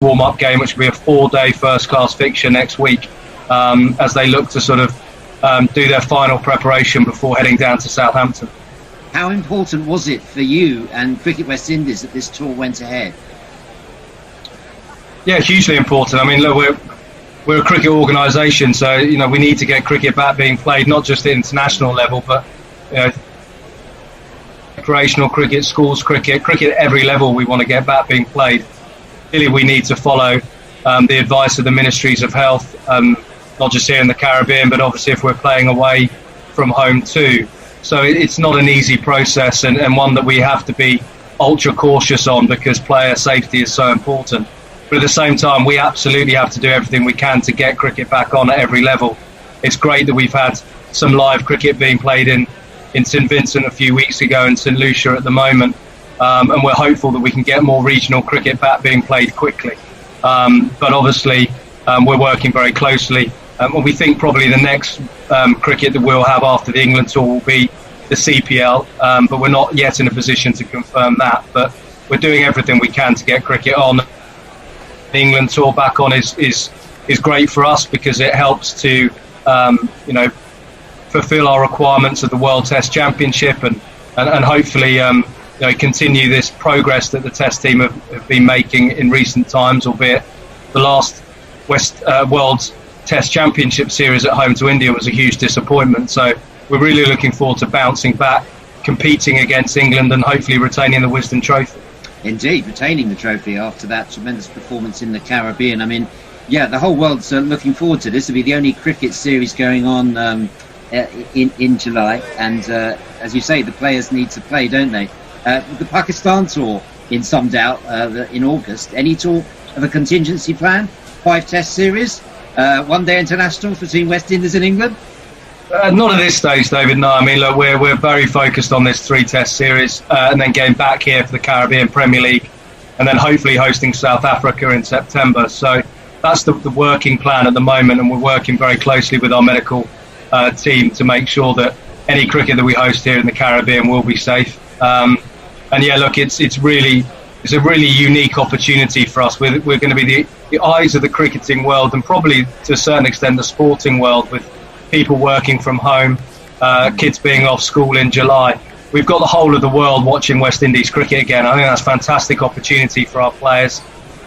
warm-up game, which will be a 4-day first-class fixture next week, as they look to sort of do their final preparation before heading down to Southampton. How important was it for you and Cricket West Indies that this tour went ahead? Yeah, hugely important. I mean, look, we're a cricket organisation, so we need to get cricket back being played, not just at international level, but recreational cricket, schools cricket at every level. We want to get back being played. Clearly, we need to follow the advice of the ministries of health, not just here in the Caribbean, but obviously if we're playing away from home too. So it's not an easy process, and one that we have to be ultra cautious on, because player safety is so important. But at the same time, we absolutely have to do everything we can to get cricket back on at every level. It's great that we've had some live cricket being played in St Vincent a few weeks ago and St Lucia at the moment, and we're hopeful that we can get more regional cricket back being played quickly. But obviously, we're working very closely. And we think probably the next cricket that we'll have after the England tour will be the CPL, but we're not yet in a position to confirm that. But we're doing everything we can to get cricket on. The England tour back on is great for us, because it helps to fulfil our requirements of the World Test Championship and hopefully continue this progress that the Test team have been making in recent times, albeit the last World Test Championship series at home to India was a huge disappointment. So we're really looking forward to bouncing back, competing against England, and hopefully retaining the Wisden Trophy. Indeed, retaining the trophy after that tremendous performance in the Caribbean. I mean, yeah, the whole world's looking forward to this. It'll be the only cricket series going on in July, and as you say, the players need to play, don't they? The Pakistan tour in some doubt in August. Any talk of a contingency plan? 5 Test series? 1-day internationals between West Indies and England? Not at this stage, David. No, I mean, look, we're very focused on this 3-Test series, and then getting back here for the Caribbean Premier League, and then hopefully hosting South Africa in September. So that's the working plan at the moment, and we're working very closely with our medical team to make sure that any cricket that we host here in the Caribbean will be safe. And yeah, look, it's a really unique opportunity for us. We're going to be the eyes of the cricketing world, and probably to a certain extent the sporting world, with people working from home, kids being off school in July. We've got the whole of the world watching West Indies cricket again. I think that's a fantastic opportunity for our players.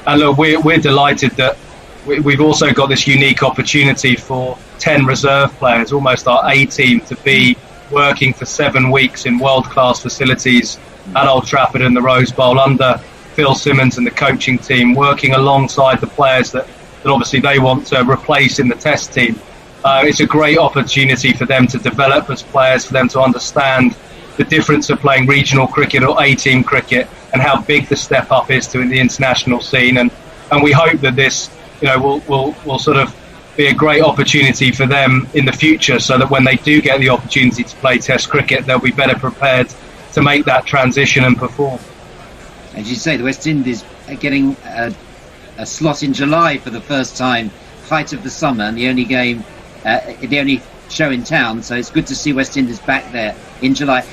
And look, we're delighted that we've also got this unique opportunity for 10 reserve players, almost our A team, to be working for 7 weeks in world-class facilities at Old Trafford and the Rose Bowl under Phil Simmons and the coaching team, working alongside the players that obviously they want to replace in the Test team. It's a great opportunity for them to develop as players, for them to understand the difference of playing regional cricket or A-team cricket, and how big the step up is to the international scene. And we hope that this will sort of be a great opportunity for them in the future, so that when they do get the opportunity to play Test cricket, they'll be better prepared to make that transition and perform. As you say, the West Indies are getting a slot in July for the first time, height of the summer, and the only game, the only show in town. So it's good to see West Indies back there in July.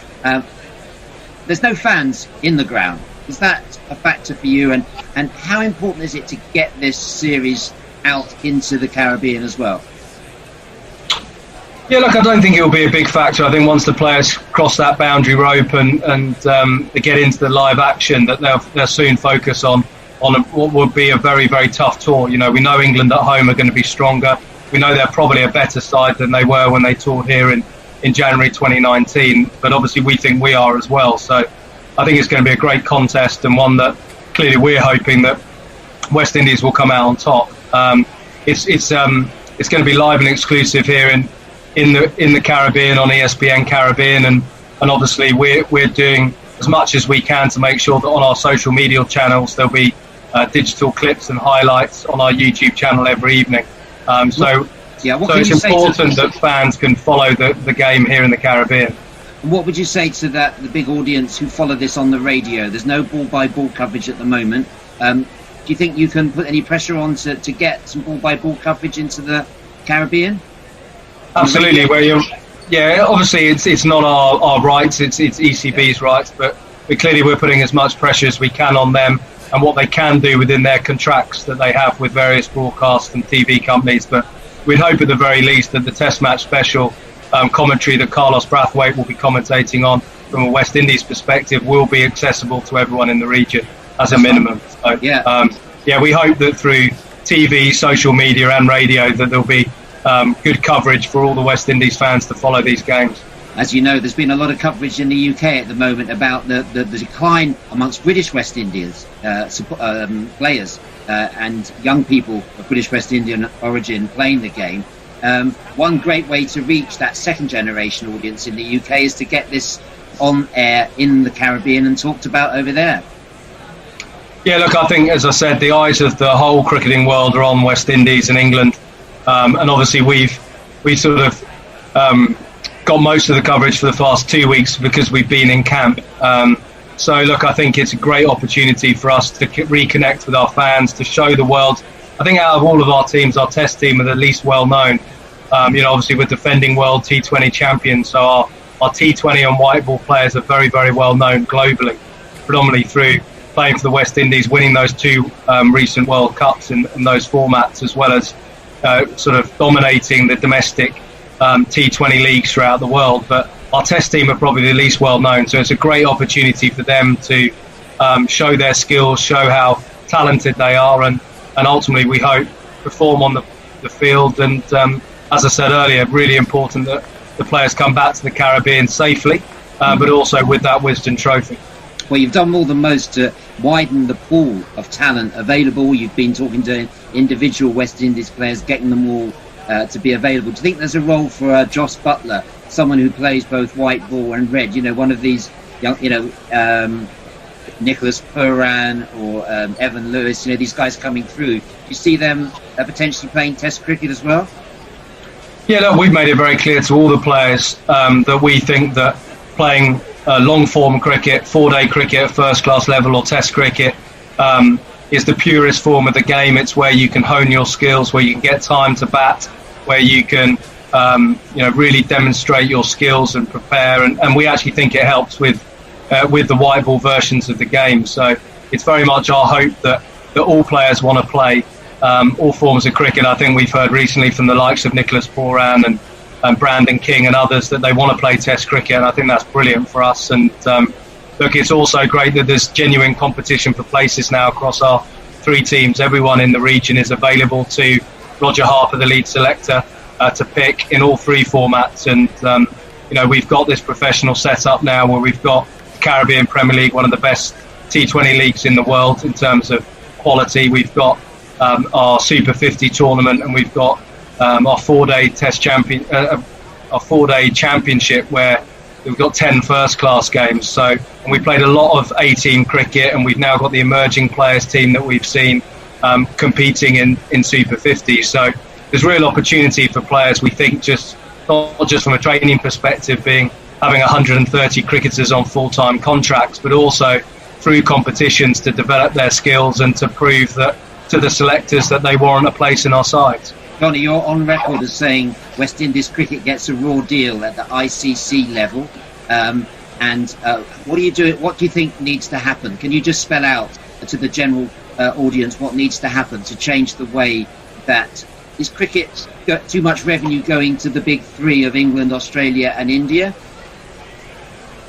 There's no fans in the ground. Is that a factor for you? And how important is it to get this series out into the Caribbean as well? Yeah, look, I don't think it will be a big factor. I think once the players cross that boundary rope and they get into the live action, that they'll soon focus on what would be a very, very tough tour. We know England at home are going to be stronger. We know they're probably a better side than they were when they toured here in January 2019. But obviously we think we are as well. So I think it's going to be a great contest, and one that clearly we're hoping that West Indies will come out on top. It's going to be live and exclusive here in the Caribbean on ESPN Caribbean, and obviously we're doing as much as we can to make sure that on our social media channels there'll be digital clips and highlights on our YouTube channel every evening. So it's important that fans can follow the game here in the Caribbean. And what would you say to the big audience who follow this on the radio? There's no ball-by-ball coverage at the moment. Do you think you can put any pressure on to get some ball-by-ball coverage into the Caribbean? Absolutely. Obviously it's not our rights, it's ECB's rights, but we're putting as much pressure as we can on them. and what they can do within their contracts that they have with various broadcast and TV companies. But we'd hope at the very least that the Test match special commentary that Carlos Brathwaite will be commentating on from a West Indies perspective will be accessible to everyone in the region as a minimum. So, we hope that through TV, social media and radio that there'll be good coverage for all the West Indies fans to follow these games. As you know, there's been a lot of coverage in the UK at the moment about the decline amongst British West Indies players and young people of British West Indian origin playing the game. One great way to reach that second generation audience in the UK is to get this on air in the Caribbean and talked about over there. Yeah, look, I think, as I said, the eyes of the whole cricketing world are on West Indies and England, and obviously we sort of got most of the coverage for the past 2 weeks because we've been in camp. So look, I think it's a great opportunity for us to reconnect with our fans, to show the world. I think out of all of our teams, our Test team are the least well known. Obviously we're defending world T20 champions, so our T20 and white ball players are very, very well known globally, predominantly through playing for the West Indies, winning those two recent World Cups in those formats, as well as sort of dominating the domestic T20 leagues throughout the world. But our Test team are probably the least well known, so it's a great opportunity for them to show their skills, show how talented they are, and ultimately we hope perform on the field. And as I said earlier, really important that the players come back to the Caribbean safely, but also with that Wisden Trophy. Well, you've done all the most to widen the pool of talent available. You've been talking to individual West Indies players, getting them all to be available. Do you think there's a role for Joss Butler, someone who plays both white ball and red? One of these young, Nicholas Purran or Evan Lewis, these guys coming through. Do you see them potentially playing Test cricket as well? Yeah, look, we've made it very clear to all the players that we think that playing long-form cricket, 4-day cricket at first-class level or Test cricket is the purest form of the game. It's where you can hone your skills, where you can get time to bat, where you can really demonstrate your skills and prepare. And we actually think it helps with the white ball versions of the game. So it's very much our hope that all players want to play all forms of cricket. I think we've heard recently from the likes of Nicholas Purran and Brandon King and others that they want to play Test cricket, and I think that's brilliant for us. And look, it's also great that there's genuine competition for places now across our three teams. Everyone in the region is available to Roger Harper, the lead selector, to pick in all three formats. And we've got this professional setup now where we've got the Caribbean Premier League, one of the best T20 leagues in the world in terms of quality. We've got our Super 50 tournament, and we've got our 4-day Test champion, our 4-day championship, where we've got 10 first-class games. So, and we played a lot of A-team cricket, and we've now got the emerging players team that we've seen competing in Super 50. So there's real opportunity for players. We think not just from a training perspective, having 130 cricketers on full-time contracts, but also through competitions to develop their skills and to prove that to the selectors that they warrant a place in our sides. Jonny, you're on record as saying West Indies cricket gets a raw deal at the ICC level. What do you think needs to happen? Can you just spell out to the general audience what needs to happen to change the way that is cricket got too much revenue going to the big three of England, Australia and India?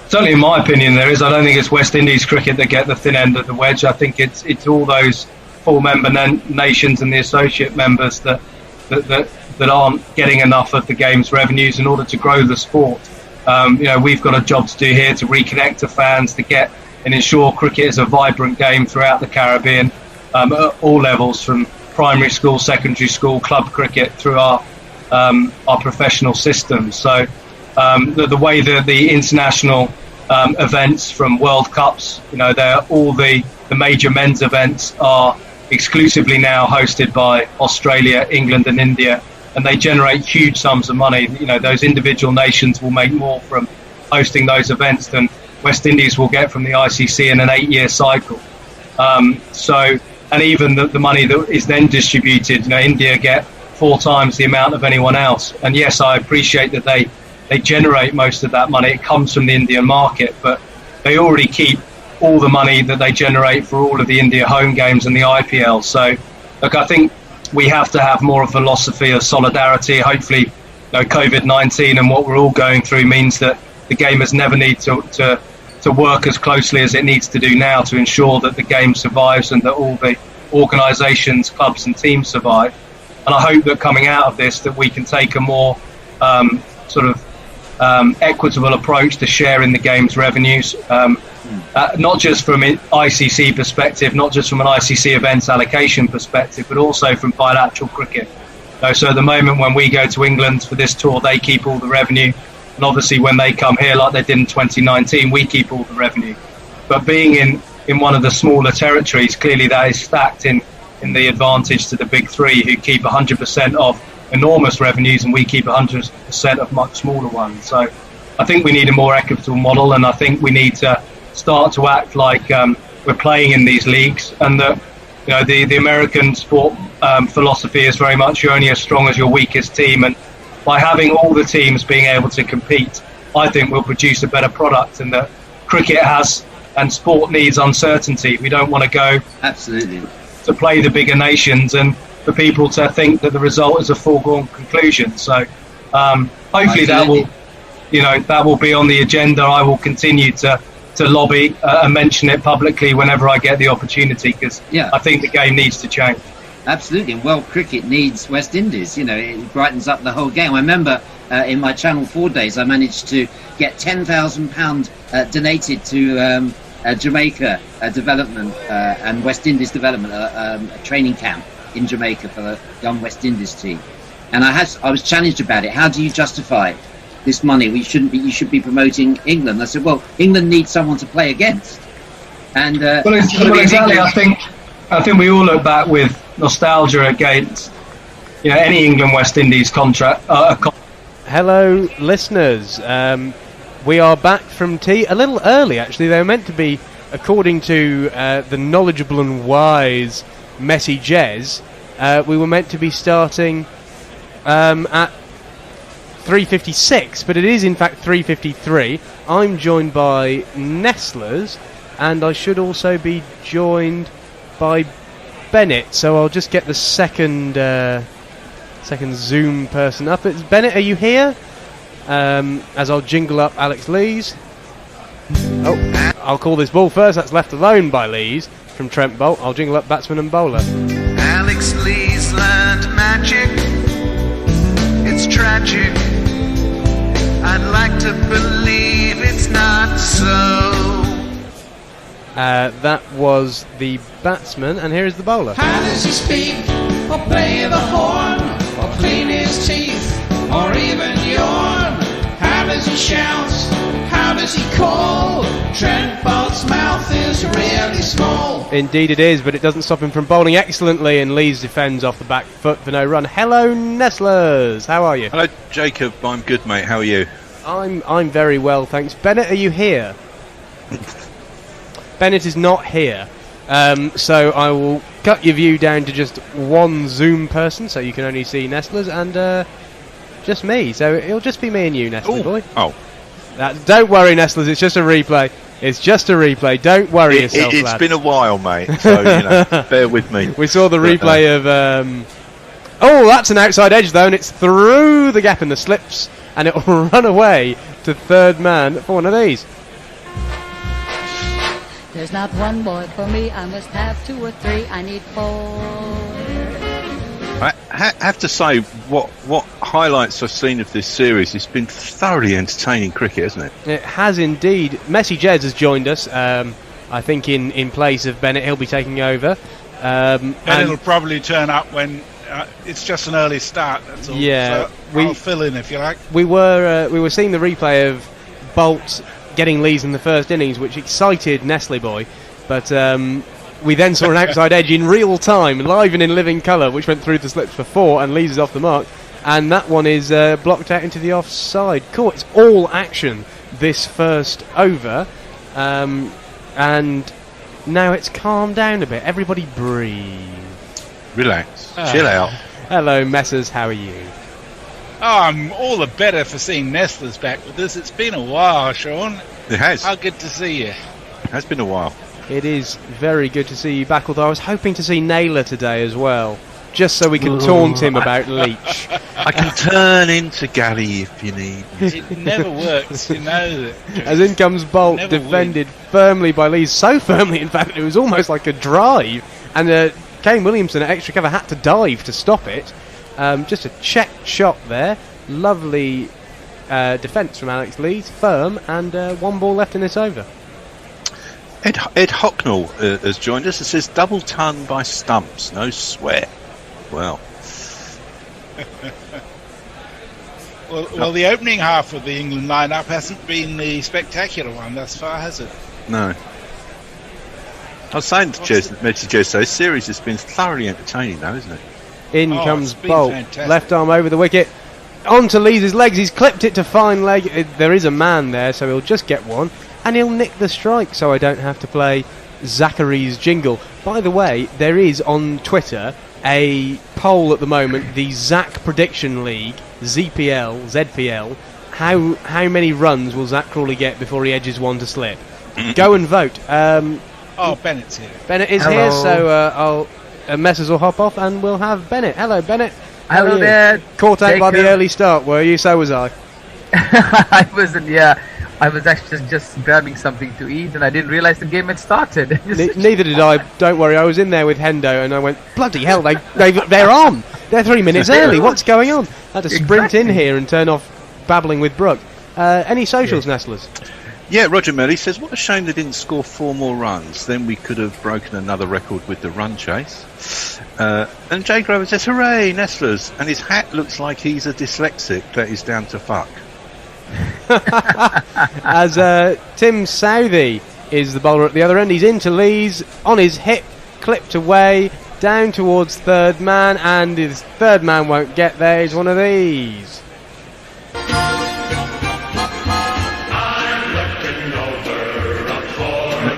Certainly, in my opinion, there is. I don't think it's West Indies cricket that get the thin end of the wedge. I think it's all those full member nations and the associate members that aren't getting enough of the game's revenues in order to grow the sport. We've got a job to do here to reconnect to fans, to get and ensure cricket is a vibrant game throughout the Caribbean at all levels, from primary school, secondary school, club cricket through our professional system. So the way that the international events from World Cups, all the major men's events are exclusively now hosted by Australia, England and India, and they generate huge sums of money. Those individual nations will make more from hosting those events than West Indies will get from the ICC in an 8-year cycle. And even the money that is then distributed, India get 4 times the amount of anyone else. And yes, I appreciate that they generate most of that money. It comes from the Indian market, but they already keep all the money that they generate for all of the India home games and the IPL. So, look, I think we have to have more of a philosophy of solidarity. Hopefully, COVID-19 and what we're all going through means that the game has never need to work as closely as it needs to do now to ensure that the game survives and that all the organisations, clubs and teams survive. And I hope that coming out of this that we can take a more equitable approach to sharing the game's revenues, not just from an ICC perspective, not just from an ICC events allocation perspective, but also from bilateral cricket. So at the moment when we go to England for this tour, they keep all the revenue. And obviously when they come here, like they did in 2019, we keep all the revenue. But being in one of the smaller territories, clearly that is stacked in the advantage to the big three, who keep 100% of enormous revenues and we keep 100% of much smaller ones. So I think we need a more equitable model, and I think we need to start to act like we're playing in these leagues, and that the American sport philosophy is very much you're only as strong as your weakest team, and by having all the teams being able to compete, I think we'll produce a better product. And that cricket has, and sport needs, uncertainty. We don't want to go absolutely to play the bigger nations and for people to think that the result is a foregone conclusion. So hopefully that will be on the agenda. I will continue to lobby and mention it publicly whenever I get the opportunity, because I think the game needs to change. Absolutely, and world cricket needs West Indies. It brightens up the whole game. I remember in my Channel 4 days, I managed to get £10,000 donated to Jamaica development and West Indies development, a training camp in Jamaica for the young West Indies team. And I was challenged about it. How do you justify this money? You should be promoting England. I said, well, England needs someone to play against. And exactly. I think we all look back with nostalgia against any England West Indies contract. Hello, listeners. We are back from tea a little early. Actually, they were meant to be, according to the knowledgeable and wise Messi Jez, we were meant to be starting at 3:56, but it is in fact 3:53. I'm joined by Nestlers, and I should also be joined by Bennett, so I'll just get the second Zoom person up. It's Bennett, are you here? As I'll jingle up Alex Lees. Oh, I'll call this ball first. That's left alone by Lees from Trent Boult. I'll jingle up batsman and bowler. Alex Lees learned magic. It's tragic. I'd like to believe it's not so. That was the batsman, and here is the bowler. How does he speak, or play the horn, or clean his teeth, or even yawn? How does he shout, how does he call? Trent Boult's mouth is really small. Indeed it is, but it doesn't stop him from bowling excellently, and Lees defends off the back foot for no run. Hello, Nestlers, how are you? Hello, Jacob, I'm good, mate, how are you? I'm very well, thanks. Bennett, are you here? Bennett is not here, so I will cut your view down to just one Zoom person, so you can only see Nestlers, and just me, so it'll just be me and you, Nestler boy. Oh. Don't worry, Nestlers, it's just a replay. It's just a replay, don't worry yourself, It's lad. been a while, mate, so, bear with me. We saw the replay of... oh, that's an outside edge, though, and it's through the gap in the slips, and it will run away to third man for one of these. There's not one boy for me, I must have 2 or 3, I need 4. I have to say, what highlights I've seen of this series, it's been thoroughly entertaining cricket, hasn't it? It has indeed. Messi Jez has joined us, I think in place of Bennett. He'll be taking over. Bennett will probably turn up when it's just an early start, that's all. Yeah, so I'll fill in if you like. We were seeing the replay of Boult getting Lees in the first innings, which excited Nestle boy, but we then saw an outside edge in real time, live and in living colour, which went through the slips for 4, and Lees is off the mark, and that one is blocked out into the offside. Cool, it's all action this first over, and now it's calmed down a bit. Everybody breathe. Relax. Chill out. Hello, Messers, how are you? Oh, I'm all the better for seeing Nestlers back with us. It's been a while, Sean. It has. How good to see you. Has been a while. It is very good to see you back, although I was hoping to see Naylor today as well, just so we can taunt him about Leach. I can turn into Gally if you need me. It never works, you know. As in comes Boult, defended firmly by Lees, so firmly in fact it was almost like a drive, and Kane Williamson at extra cover had to dive to stop it. Just a checked shot there, lovely defence from Alex Lees, firm, and one ball left in this over. Ed Hocknell has joined us. It says double ton by stumps, no sweat. Well, well, the opening half of the England lineup hasn't been the spectacular one thus far, has it? No. I was saying to Jess, this series has been thoroughly entertaining, though, isn't it? In comes Boult, left arm over the wicket, onto Lees' legs. He's clipped it to fine leg. There is a man there, so he'll just get one. And he'll nick the strike, so I don't have to play Zachary's jingle. By the way, there is on Twitter a poll at the moment, the Zach Prediction League, ZPL. How many runs will Zach Crawley get before he edges one to slip? Go and vote. Bennett's here. Bennett is here, so Messers will hop off and we'll have Bennett. Hello, Bennett. Hello there. Caught out by the early start, were you? So was I. I wasn't, yeah. I was actually just grabbing something to eat and I didn't realise the game had started. Neither did I. Don't worry, I was in there with Hendo and I went, bloody hell, they're on. They're 3 minutes early. What's going on? I had to sprint in here and turn off babbling with Brook. Any socials, Nestlers? Yeah, Roger Melly says, what a shame they didn't score 4 more runs. Then we could have broken another record with the run chase. And Jay Grover says, hooray, Nestlers. And his hat looks like he's a dyslexic. That is down to fuck. As Tim Southee is the bowler at the other end. He's into Lees, on his hip, clipped away, down towards third man, and his third man won't get there. He's one of these.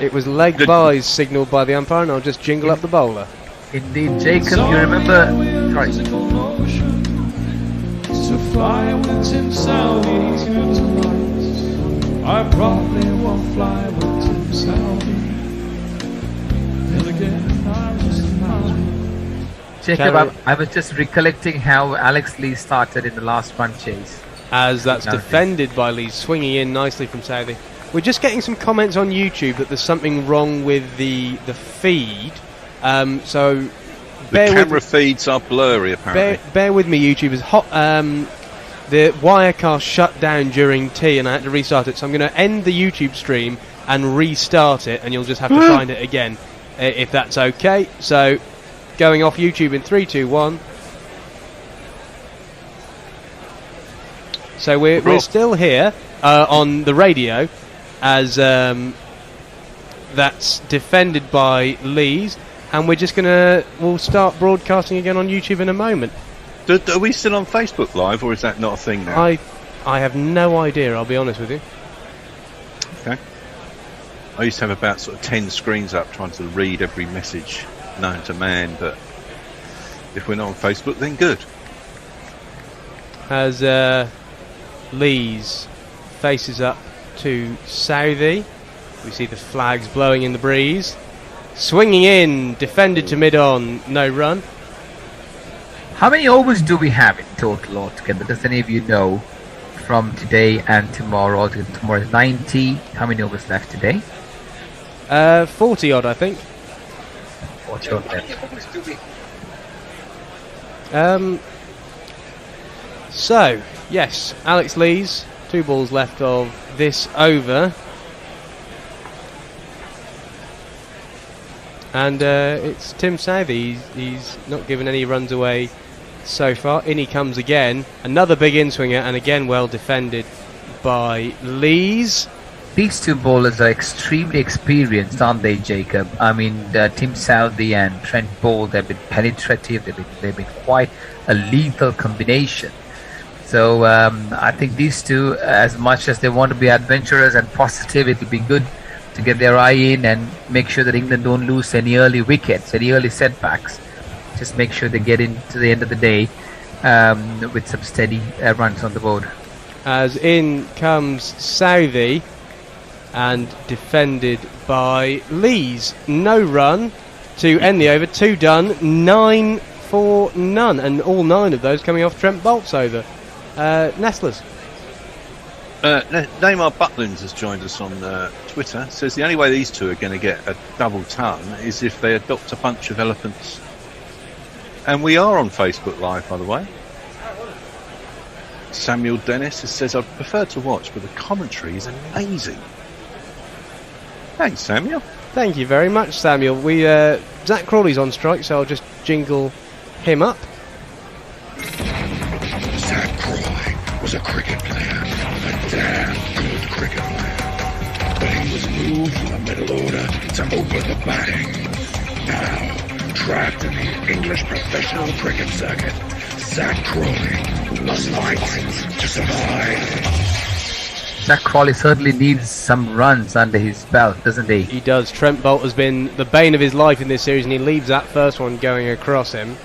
It was leg byes signalled by the umpire, and I'll just jingle up the bowler. Indeed, Jacob, you remember... Sorry. To fly with Tim Southee's good. I probably won't fly with Tim Southee. Then again, I was mine. Jacob, I was just recollecting how Alex Lee started in the last run chase. As that's defended by Lee, swinging in nicely from Southee. We're just getting some comments on YouTube that there's something wrong with the feed. So the camera feeds are blurry, apparently. Bear with me, YouTubers. The Wirecast shut down during tea and I had to restart it, so I'm going to end the YouTube stream and restart it, and you'll just have to find it again, if that's okay. So, going off YouTube in 3, 2, 1. So we're still here on the radio, as that's defended by Lees, and we'll start broadcasting again on YouTube in a moment. Are we still on Facebook Live, or is that not a thing now? I have no idea, I'll be honest with you. Okay. I used to have about sort of 10 screens up trying to read every message known to man, but if we're not on Facebook, then good. As Lees faces up to Southee, we see the flags blowing in the breeze. Swinging in, defended to mid-on, no run. How many overs do we have in total altogether? Does any of you know from today and tomorrow? Tomorrow is 90. How many overs left today? 40 odd, I think. 40 odd left. So, yes, Alex Lees, 2 balls left of this over. And it's Tim Southee. He's not given any runs away so far. In he comes again. Another big in-swinger, and again well defended by Lees. These 2 bowlers are extremely experienced, aren't they, Jacob? I mean, Tim Southee and Trent Boult, they've been penetrative. They've been quite a lethal combination. So I think these 2, as much as they want to be adventurous and positive, it will be good to get their eye in and make sure that England don't lose any early wickets, any early setbacks. Just make sure they get into the end of the day with some steady runs on the board. As in comes Southee, and defended by Lees. No run to end the over. 2 done, 9 for none, and all 9 of those coming off Trent Boult's over. Nestlers. Neymar Butlins has joined us on Twitter. Says the only way these two are going to get a double ton is if they adopt a bunch of elephants. And we are on Facebook Live, by the way. Samuel Dennis says, I prefer to watch, but the commentary is amazing. Thanks, Samuel. Thank you very much, Samuel. Zach Crawley's on strike, so I'll just jingle him up. Zach Crawley was a cricket player, a damn good cricket player. But he was moved from the middle order to open the batting. Now, trapped in the English professional cricket circuit, Zach Crawley must fight to survive. Zach Crawley certainly needs some runs under his belt, doesn't he? He does. Trent Boult has been the bane of his life in this series, and he leaves that first one going across him.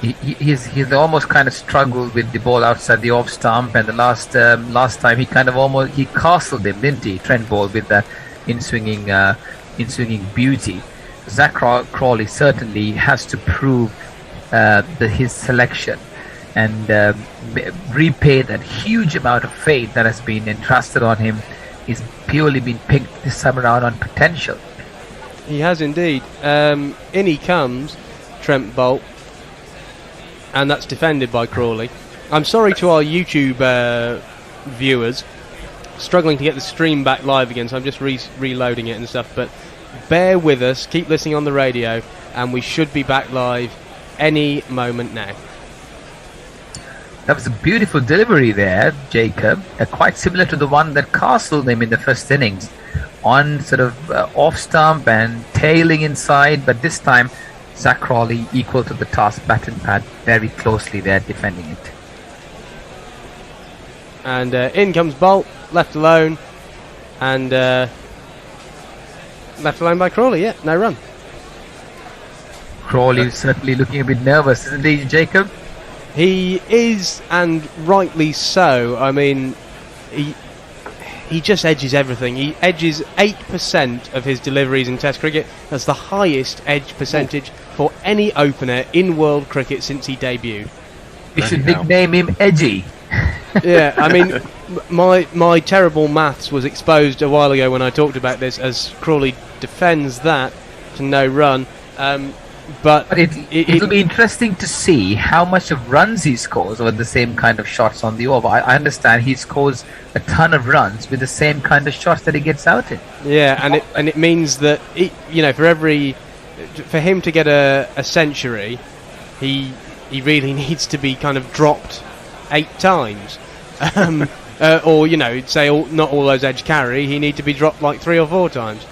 He's almost kind of struggled with the ball outside the off stump, and the last time he kind of he castled him, didn't he, Trent Boult, with that in swinging beauty. Zach Crawley certainly has to prove his selection and repay that huge amount of faith that has been entrusted on him. He's purely been picked this time around on potential. He has indeed. In he comes, Trent Boult, and that's defended by Crawley. I'm sorry to our YouTube viewers, struggling to get the stream back live again, so I'm just reloading it and stuff, but bear with us, keep listening on the radio, and we should be back live any moment now. That was a beautiful delivery there, Jacob. Quite similar to the one that castled him in the first innings. On sort of off stump and tailing inside, but this time Zach Crawley equal to the task, bat and pad very closely there defending it. And in comes Boult, left alone, and left alone by Crawley, yeah, no run. Crawley certainly looking a bit nervous, isn't he, Jacob? He is, and rightly so. I mean, he just edges everything. He edges 8% of his deliveries in Test cricket. That's the highest edge percentage for any opener in world cricket since he debuted. We should nickname him Edgy. Yeah, I mean, my terrible maths was exposed a while ago when I talked about this, as Crawley defends that to no run. But it'll be interesting to see how much of runs he scores with the same kind of shots on the over. I understand he scores a ton of runs with the same kind of shots that he gets out in. Yeah, and it means that for him to get a century, he really needs to be kind of dropped 8 times, or say not all those edge carry. He need to be dropped like 3 or 4 times.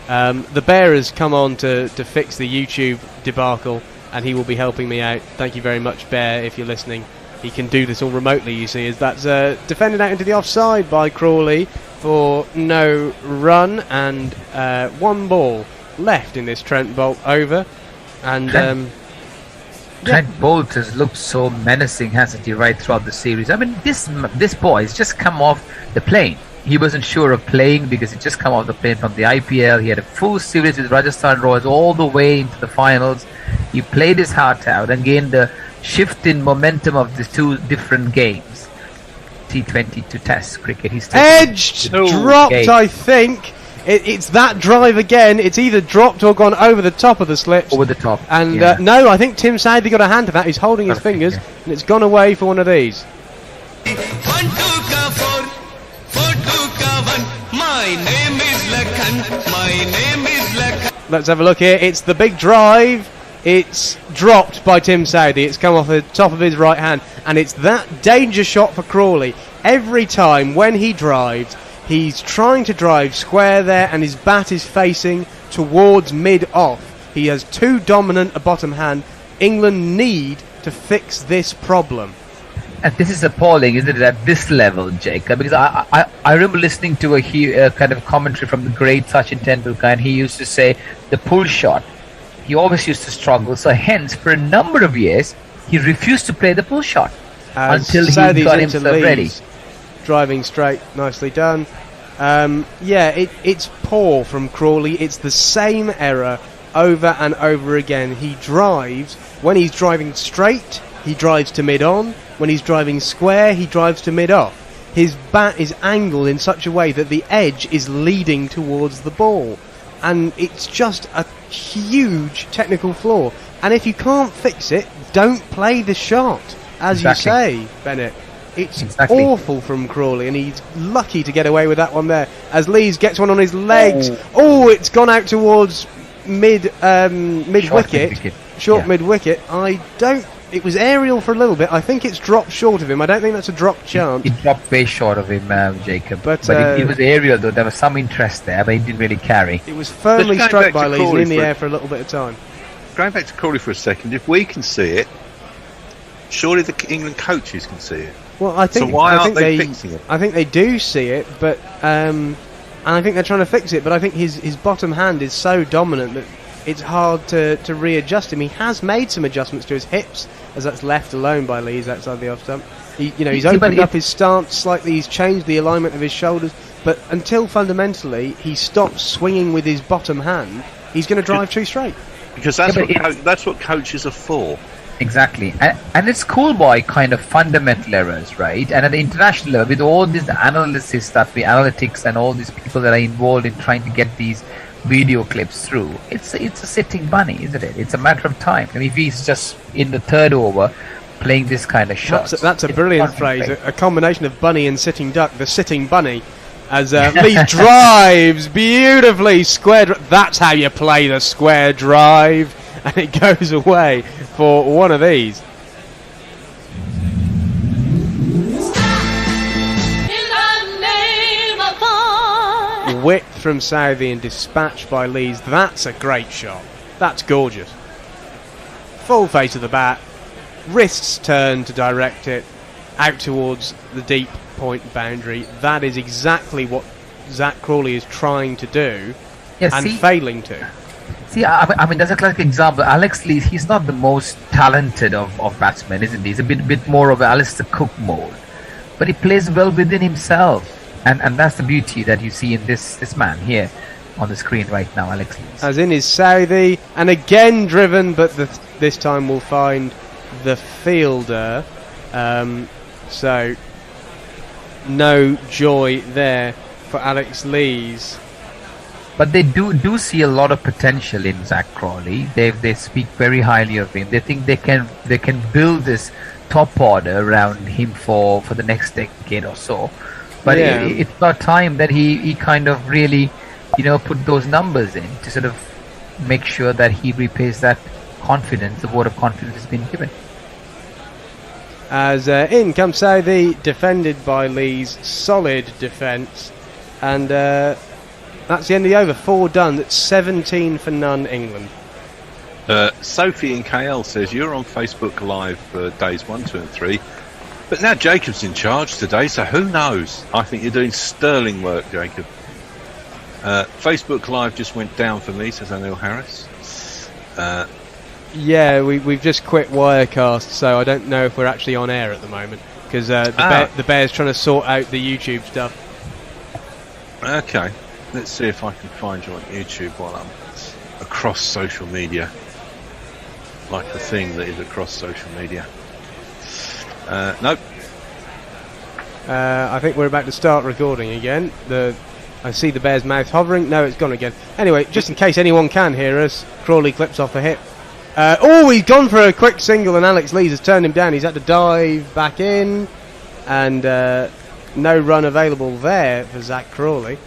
The Bear has come on to fix the YouTube debacle, and he will be helping me out. Thank you very much, Bear, if you're listening. He can do this all remotely, you see, as that's defended out into the offside by Crawley for no run, and 1 ball left in this Trent Boult over. And Trent Boult has looked so menacing, hasn't he, right throughout the series. I mean, this boy has just come off the plane. He wasn't sure of playing because he just come off the plane from the IPL. He had a full series with Rajasthan Royals all the way into the finals. He played his heart out and gained the shift in momentum of the 2 different games, T20 to Test cricket. He's edged, dropped, I think. It's that drive again. It's either dropped or gone over the top of the slips. Over the top. And no, I think Tim Southee got a hand to that. He's holding his fingers, and it's gone away for one of these. Let's have a look here. It's the big drive. It's dropped by Tim Southee. It's come off the top of his right hand, and it's that danger shot for Crawley. Every time when he drives, he's trying to drive square there, and his bat is facing towards mid-off. He has too dominant a bottom hand. England need to fix this problem. And this is appalling, isn't it, at this level, Jacob? Because I remember listening to a kind of commentary from the great Sachin Tendulkar, and he used to say the pull shot, he always used to struggle. So hence, for a number of years, he refused to play the pull shot until he got himself ready. driving straight, nicely done. It's poor from Crawley. It's the same error over and over again. He drives, when he's driving straight, he drives to mid-on. When he's driving square, he drives to mid-off. His bat is angled in such a way that the edge is leading towards the ball. And it's just a huge technical flaw. And if you can't fix it, don't play the shot, as you say, Bennett. It's awful from Crawley, and he's lucky to get away with that one there. As Lees gets one on his legs. It's gone out towards mid-wicket. Short mid-wicket. It was aerial for a little bit. I think it's dropped short of him. I don't think that's a drop chance. It dropped way short of him, Jacob. But it was aerial, though. There was some interest there, but it didn't really carry. It was firmly struck by Lees and in the air for a little bit of time. Going back to Crawley for a second, if we can see it, surely the England coaches can see it. Well, I think. So why aren't they fixing it? I think they do see it, but and I think they're trying to fix it. But I think his bottom hand is so dominant that it's hard to readjust him. He has made some adjustments to his hips, as that's left alone by Lees outside the off stump. He's opened up his stance slightly. He's changed the alignment of his shoulders. But until fundamentally he stops swinging with his bottom hand, he's going to drive too straight. Because that's what coaches are for. Exactly, and it's schoolboy kind of fundamental errors, right? And at the international level, with all this analytics and all these people that are involved in trying to get these video clips through, it's a sitting bunny, isn't it? It's a matter of time. I mean, if he's just in the third over playing this kind of shots, that's a brilliant phrase. A combination of bunny and sitting duck. The sitting bunny, as Lee drives beautifully square. That's how you play the square drive. And it goes away for one of these. Whipped from Southee and dispatched by Lees. That's a great shot. That's gorgeous. Full face of the bat. Wrists turn to direct it out towards the deep point boundary. That is exactly what Zach Crawley is trying to do failing to. See, I mean, that's a classic example. Alex Lees, he's not the most talented of batsmen, isn't he? He's a bit more of an Alistair Cook mode. But he plays well within himself. And that's the beauty that you see in this man here on the screen right now, Alex Lees. As in his Southee, and again driven, but this time we'll find the fielder. So, no joy there for Alex Lees. But they do see a lot of potential in Zach Crawley. They speak very highly of him. They think they can build this top order around him for the next decade or so. But it's about time that he kind of really, put those numbers in to sort of make sure that he repays that confidence, the vote of confidence has been given. As in comes Southee, defended by Lees, solid defence, and that's the end of the over. 4 done. That's 17 for none, England. Sophie in KL says you're on Facebook Live for days 1, 2 and 3, but now Jacob's in charge today, so who knows? I think you're doing sterling work, Jacob. Facebook Live just went down for me, says Anil Harris. We've just quit Wirecast, so I don't know if we're actually on air at the moment, because the Bear's trying to sort out the YouTube stuff. Okay. Let's see if I can find you on YouTube while I'm across social media. Like the thing that is across social media. Nope. I think we're about to start recording again. I see the Bear's mouth hovering. No, it's gone again. Anyway, just in case anyone can hear us, Crawley clips off a hit. He's gone for a quick single and Alex Lees has turned him down. He's had to dive back in. And no run available there for Zach Crawley.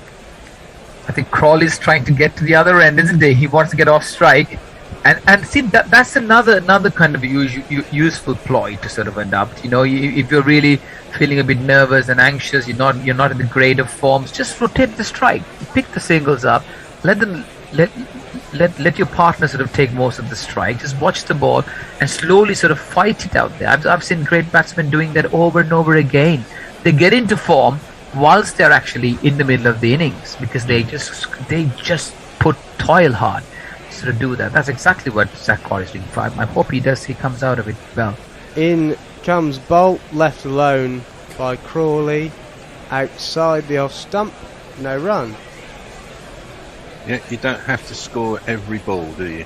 I think Crawley's trying to get to the other end, isn't he? He wants to get off strike, and see that's another kind of useful ploy to sort of adapt. If you're really feeling a bit nervous and anxious, you're not in the grade of forms, just rotate the strike, pick the singles up, let your partner sort of take most of the strike. Just watch the ball and slowly sort of fight it out there. I've seen great batsmen doing that over and over again. They get into form whilst they're actually in the middle of the innings, because they just put toil hard to sort of do that. That's exactly what Zach Crawley is doing. I hope he comes out of it well. In comes Boult, left alone by Crawley. outside the off stump, no run. Yeah, you don't have to score every ball, do you?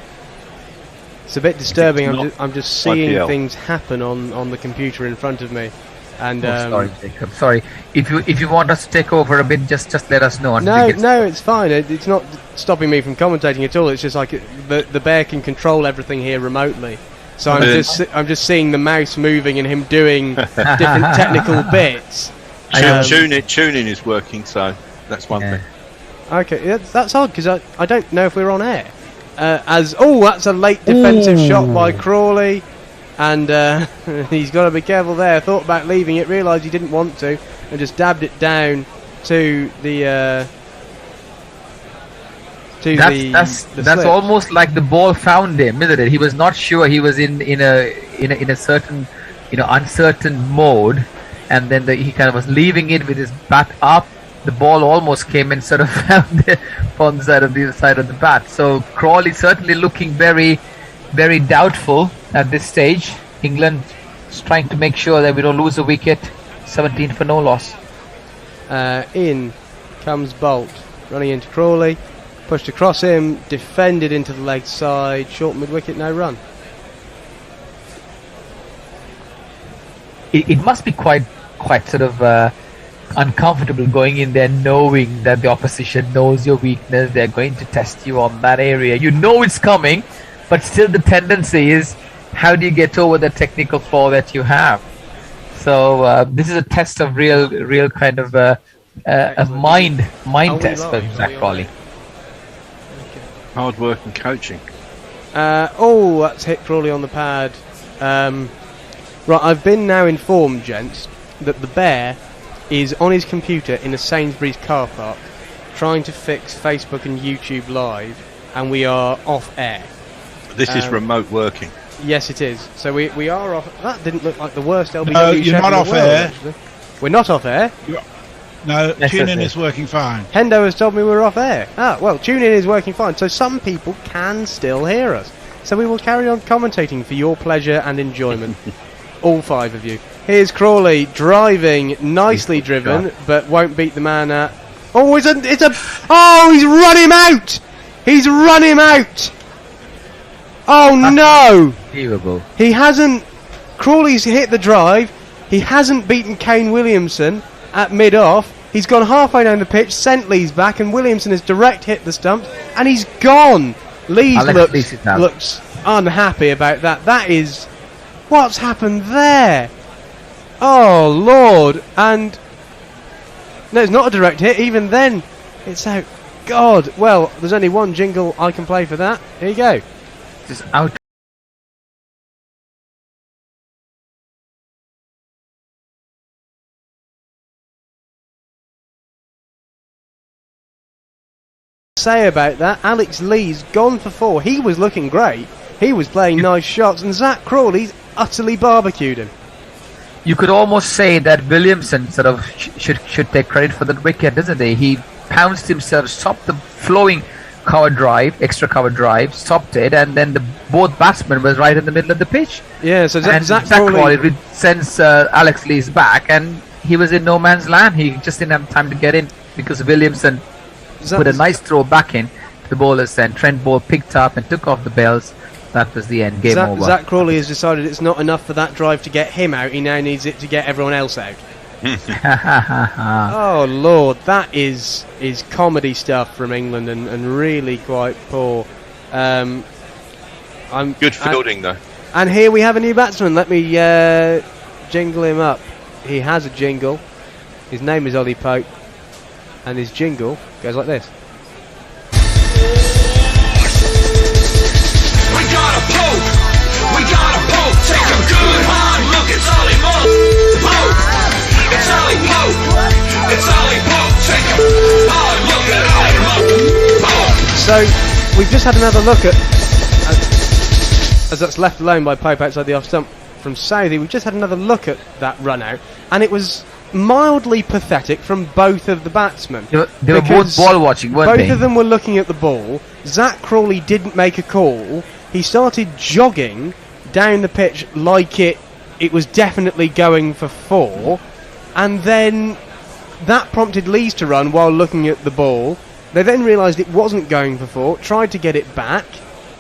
It's a bit disturbing. I'm just seeing IPL. things happen on the computer in front of me. And sorry, Jacob. Sorry. If you want us to take over a bit, just let us know. No, it's fine. It's not stopping me from commentating at all. It's just like the bear can control everything here remotely. So I'm just seeing the mouse moving and him doing different technical bits. Tuning is working, so that's one thing. Okay, that's odd because I don't know if we're on air. That's a late defensive shot by Crawley, and he's got to be careful there. Thought about leaving it, realised he didn't want to, and just dabbed it down to the. That's almost like the ball found him, isn't it? He was not sure. He was in a certain uncertain mode, and then he kind of was leaving it with his bat up. The ball almost came and sort of found it on the other side of the bat. So Crawley certainly looking very, very doubtful at this stage. England is trying to make sure that we don't lose a wicket. 17 for no loss. In comes Boult, running into Crawley, pushed across him, defended into the leg side, short mid-wicket, no run. It must be quite sort of uncomfortable going in there knowing that the opposition knows your weakness. They're going to test you on that area. You know it's coming, but still the tendency is how do you get over the technical flaw that you have? So this is a test of real kind of a mind test for Zach Crawley. Hard work and coaching. That's hit Crawley on the pad. Right, I've been now informed, gents, that the bear is on his computer in a Sainsbury's car park trying to fix Facebook and YouTube Live, and we are off air. This is remote working. Yes, it is. So we are off. That didn't look like the worst LBW No, you're show not in the off world, air. actually. We're not off air. No, TuneIn is working fine. Hendo has told me we're off air. TuneIn is working fine. So some people can still hear us. So we will carry on commentating for your pleasure and enjoyment. All 5 of you. Here's Crawley driving, nicely driven, but won't beat the man at. He's run him out! He's run him out! Oh no! Unbelievable. He hasn't. Crawley's hit the drive. He hasn't beaten Kane Williamson at mid-off. He's gone halfway down the pitch, sent Lee's back, and Williamson has direct hit the stump, and he's gone. Lee's looks unhappy about that. That is. What's happened there? Oh Lord! And no, it's not a direct hit. Even then, it's out. God. Well, there's only one jingle I can play for that. Here you go. Just out. Say about that, Alex Lee's gone for 4. He was looking great. He was playing nice shots, and Zach Crawley's utterly barbecued him. You could almost say that Williamson sort of should take credit for that wicket, doesn't he? He pounced himself, stopped the flowing extra cover drive, stopped it, and then both batsmen was right in the middle of the pitch. Yeah, so Zach Crawley sends Alex Lee's back, and he was in no man's land. He just didn't have time to get in because Williamson put a nice throw back in to the bowlers, and Trent Boult picked up and took off the bells. That was the end. Game over. Zach Crawley has decided it's not enough for that drive to get him out. He now needs it to get everyone else out. Oh Lord, that is comedy stuff from England, and really quite poor. Good fielding though. And here we have a new batsman. Let me jingle him up. He has a jingle. His name is Ollie Pope, and his jingle goes like this. We got a Pope, take a good hard look, it's Ollie Pope. It's Ollie Pope, it's Ollie Pope, take a hard look at Ollie Pope. So, we've just had another look at, as that's left alone by Pope outside the off stump from Southee, we've just had another look at that run out, and it was mildly pathetic from both of the batsmen. They were both ball watching, weren't they? Both of them were looking at the ball. Zach Crawley didn't make a call. He started jogging down the pitch like it was definitely going for 4, and then that prompted Lees to run while looking at the ball. They then realised it wasn't going for 4, tried to get it back,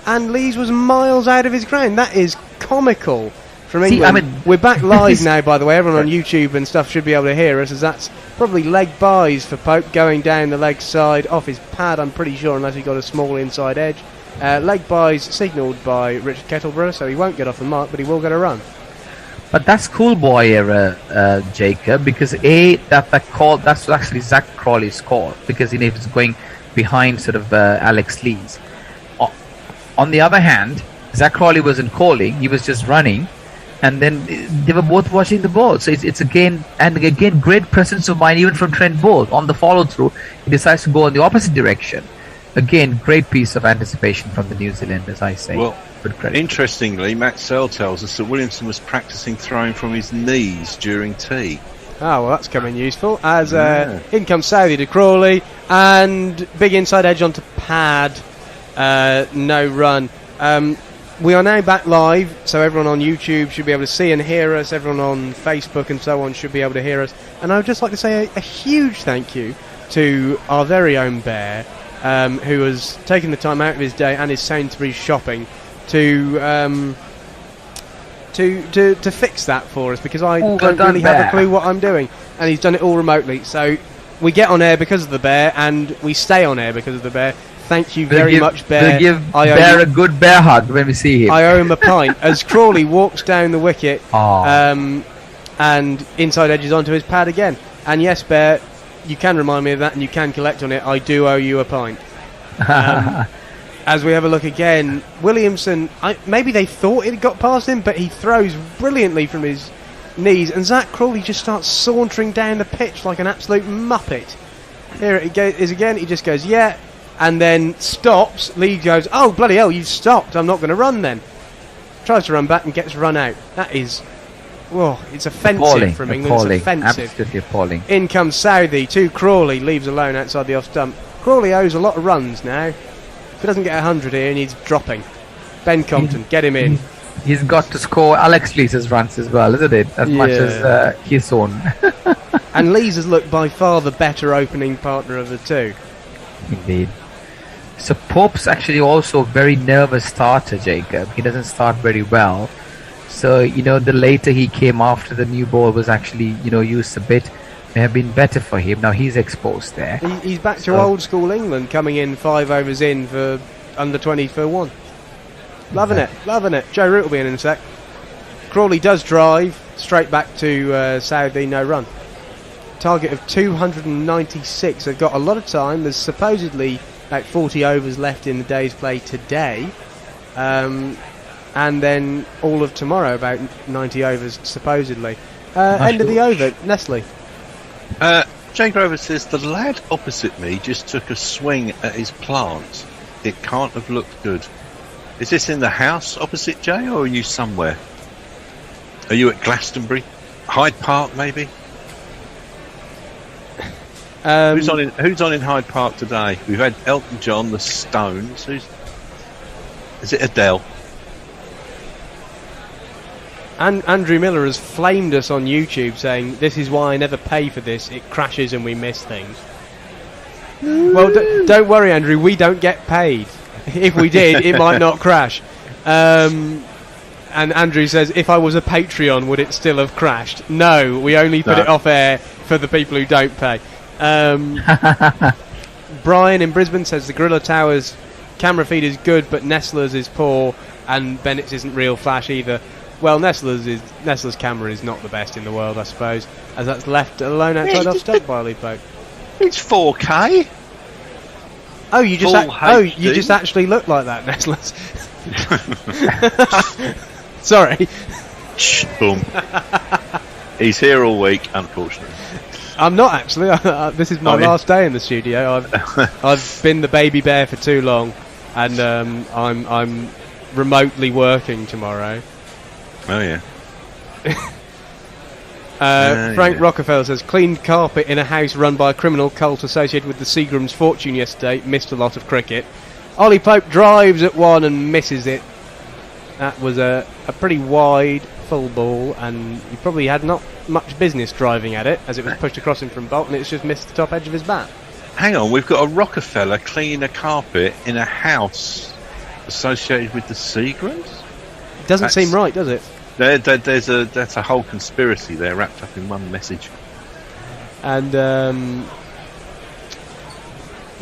and Lees was miles out of his ground. That is comical from England. We're back live now, by the way. Everyone on YouTube and stuff should be able to hear us, as that's probably leg buys for Pope going down the leg side off his pad, I'm pretty sure, unless he got a small inside edge. Leg buys signalled by Richard Kettleborough, so he won't get off the mark, but he will get a run. But that's schoolboy error, Jacob, because that call, that's actually Zach Crawley's call, because he was going behind sort of Alex Lees. On the other hand, Zach Crawley wasn't calling, he was just running, and then they were both watching the ball. So it's again great presence of mind even from Trent Boult. On the follow through, he decides to go in the opposite direction. Again, great piece of anticipation from the New Zealanders, I say. Well, good credit. Interestingly, Matt Searle tells us that Williamson was practicing throwing from his knees during tea. Oh, well, that's coming useful. As in comes Southee to Crawley, and big inside edge onto pad. No run. We are now back live, so everyone on YouTube should be able to see and hear us. Everyone on Facebook and so on should be able to hear us. And I would just like to say a huge thank you to our very own Bear, who has taken the time out of his day and his Sainsbury's shopping to fix that for us, because I don't really have a clue what I'm doing, and he's done it all remotely. So we get on air because of the Bear, and we stay on air because of the Bear. Thank you very much, Bear. We'll give Bear a good bear hug when we see him. I owe him a pint. As Crawley walks down the wicket, and inside edges onto his pad again. And yes, Bear, you can remind me of that, and you can collect on it. I do owe you a pint. As we have a look again, Williamson, maybe they thought it got past him, but he throws brilliantly from his knees, and Zach Crawley just starts sauntering down the pitch like an absolute muppet. Here it is again. He just goes, yeah, and then stops. Lee goes, oh, bloody hell, you stopped. I'm not going to run then. Tries to run back and gets run out. That is... whoa, it's offensive from England. It's offensive. Absolutely appalling. In comes Southee to Crawley. Leaves alone outside the off stump. Crawley owes a lot of runs now. If he doesn't get 100 here, he needs dropping. Ben Compton, get him in. He's got to score Alex Lees' runs as well, isn't it? As much as his own. And Lees has looked by far the better opening partner of the two. Indeed. So Pope's actually also a very nervous starter, Jacob. He doesn't start very well. So, the later he came after the new ball was actually, used a bit, may have been better for him. Now he's exposed there. He's back to old school England, coming in 5 overs in for under 20 for 1. Loving it. Joe Root will be in a sec. Crawley does drive, straight back to Southee, no run. Target of 296. They've got a lot of time. There's supposedly about 40 overs left in the day's play today. And then all of tomorrow, about 90 overs, supposedly. End of the over, Nestle. Jay Grover says, the lad opposite me just took a swing at his plant. It can't have looked good. Is this in the house opposite Jay, or are you somewhere? Are you at Glastonbury? Hyde Park, maybe? Who's on in Hyde Park today? We've had Elton John, the Stones. Is it Adele? And Andrew Miller has flamed us on YouTube saying, this is why I never pay for this, it crashes and we miss things. Well, don't worry, Andrew, we don't get paid. If we did, it might not crash. And Andrew says, if I was a Patreon, would it still have crashed? No, we only put it off air for the people who don't pay. Brian in Brisbane says the Gorilla Towers camera feed is good, but Nestler's is poor, and Bennett's isn't real flash either. Well, Nestler's camera is not the best in the world, I suppose, as that's left alone outside off stump by Ollie Pope. It's 4K. Oh, you just actually look like that, Nestler's. Sorry. Shh, boom. He's here all week, unfortunately. I'm not actually. This is my last day in the studio. I've been the baby bear for too long, and I'm remotely working tomorrow. Oh yeah. Frank Rockefeller says cleaned carpet in a house run by a criminal cult associated with the Seagram's fortune yesterday. Missed a lot of cricket. Ollie Pope drives at 1 and misses it. That was a pretty wide full ball, and he probably had not much business driving at it, as it was pushed across him from Boult, and it's just missed the top edge of his bat. Hang on, we've got a Rockefeller cleaning a carpet in a house associated with the Seagrams? Doesn't seem right, does it? That's a whole conspiracy there wrapped up in one message. And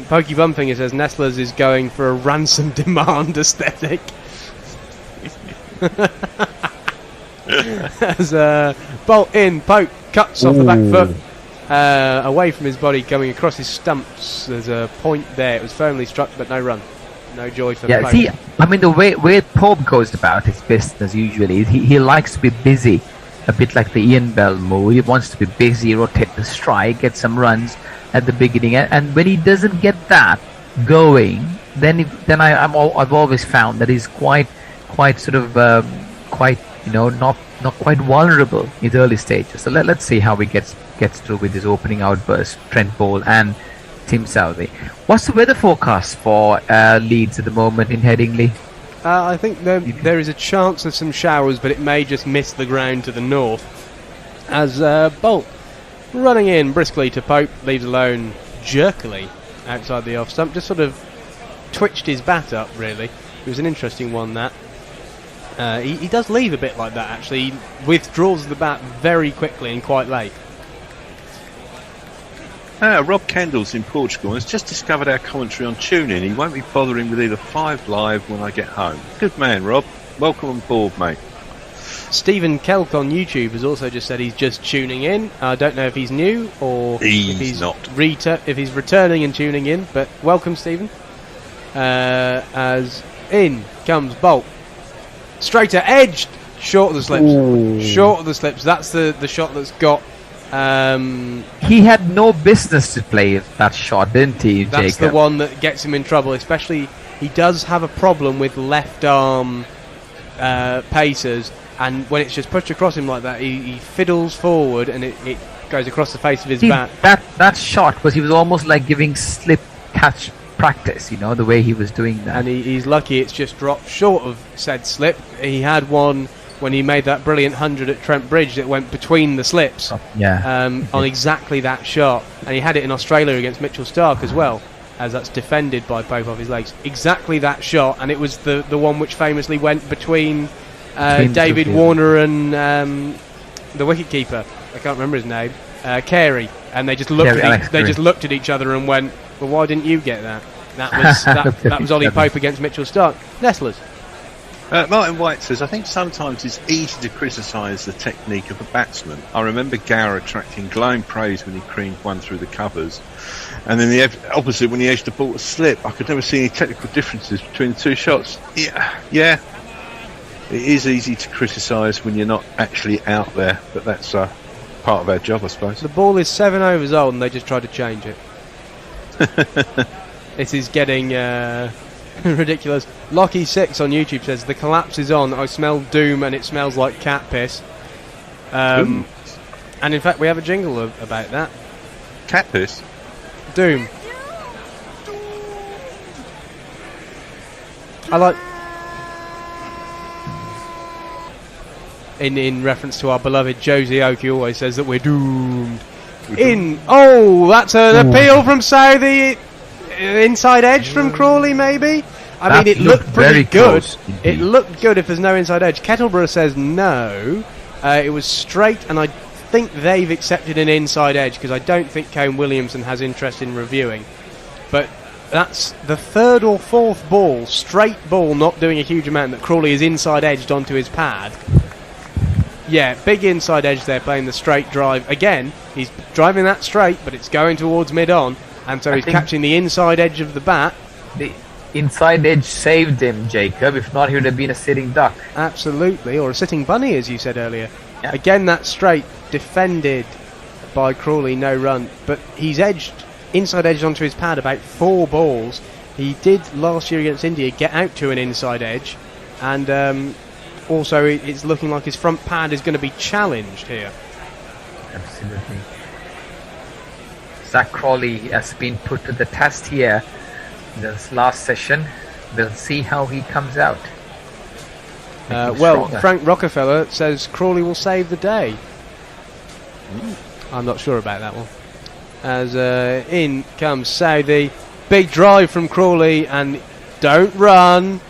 Pokey Bumfinger says Nestlers is going for a ransom demand aesthetic. As Boult in, Poke cuts off the back foot, away from his body, going across his stumps. There's a point there. It was firmly struck, but no run. No joy for the Pope. See, I mean, the way Pope goes about his business usually, he likes to be busy, a bit like the Ian Bell move. He wants to be busy, rotate the strike, get some runs at the beginning, and when he doesn't get that going, then I've always found that he's quite sort of not quite vulnerable in the early stages. So let's see how he gets through with his opening outburst, Trent Boult and Tim Southee. What's the weather forecast for Leeds at the moment in Headingley? I think there is a chance of some showers, but it may just miss the ground to the north. As Boult running in briskly to Pope, leaves alone jerkily outside the off stump, just sort of twitched his bat up, really. It was an interesting one, that. He does leave a bit like that, actually. He withdraws the bat very quickly and quite late. Rob Kendall's in Portugal and has just discovered our commentary on TuneIn. He won't be bothering with either 5 Live when I get home. Good man, Rob. Welcome on board, mate. Stephen Kelk on YouTube has also just said he's just tuning in. I don't know if he's new or if he's not. If he's returning and tuning in, but welcome, Stephen. As in comes Boult. Straighter edged, short of the slips. Ooh. Short of the slips. That's the shot that's got. He had no business to play that shot, didn't he, Jacob? That's the one that gets him in trouble. Especially, he does have a problem with left arm pacers, and when it's just pushed across him like that, he fiddles forward, and it goes across the face of his bat. That shot he was almost like giving slip catch practice, the way he was doing that. And he's lucky it's just dropped short of said slip. He had one when he made that brilliant 100 at Trent Bridge that went between the slips on exactly that shot. And he had it in Australia against Mitchell Starc as well, as that's defended by Pope off his legs. Exactly that shot, and it was the one which famously went between David Warner and the wicketkeeper. I can't remember his name. Carey. And they just looked at each other and went, well, why didn't you get that? That was Ollie Pope against Mitchell Starc. Nestlers. Martin White says, I think sometimes it's easy to criticise the technique of a batsman. I remember Gower attracting glowing praise when he creamed one through the covers, and then the opposite when he edged the ball to slip. I could never see any technical differences between the two shots. Yeah, it is easy to criticise when you're not actually out there, but that's part of our job, I suppose. The ball is 7 overs old and they just tried to change it. It is getting ridiculous. Lockie6 on YouTube says, the collapse is on. I smell doom and it smells like cat piss. And in fact we have a jingle about that. Cat piss? Doom. I like... In reference to our beloved Josie Oak, he always says that we're doomed. That's an appeal from Southee. Inside edge from Crawley, maybe? I mean, it looked pretty good. It looked good if there's no inside edge. Kettleborough says no. It was straight, and I think they've accepted an inside edge because I don't think Kane Williamson has interest in reviewing. But that's the 3rd or 4th ball, straight ball, not doing a huge amount, that Crawley is inside edged onto his pad. Yeah, big inside edge there, playing the straight drive. Again, he's driving that straight, but it's going towards mid-on, and so he's catching the inside edge of the bat. The inside edge saved him, Jacob. If not, he would have been a sitting duck. Absolutely, or a sitting bunny, as you said earlier. Yeah. Again, that straight, defended by Crawley, no run, but he's inside edged onto his pad about 4 balls. He did last year against India get out to an inside edge, and also it's looking like his front pad is going to be challenged here. Absolutely. Zach Crawley has been put to the test here in this last session. We'll see how he comes out. Well, Frank Rockefeller says Crawley will save the day. I'm not sure about that one. As in comes Southee. Big drive from Crawley, and don't run.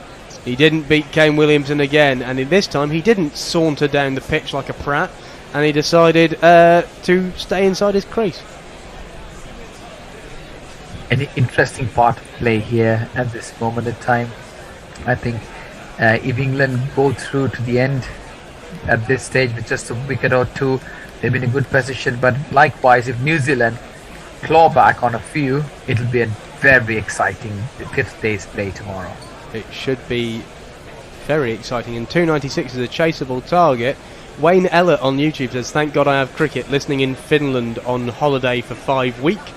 He didn't beat Kane Williamson again, and in this time he didn't saunter down the pitch like a prat, and he decided to stay inside his crease. An interesting part of play here at this moment in time. I think if England go through to the end at this stage with just a wicket or two, they've been in a good position. But likewise, if New Zealand claw back on a few, it'll be a very exciting 5th day's play tomorrow. It should be very exciting. And 296 is a chaseable target. Wayne Ellett on YouTube says, "Thank God I have cricket. Listening in Finland on holiday for 5 weeks,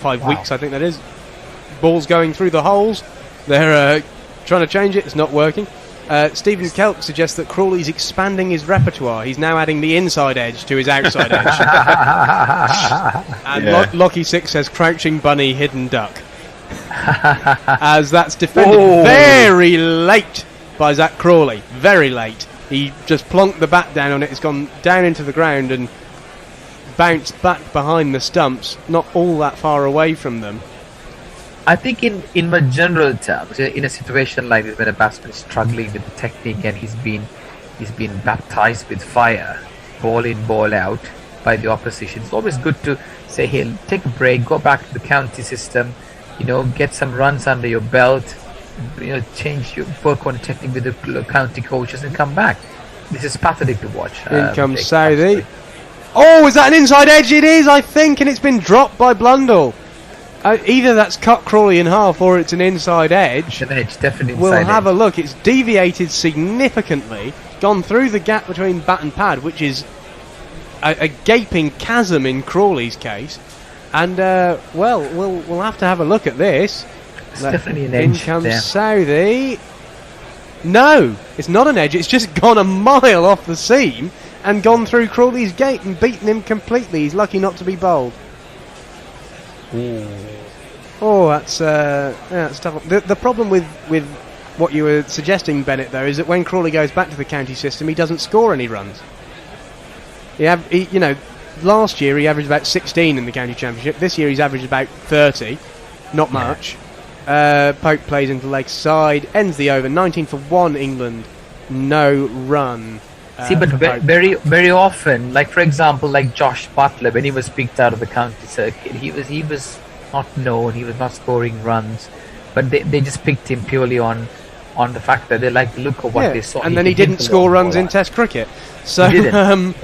I think that is. Ball's going through the holes. They're trying to change it. It's not working." Stephen Kelp suggests that Crawley's expanding his repertoire. He's now adding the inside edge to his outside edge. And Lockie 6 says, "Crouching bunny, hidden duck." As that's defended very late by Zach Crawley. Very late. He just plonked the bat down on it. It's gone down into the ground and bounced back behind the stumps, not all that far away from them. I think in my general terms, in a situation like this when a batsman is struggling with the technique and he's been baptized with fire, ball in, ball out by the opposition, it's always good to say, hey, take a break, go back to the county system, get some runs under your belt, change your work on technique with the county coaches and come back. This is pathetic to watch. In comes Southee. Oh, is that an inside edge? It is, I think, and it's been dropped by Blundell. Either that's cut Crawley in half or it's an inside edge. It's an edge, definitely inside We'll have a look. It's deviated significantly, gone through the gap between bat and pad, which is a gaping chasm in Crawley's case. And, we'll have to have a look at this. It's definitely an edge. In comes Southee. No, it's not an edge. It's just gone a mile off the seam and gone through Crawley's gate and beaten him completely. He's lucky not to be bowled. Oh, that's tough. The problem with what you were suggesting, Bennett, though, is that when Crawley goes back to the county system, he doesn't score any runs. Last year he averaged about 16 in the county championship. This year he's averaged about 30. Not much. Pope plays into leg side, ends the over. 19 for 1 England. No run. See, but very, very often, like for example, like Josh Butler, when he was picked out of the county circuit, he was not known, he was not scoring runs, but they just picked him purely on the fact that they liked the look of what they saw. And then he didn't score runs in Test cricket. So, he didn't.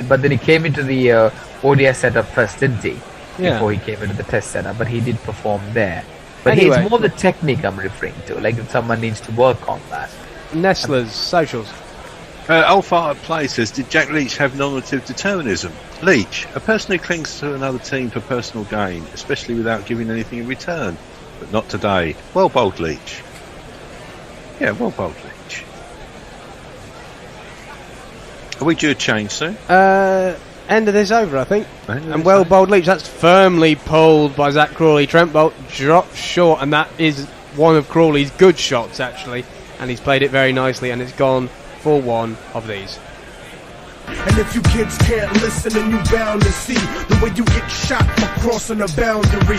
But then he came into the ODI setup first, didn't he? Before he came into the Test setup, but he did perform there. But anyway, it's more the technique I'm referring to. Like if someone needs to work on that. Nestler's socials. Alfart Play says, did Jack Leach have nominative determinism? Leach, a person who clings to another team for personal gain, especially without giving anything in return. But not today. Well bowled, Leach. Yeah, well bowled, Leach. Are we due a change soon? End of this over, I think. And well bowled Leach. That's firmly pulled by Zach Crawley. Trent Boult dropped short, and that is one of Crawley's good shots, actually. And he's played it very nicely, and it's gone for one of these. And if you kids can't listen, then you bound to see the way you get shot for crossing a boundary.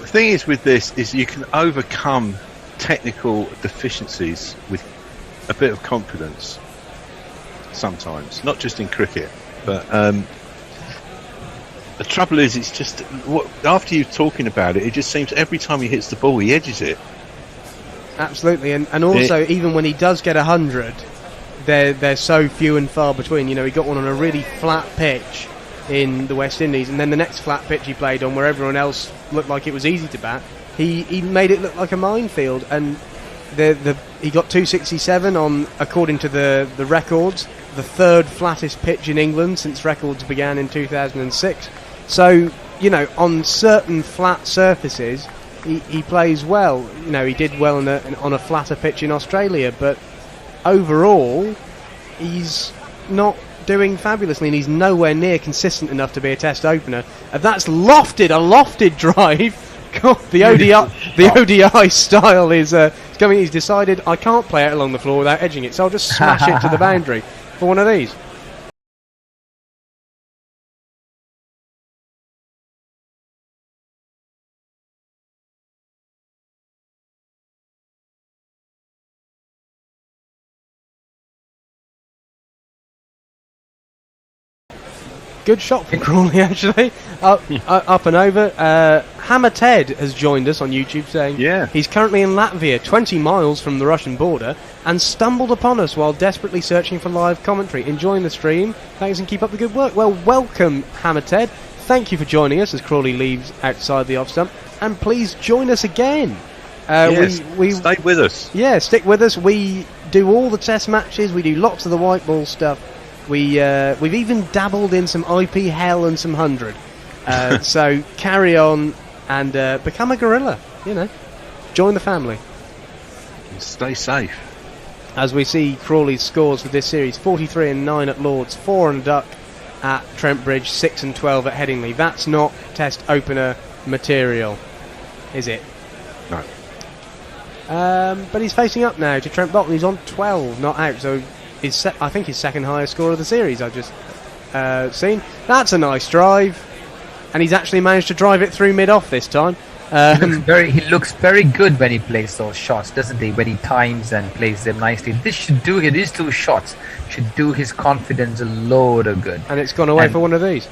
The thing is with this is you can overcome technical deficiencies with a bit of confidence sometimes, not just in cricket, but the trouble is it's just after you're talking about it, it just seems every time he hits the ball he edges it. Absolutely, and also even when he does get 100, they're so few and far between. He got one on a really flat pitch in the West Indies, and then the next flat pitch he played on, where everyone else looked like it was easy to bat, he made it look like a minefield. And he got 267 on, according to the records, the third flattest pitch in England since records began in 2006. So on certain flat surfaces, he plays well. He did well on a flatter pitch in Australia, but overall, he's not doing fabulously, and he's nowhere near consistent enough to be a Test opener. And that's a lofted drive God, the ODI style is coming. He's decided I can't play it along the floor without edging it, so I'll just smash it to the boundary for one of these. Good shot from Crawley, actually. Up and over. Hammer Ted has joined us on YouTube saying he's currently in Latvia, 20 miles from the Russian border, and stumbled upon us while desperately searching for live commentary. Enjoying the stream. Thanks and keep up the good work. Well, welcome, Hammer Ted. Thank you for joining us as Crawley leaves outside the off stump. And please join us again. We stay with us. Yeah, stick with us. We do all the test matches. We do lots of the white ball stuff. We've even dabbled in some IP hell and some 100. So carry on and become a gorilla. Join the family. And stay safe. As we see Crawley's scores for this series: 43 and 9 at Lords, 4 and a duck at Trent Bridge, 6 and 12 at Headingley. That's not test opener material, is it? No. But he's facing up now to Trent Bolton. He's on 12, not out. So. I think his second highest score of the series I've just seen. That's a nice drive, and he's actually managed to drive it through mid-off this time. He looks very good when he plays those shots, doesn't he? When he times and plays them nicely. These two shots should do his confidence a load of good. And it's gone away for one of these.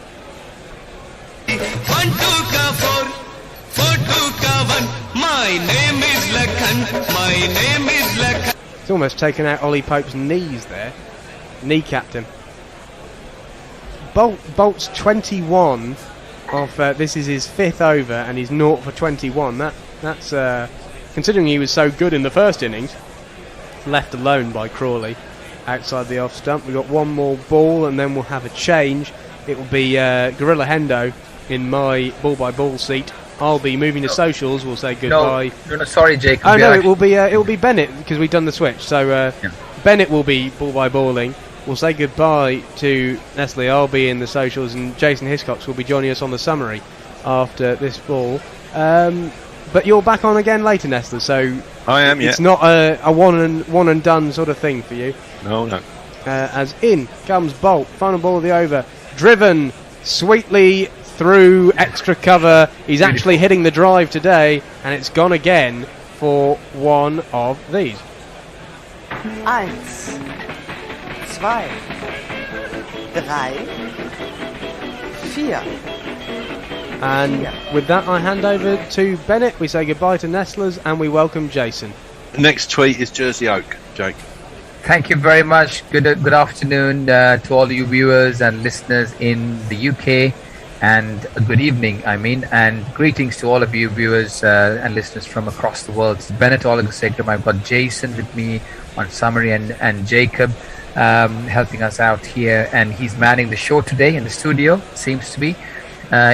My name is Lakhan. My name is Lakhan. It's almost taken out Ollie Pope's knees there. Kneecapped him. Boult's 21 off. This is his 5th over, and he's 0 for 21. That's considering he was so good in the first innings. Left alone by Crawley outside the off stump. We've got one more ball, and then we'll have a change. It will be Gorilla Hendo in my ball-by-ball seat. I'll be moving to socials. We'll say goodbye. No, sorry, Jacob. Oh no, it will be Bennett because we've done the switch. So Bennett will be ball-by-balling. We'll say goodbye to Nestle. I'll be in the socials, and Jason Hiscox will be joining us on the summary after this ball. But you're back on again later, Nestle. So I am. It's not a one and done sort of thing for you. No. As in comes Boult, final ball of the over, driven sweetly through extra cover. He's actually hitting the drive today, and it's gone again for one of these. 1, 2, 3, 4. And with that, I hand over to Bennett. We say goodbye to Nestlers, and we welcome Jason. Next tweet is Jersey Oak, Jake. Thank you very much. Good afternoon to all you viewers and listeners in the UK. And a good evening, and greetings to all of you viewers and listeners from across the world. It's Bennett Ollie. I've got Jason with me on summary and Jacob helping us out here, and he's manning the show today in the studio, seems to be.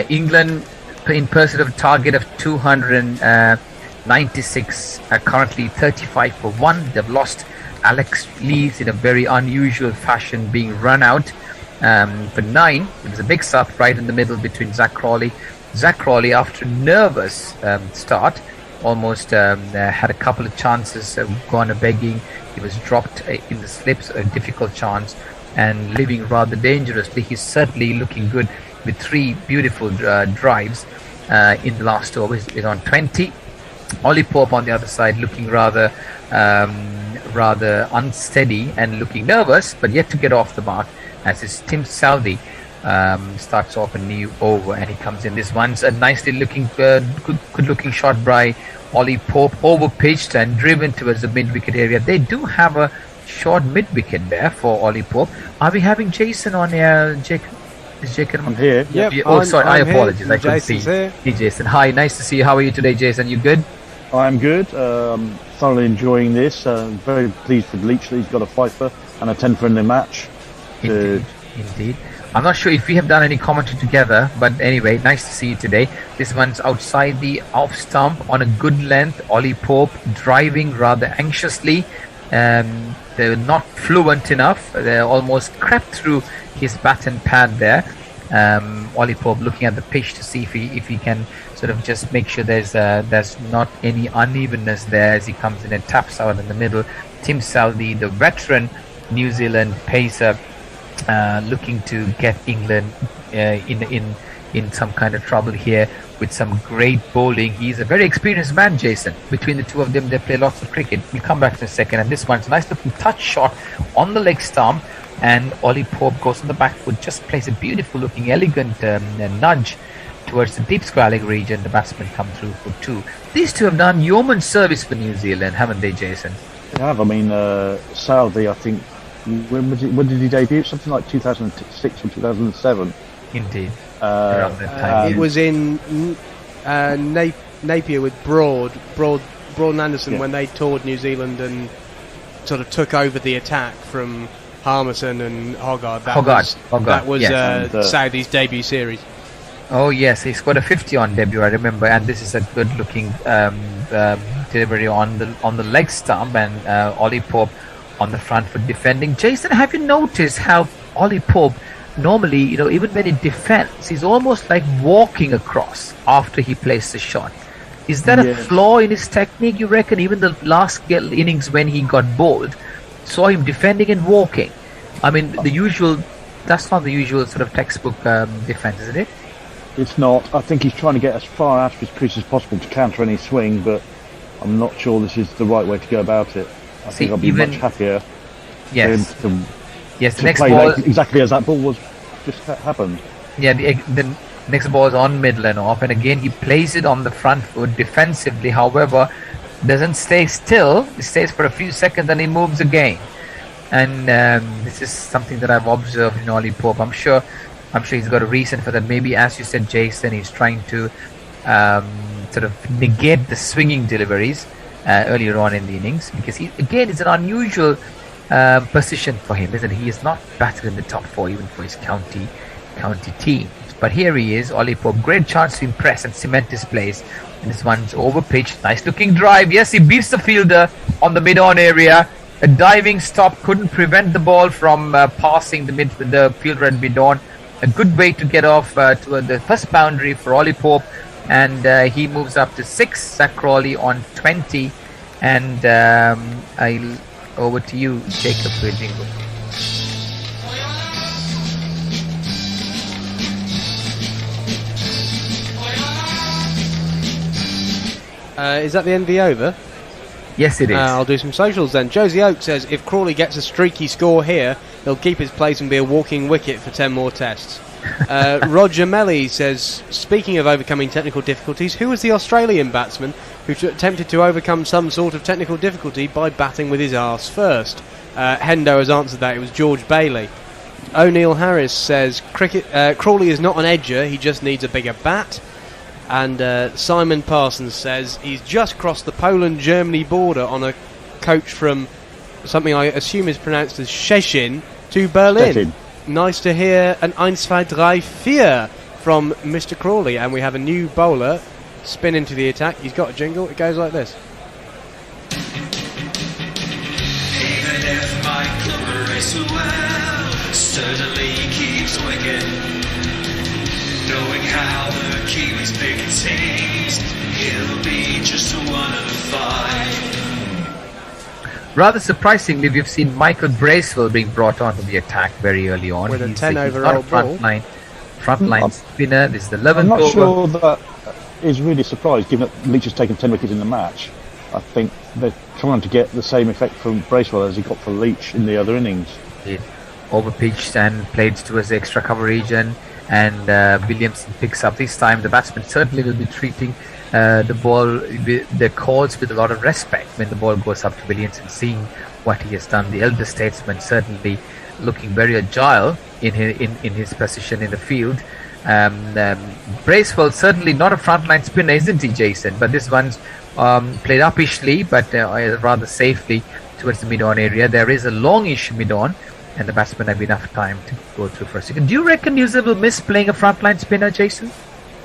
England in pursuit of a target of 296, currently 35 for 1. They've lost Alex Lees in a very unusual fashion, being run out. For 9, it was a mix up right in the middle between Zach Crawley. Zach Crawley, after a nervous start, almost had a couple of chances, gone a begging. He was dropped in the slips, a difficult chance, and living rather dangerously. He's certainly looking good with 3 beautiful drives in the last over. He's on 20. Ollie Pope on the other side, looking rather unsteady and looking nervous, but yet to get off the mark. As his Tim Southee starts off a new over, and he comes in. This one's a nicely looking, good looking shot by Ollie Pope, over pitched and driven towards the mid wicket area. They do have a short mid wicket there for Ollie Pope. Are we having Jason on here, Jacob? Is Jacob? I'm here. Yep. I apologize. I couldn't see. Hey, Jason. Hi, nice to see you. How are you today, Jason? You good? I'm good. Thoroughly enjoying this. Very pleased with Leach. He's got a 5 and a 10 friendly match. Indeed. I'm not sure if we have done any commentary together, but anyway, nice to see you today. This one's outside the off stump on a good length. Ollie Pope driving rather anxiously. They're not fluent enough. They almost crept through his bat and pad there. Ollie Pope looking at the pitch to see if he can sort of just make sure there's not any unevenness there as he comes in and taps out in the middle. Tim Southee, the veteran New Zealand pacer, looking to get England in some kind of trouble here with some great bowling. He's a very experienced man, Jason. Between the two of them, they play lots of cricket. We'll come back in a second. And this one's a nice looking touch shot on the leg stump. And Ollie Pope goes on the back foot, just plays a beautiful looking, elegant nudge towards the deep square leg region. The batsmen come through for 2. These two have done yeoman service for New Zealand, haven't they, Jason? They have. I mean, Southee, I think, when did he debut? Something like 2006 or 2007. Indeed. Around that time. It was in Napier with Broad and Anderson when they toured New Zealand and sort of took over the attack from Harmison and Hoggard. That was Southee's debut series. Oh yes, he scored a 50 on debut, I remember, and this is a good looking delivery on the leg stump, and Ollie Pope on the front foot defending. Jason, have you noticed how Ollie Pope normally, even when he defends, he's almost like walking across after he plays the shot? Is that a flaw in his technique, you reckon? Even the last innings when he got bowled, saw him defending and walking. I mean, that's not the usual sort of textbook defense, isn't it? It's not. I think he's trying to get as far out of his crease as possible to counter any swing, but I'm not sure this is the right way to go about it. I think I'll be much happier for him to next play ball, exactly as that ball was just happened. Yeah, the next ball is on middle and off, and again he plays it on the front foot defensively. However, doesn't stay still. He stays for a few seconds and he moves again. And this is something that I've observed in Ollie Pope. I'm sure he's got a reason for that. Maybe, as you said, Jason, he's trying to sort of negate the swinging deliveries earlier on in the innings, because it's an unusual position for him, isn't it? He is not batted in the top 4 even for his county team. But here he is, Ollie Pope, great chance to impress and cement his place. And this one's over pitch, nice looking drive. Yes, he beats the fielder on the mid-on area. A diving stop couldn't prevent the ball from passing the fielder at mid-on. A good way to get off to the first boundary for Ollie Pope, and he moves up to 6. Zach Crawley on 20, and over to you, Jacob, for a jingle. Is that the end of the over? Yes, it is. I'll do some socials then. Josie Oak says if Crawley gets a streaky score here, he'll keep his place and be a walking wicket for 10 more tests. Roger Melly says, speaking of overcoming technical difficulties, who was the Australian batsman who attempted to overcome some sort of technical difficulty by batting with his arse first? Hendo has answered that. It was George Bailey. O'Neill Harris says Crawley is not an edger, he just needs a bigger bat. And Simon Parsons says he's just crossed the Poland-Germany border on a coach from something I assume is pronounced as Szczecin to Berlin. Szczecin. Nice to hear an 1, 2, 3, 4 from Mr. Crawley. And we have a new bowler spin into the attack. He's got a jingle. It goes like this. Even if my club race well, certainly keeps winning. Knowing how the Kiwis pick teams, he'll be just 1 of 5. Rather surprisingly, we've seen Michael Bracewell being brought onto the attack very early on. With a 10 over all frontline spinner. This is the 11th over. I'm not sure that is really surprised, given that Leach has taken 10 wickets in the match. I think they're trying to get the same effect from Bracewell as he got for Leach in the other innings. Overpitched and played towards the extra cover region. And Williamson picks up. This time the batsman certainly will be treating the ball, the calls, with a lot of respect when the ball goes up to Williamson, seeing what he has done. The elder statesman certainly looking very agile in his position in the field. Bracewell certainly not a frontline spinner, isn't he, Jason? But this one's played uppishly, but rather safely towards the mid-on area. There is a longish mid-on, and the batsmen have enough time to go through for a second. Do you reckon New Zealand will miss playing a frontline spinner, Jason?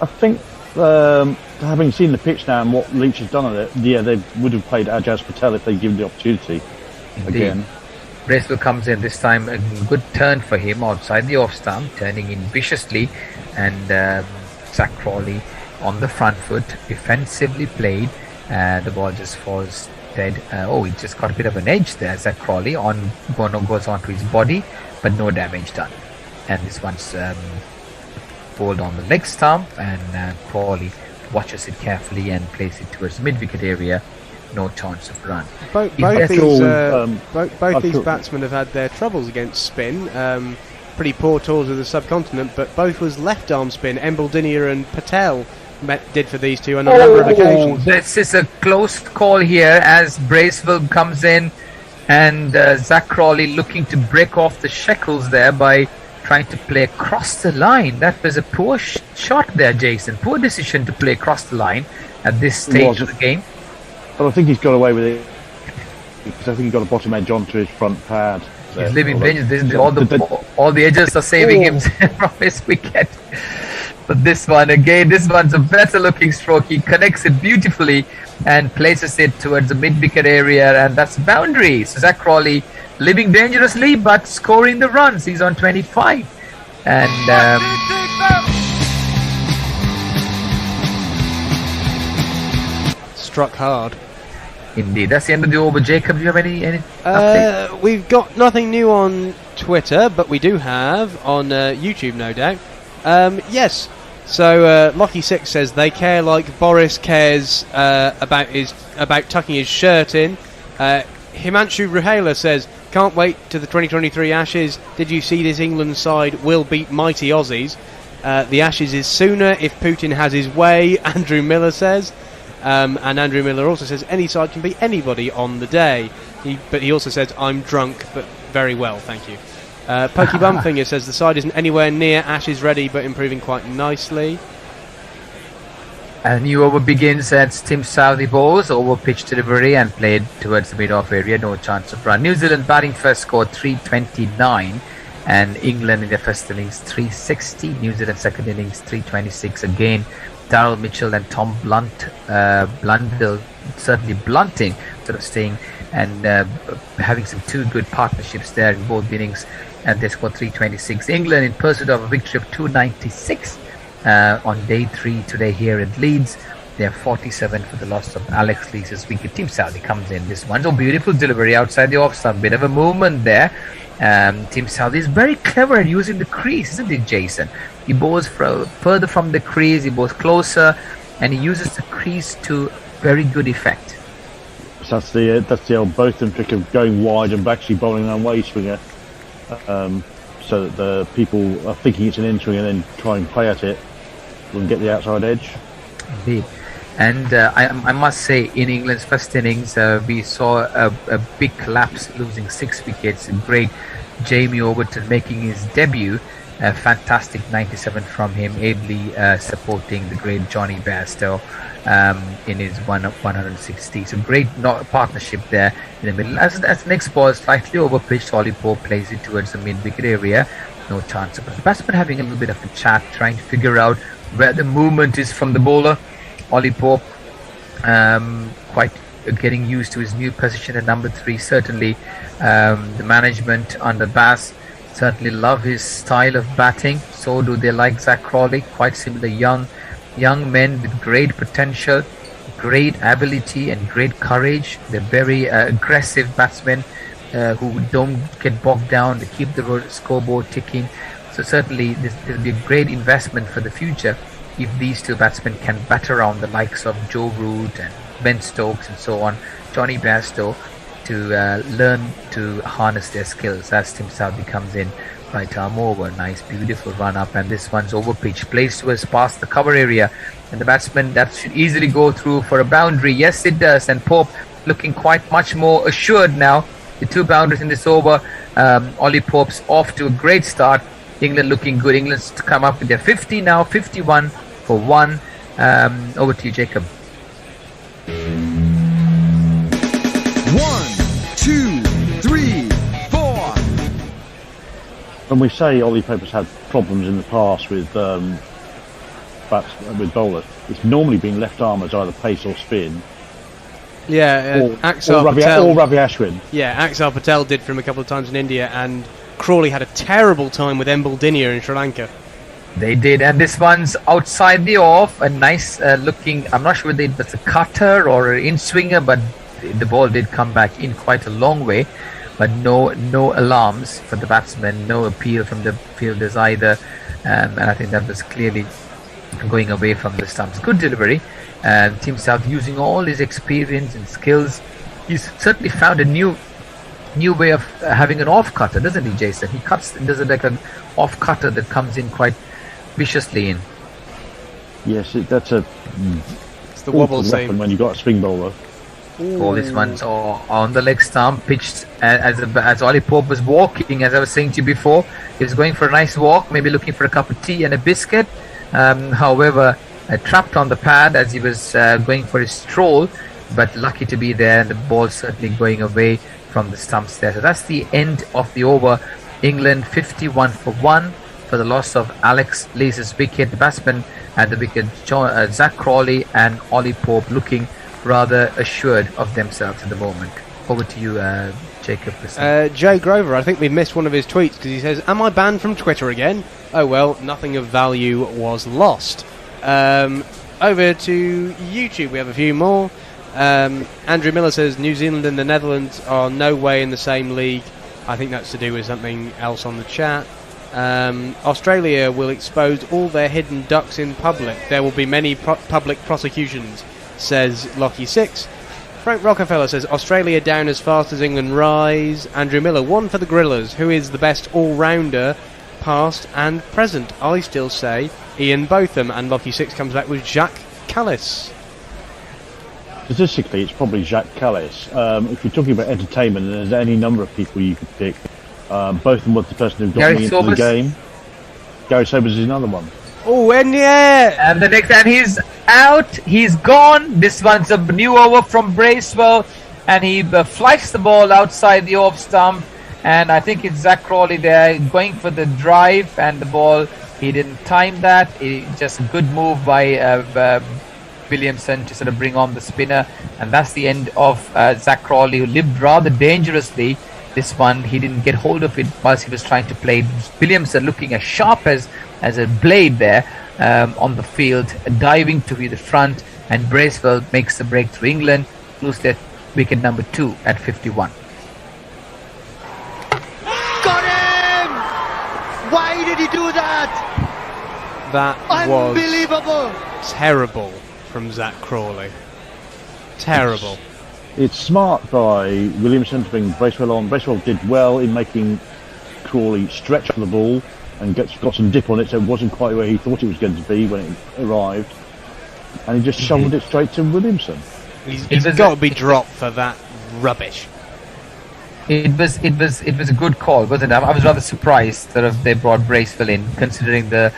I think, having seen the pitch now and what Leach has done on it, they would have played Ajaz Patel if they'd given the opportunity. Indeed. Again. Bracewell comes in this time, a good turn for him outside the off stump, turning in viciously, and Zach Crawley on the front foot, defensively played. The ball just falls dead. He just got a bit of an edge there. Zach Crawley goes onto his body, but no damage done. And this one's bowled on the leg stump, and Crawley watches it carefully and plays it towards the mid-wicket area. No chance of run. Both these batsmen have had their troubles against spin. Pretty poor tours of the subcontinent, but both was left arm spin. Embledinier and Patel did for these two on a number of occasions. This is a close call here as Bracewell comes in, and Zach Crawley looking to break off the shackles there by trying to play across the line. That was a poor shot there, Jason. Poor decision to play across the line at this stage of the game. But I think he's got away with it because I think he got a bottom edge onto his front pad. He's living dangerous. All the edges are saving him from his wicket. But this one's a better looking stroke. He connects it beautifully and places it towards the mid-wicket area, and that's a boundary. So Zach Crawley living dangerously but scoring the runs. He's on 25. And struck hard. Indeed. That's the end of the over. Jacob, do you have any update? We've got nothing new on Twitter, but we do have on YouTube, no doubt. Yes. So Lockie6 says they care like Boris cares about tucking his shirt in. Himanshu Ruhela says, can't wait to the 2023 Ashes. Did you see this England side will beat mighty Aussies? The Ashes is sooner if Putin has his way, Andrew Miller says. And Andrew Miller also says any side can beat anybody on the day. But he also says I'm drunk but very well, thank you. Pokey Bumfinger says the side isn't anywhere near Ashes ready but improving quite nicely. A new over begins at Tim Southee bowls, over pitch delivery and played towards the mid-off area, no chance of run. New Zealand batting first scored 329 and England in their first innings 360. New Zealand second innings 326 again. Daryl Mitchell and Tom Blundell certainly blunting, sort of staying and having some two good partnerships there in both innings, and they scored 326. England in pursuit of a victory of 296 on day 3 today here at Leeds. They are 47 for the loss of Alex Lees's wicket. Tim Southee comes in. This one's a beautiful delivery outside the off stump. Bit of a movement there. Tim Southee is very clever at using the crease, isn't it, Jason? He bowls further from the crease, he bowls closer, and he uses the crease to very good effect. So that's the old Boulton trick of going wide and actually bowling an away swinger, so that the people are thinking it's an in swing and then try and play at it and get the outside edge. Indeed. And I must say, in England's first innings, we saw a big collapse, losing 6 wickets. Great Jamie Overton making his debut. A fantastic 97 from him, ably supporting the great Jonny Bairstow in his 160. So great partnership there in the middle. As the next ball slightly over pitched, Ollie Pope plays it towards the mid-wicket area. No chance of it. The batsman having a little bit of a chat, trying to figure out where the movement is from the bowler. Ollie Pope quite getting used to his new position at number 3. Certainly the management under Bass certainly love his style of batting. So do they like Zach Crawley. Quite similar young men with great potential, great ability and great courage. They're very aggressive batsmen who don't get bogged down. They keep the scoreboard ticking. So certainly this will be a great investment for the future if these two batsmen can bat around the likes of Joe Root and Ben Stokes and so on, Jonny Bairstow, to learn to harness their skills as Tim Southee comes in. Right arm over, nice beautiful run up, and this one's over pitch, plays towards past the cover area, and the batsman that should easily go through for a boundary. Yes, it does, and Pope looking quite much more assured now. The 2 boundaries in this over. Ollie Pope's off to a great start. England looking good. England's to come up with their 50 now, 51 for 1. Over to you, Jacob. 1, 2, 3, 4. When we say Ollie Pope has had problems in the past with bowlers, it's normally been left armers, either pace or spin. Axar Patel. Or Ravi Ashwin. Yeah, Axar Patel did for him a couple of times in India, and Crawley had a terrible time with Embuldinia in Sri Lanka. They did, and this one's outside the off, a nice looking, I'm not sure whether it was a cutter or an in-swinger, but the ball did come back in quite a long way, but no alarms for the batsman, no appeal from the fielders either, and I think that was clearly going away from the stumps. Good delivery, Team South using all his experience and skills. He's certainly found a new way of having an off cutter, doesn't he, Jason? He does it like an off cutter that comes in quite viciously in. Yes, that's a it's the wobble weapon when you got a spin bowler. All this one's on the leg stump, pitched as Ollie Pope was walking, as I was saying to you before. He was going for a nice walk, maybe looking for a cup of tea and a biscuit. However, trapped on the pad as he was going for his stroll, but lucky to be there, and the ball certainly going away from the stumps there. So that's the end of the over. England 51 for 1 for the loss of Alex Lees's wicket. The batsman at the wicket, Zach Crawley and Ollie Pope, looking rather assured of themselves at the moment. Over to you, Jacob. Joe Grover, I think we've missed one of his tweets because he says, "Am I banned from Twitter again?" Oh well, nothing of value was lost. Over to YouTube, we have a few more. Andrew Miller says New Zealand and the Netherlands are no way in the same league. I think that's to do with something else on the chat. Australia will expose all their hidden ducks in public. There will be many public prosecutions, says Lockie6. Frank Rockefeller says Australia down as fast as England rise. Andrew Miller, one for the Grillers. Who is the best all-rounder, past and present? I still say Ian Botham, and Lockie6 comes back with Jacques Kallis. Statistically, it's probably Jacques Kallis. If you're talking about entertainment, and there's any number of people you could pick. Botham was the person who got me into the game. Gary Sobers is another one. Oh, and yeah! And the next, and he's out, he's gone. This one's a new over from Bracewell, and he flies the ball outside the off stump, and I think it's Zach Crawley there going for the drive, and the ball, he didn't time that. Just a good move by Williamson to sort of bring on the spinner, and that's the end of Zach Crawley, who lived rather dangerously. This one, he didn't get hold of it whilst he was trying to play. Williamson looking as sharp as a blade there on the field, diving to the front, and Bracewell makes the break through. England lose their wicket number 2 at 51. Got him! Why did he do that? That unbelievable! Was terrible from Zach Crawley. Terrible. It's smart by Williamson to bring Bracewell on. Bracewell did well in making Crawley stretch for the ball and got some dip on it, so it wasn't quite where he thought it was going to be when it arrived. And he just shoveled it straight to Williamson. He's got to be dropped for that rubbish. It was a good call, wasn't it? I was rather surprised that they brought Bracewell in, considering the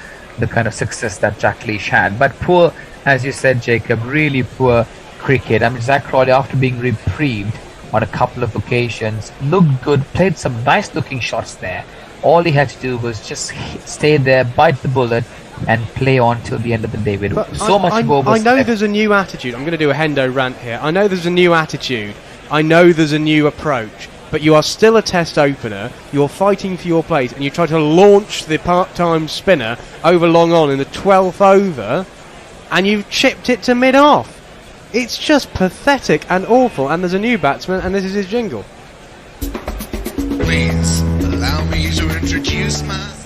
kind of success that Jack Leach had. But poor, as you said, Jacob, really poor cricket. I mean, Zach Crawley, after being reprieved on a couple of occasions, looked good, played some nice looking shots there. All he had to do was just stay there, bite the bullet, and play on till the end of the day. With so much more. I know there's a new attitude. I'm going to do a Hendo rant here. I know there's a new attitude. I know there's a new approach. But you are still a test opener. You're fighting for your place, and you try to launch the part-time spinner over long on in the 12th over, and you've chipped it to mid-off. It's just pathetic and awful, and there's a new batsman, and this is his jingle. Please allow me to introduce myself.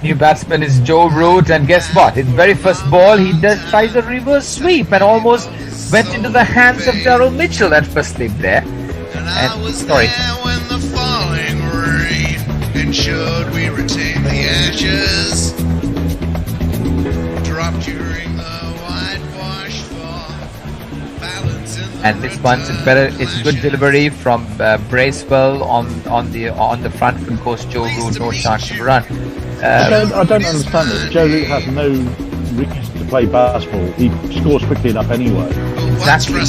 New batsman is Joe Root, and guess what? His very first ball, he tries a reverse sweep and almost went into the hands of Daryl Mitchell at first slip there. And I was there when the falling rain ensured we retained the ashes. During the whitewash fall, balance in the and this one's it's a good delivery from Bracewell on the front foot goes Joe Root, no chance of a run. I don't understand this. Joe Root has no reason to play basketball. He scores quickly enough anyway. Exactly.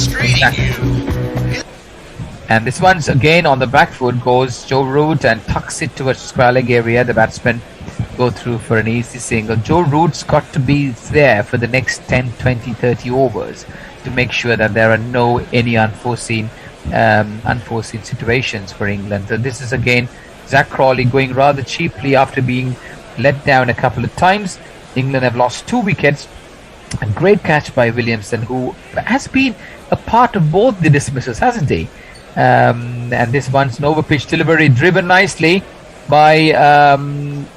And this one's again on the back foot goes Joe Root and tucks it towards square leg area. The batsman go through for an easy single. Joe Root's got to be there for the next 10, 20, 30 overs to make sure that there are any unforeseen situations for England. So this is again Zach Crawley going rather cheaply after being let down a couple of times. England have lost 2 wickets. A great catch by Williamson, who has been a part of both the dismissals, hasn't he? And this one's an over-pitch delivery driven nicely by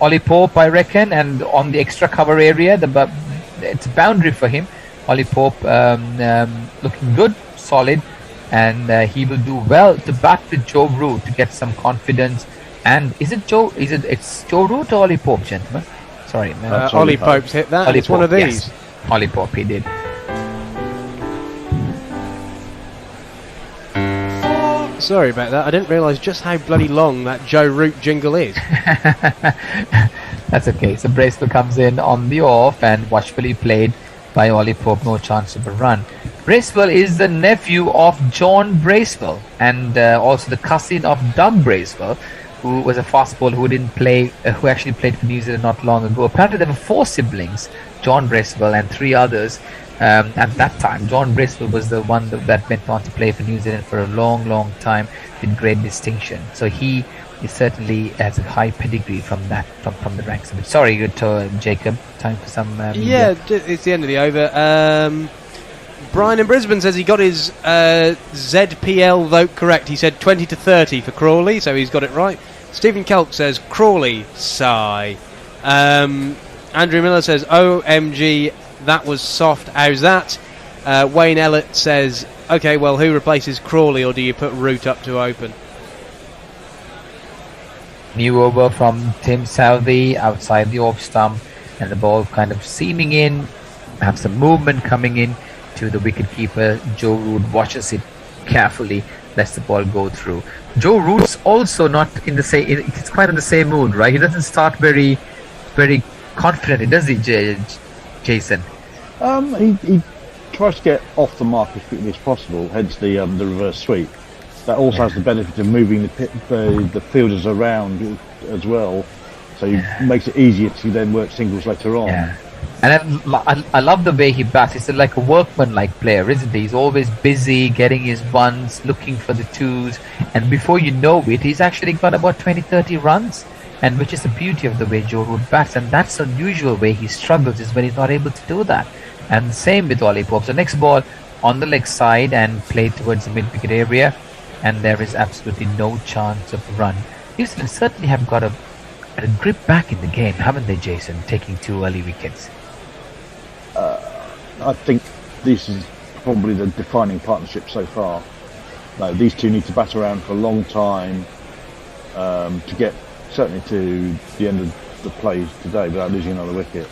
Ollie Pope, I reckon, and on the extra cover area, it's a boundary for him. Ollie Pope looking good, solid, and he will do well to bat with Joe Root to get some confidence. And it's Joe Root or Ollie Pope, gentlemen? Sorry, Ollie Pope's hit that. It's one of these. Yes. Ollie Pope, he did. Sorry about that. I didn't realise just how bloody long that Joe Root jingle is. That's okay. So Bracewell comes in on the off and watchfully played by Ollie Pope. No chance of a run. Bracewell is the nephew of John Bracewell and also the cousin of Doug Bracewell, who was a fast bowler who actually played for New Zealand not long ago. Apparently there were 4 siblings, John Bracewell and 3 others. At that time, John Bracewell was the one that went on to play for New Zealand for a long time with great distinction. So he certainly has a high pedigree from the ranks of it. Sorry, Jacob. Time for some. It's the end of the over. Brian in Brisbane says he got his ZPL vote correct. He said 20 to 30 for Crawley, so he's got it right. Stephen Kelk says Crawley, sigh. Andrew Miller says OMG, that was soft, how's that? Wayne Ellett says, okay, well, who replaces Crawley, or do you put Root up to open? New over from Tim Southee outside the off stump, and the ball kind of seaming in, have some movement coming in to the wicket keeper. Joe Root watches it carefully, lets the ball go through. Joe Root's also not in the same, it's quite in the same mood, right? He doesn't start very confidently, does he, Jason? He tries to get off the mark as quickly as possible, hence the reverse sweep. That also has the benefit of moving the fielders around as well, so he makes it easier to then work singles later on. Yeah. And I love the way he bats. He's like a workman-like player, isn't he? He's always busy getting his ones, looking for the twos, and before you know it, he's actually got about 20-30 runs, and which is the beauty of the way Joe Root bats, and that's an unusual way he struggles is when he's not able to do that. And same with Ollie Pope. So next ball on the leg side and played towards the mid-wicket area, and there is absolutely no chance of a run. New Zealand certainly have got a grip back in the game, haven't they, Jason, taking 2 early wickets? I think this is probably the defining partnership so far. No, these two need to bat around for a long time to get certainly to the end of the play today without losing another wicket.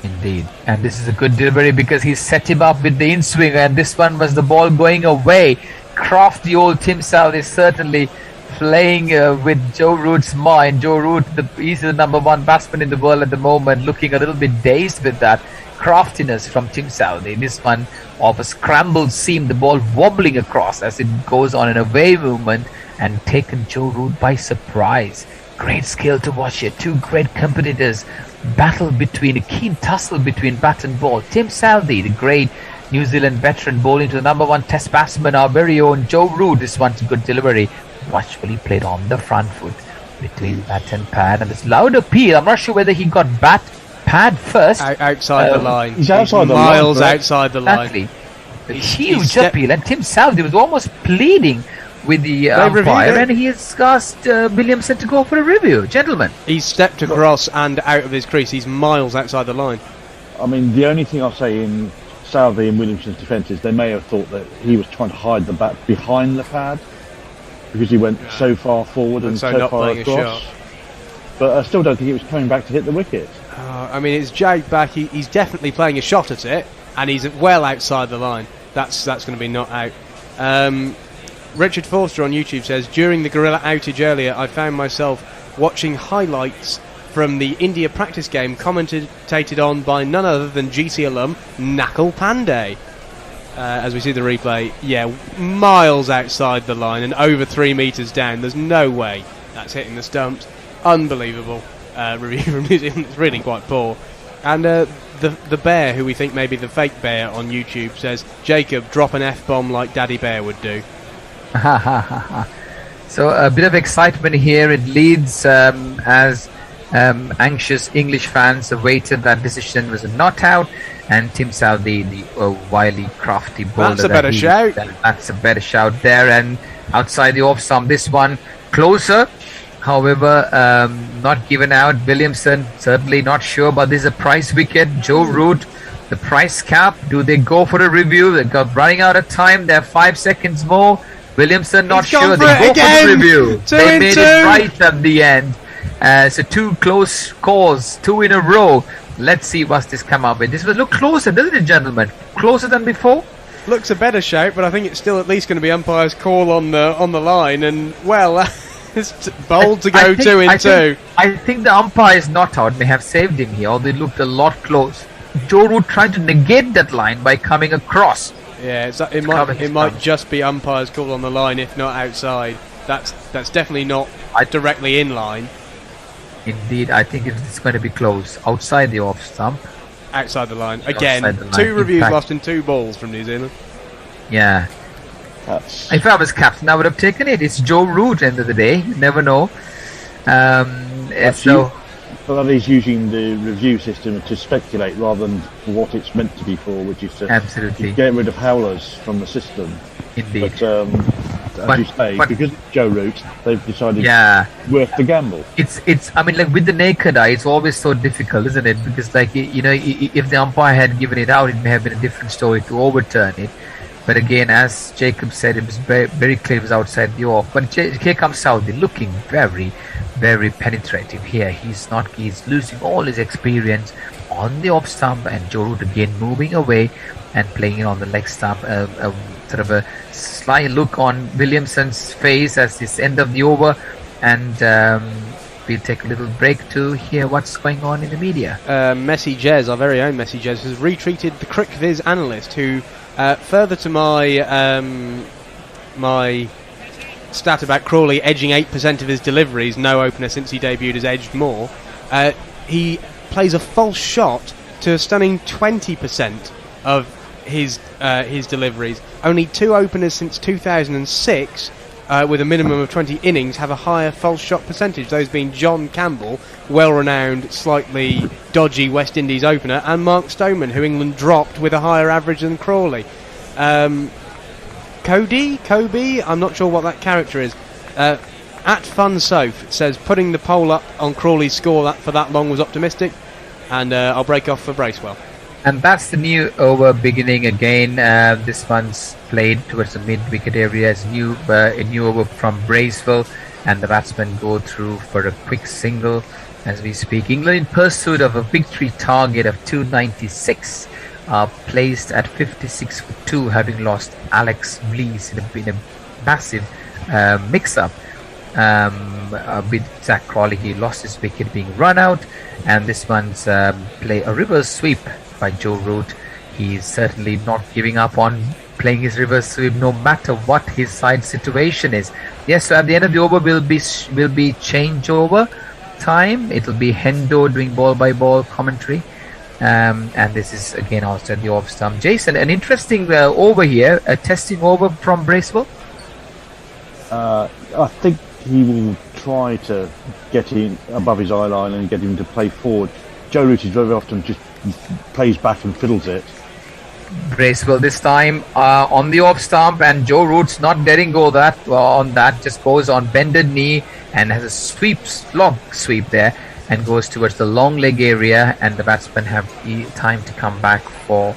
Indeed, and this is a good delivery because he set him up with the in-swing, and this one was the ball going away. Crafty old Tim South is certainly playing with Joe Root's mind. Joe Root, he's the number 1 batsman in the world at the moment, looking a little bit dazed with that craftiness from Tim Southee. This one of a scrambled seam, the ball wobbling across as it goes on an away movement and taken Joe Root by surprise. Great skill to watch here. 2 great competitors battle between a keen tussle between bat and ball. Tim Southee, the great New Zealand veteran, bowling to the number 1 test batsman, our very own Joe Root. This one's a good delivery, watchfully played on the front foot between bat and pad, and this loud appeal. I'm not sure whether he got pad first. Outside the line. He's outside the miles line, outside the line. Exactly. A huge appeal, and Tim Southee was almost pleading with the umpire, and he has asked Williamson to go for a review. Gentlemen, he's stepped across and out of his crease. He's miles outside the line. I mean, the only thing I'll say in Southee and Williamson's defence is they may have thought that he was trying to hide the bat behind the pad because he went so far forward and so far across. But I still don't think he was coming back to hit the wicket. I mean, it's jagged back. He's definitely playing a shot at it, and he's well outside the line. That's going to be not out. Richard Forster on YouTube says, during the Gorilla outage earlier, I found myself watching highlights from the India practice game commentated on by none other than GC alum Nakul Pandey. As we see the replay, miles outside the line and over 3 metres down. There's no way that's hitting the stumps. Unbelievable. review from New Zealand. It's really quite poor. And the bear, who we think may be the fake bear on YouTube, says, Jacob, drop an F-bomb like Daddy Bear would do. So a bit of excitement here in Leeds as anxious English fans awaited that decision was not out, and Tim Southee, the wily, crafty bowler. That's a better shout. That's a better shout there, and outside the off stump, this one closer. However, not given out. Williamson certainly not sure, but this is a price wicket. Joe Root, the price cap. Do they go for a review? They got running out of time. They're 5 seconds more. Williamson not sure. They go for the review. They made it right at the end. So 2 close calls, 2 in a row. Let's see what's this come up with. This will look closer, doesn't it, gentlemen? Closer than before. Looks a better shout, but I think it's still at least going to be umpire's call on the line. And well. It's bold to go 2 in 2. I think the umpire's not out may have saved him here, or they looked a lot close. Joe Root trying to negate that line by coming across. Yeah, it might just be umpire's call on the line, if not outside. That's definitely not directly in line. Indeed, I think it's going to be close. Outside the off stump. Outside the line. Again, 2 reviews lost in 2 balls from New Zealand. Yeah. If I was captain, I would have taken it. It's Joe Root, end of the day. You never know. But that is using the review system to speculate rather than for what it's meant to be for, which is to get rid of howlers from the system. Indeed. But as you say, because it's Joe Root, they've decided worth the gamble. It's. I mean, like with the naked eye, it's always so difficult, isn't it? Because, like, if the umpire had given it out, it may have been a different story to overturn it. But again, as Jacob said, it was very, very clear it was outside the off. But here comes Southee, looking very, very penetrative here. He's losing all his experience on the off stump, and Joe Root again moving away and playing it on the leg stump. Sort of a sly look on Williamson's face as this end of the over, and we'll take a little break to hear what's going on in the media. Messi Jez, our very own Messi Jez, has retweeted the CricViz analyst who. Further to my my stat about Crawley edging 8% of his deliveries, no opener since he debuted has edged more. He plays a false shot to a stunning 20% of his deliveries. Only 2 openers since 2006, with a minimum of 20 innings, have a higher false shot percentage. Those being John Campbell, well-renowned, slightly dodgy West Indies opener, and Mark Stoneman, who England dropped with a higher average than Crawley. Kobe, I'm not sure what that character is. At FunSoph says putting the poll up on Crawley's score for that long was optimistic, and I'll break off for Bracewell. And that's the new over beginning again. This one's played towards the mid-wicket area as a new over from Bracewell, and the batsmen go through for a quick single as we speak. England in pursuit of a victory target of 296, placed at 56 for 2, having lost Alex Blees in a massive mix-up with Zach Crawley. He lost his wicket being run out, and this one's play a reverse sweep by Joe Root. He's certainly not giving up on playing his reverse sweep no matter what his side situation is. Yes, so at the end of the over will be changeover time. It'll be Hendo doing ball by ball commentary, and this is again outside the off stump. Jason, an interesting over here, a testing over from Bracewell. I think he will try to get in above his eye line and get him to play forward. Joe Root is very often just plays back and fiddles it. Bracewell this time on the off stump, and Joe Root's not letting go on that, just goes on bended knee and has a long sweep there and goes towards the long leg area, and the batsmen have time to come back for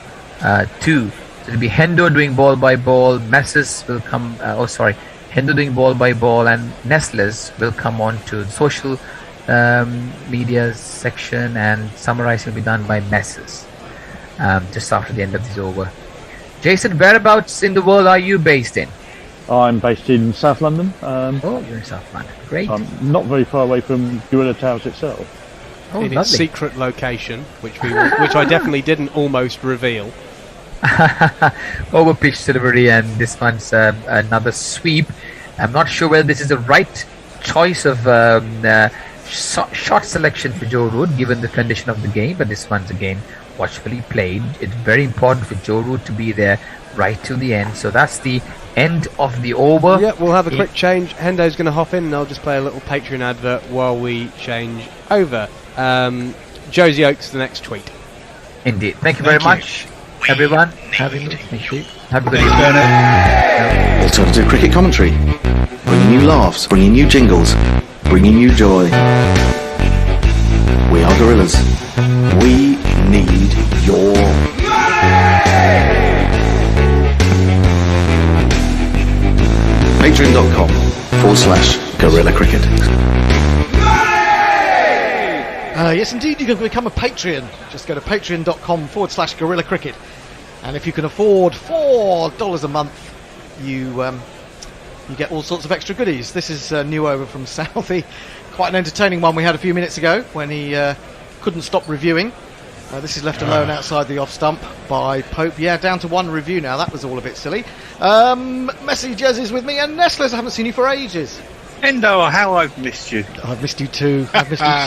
2. So it'll be Hendo doing ball by ball, Messrs will come, Hendo doing ball by ball, and Nestlers will come on to the social media section, and summarizing will be done by Messrs just after the end of this over. Jason, whereabouts in the world are you based in? I'm based in South London. You're in South London. Great. I'm not very far away from Gorilla Towers itself. In its secret location, which I definitely didn't almost reveal. Over pitch delivery, and this one's another sweep. I'm not sure whether this is the right choice of shot selection for Joe Root, given the condition of the game, but this one's again watchfully played. It's very important for Joe Root to be there right to the end. So that's the end of the over. Yeah, we'll have a quick change. Hendo's going to hop in, and I'll just play a little Patreon advert while we change over. Josie Oaks, the next tweet. Indeed. Thank you very much, everyone. Thank you. Have a good evening. Alternative cricket commentary. Bringing you laughs, bringing you jingles, bringing you joy. We are Gorillas. We need your Patreon.com/Gorilla Cricket. Yes, indeed, you can become a Patreon. Just go to patreon.com/Gorilla Cricket. And if you can afford $4 a month, you get all sorts of extra goodies. This is new over from Southee. Quite an entertaining one we had a few minutes ago when he couldn't stop reviewing. This is left alone outside the off stump by Pope. Yeah, down to one review now. That was all a bit silly. Messi Jersey's with me, and Nestlers, I haven't seen you for ages. Endo, how I've missed you. I've missed you too.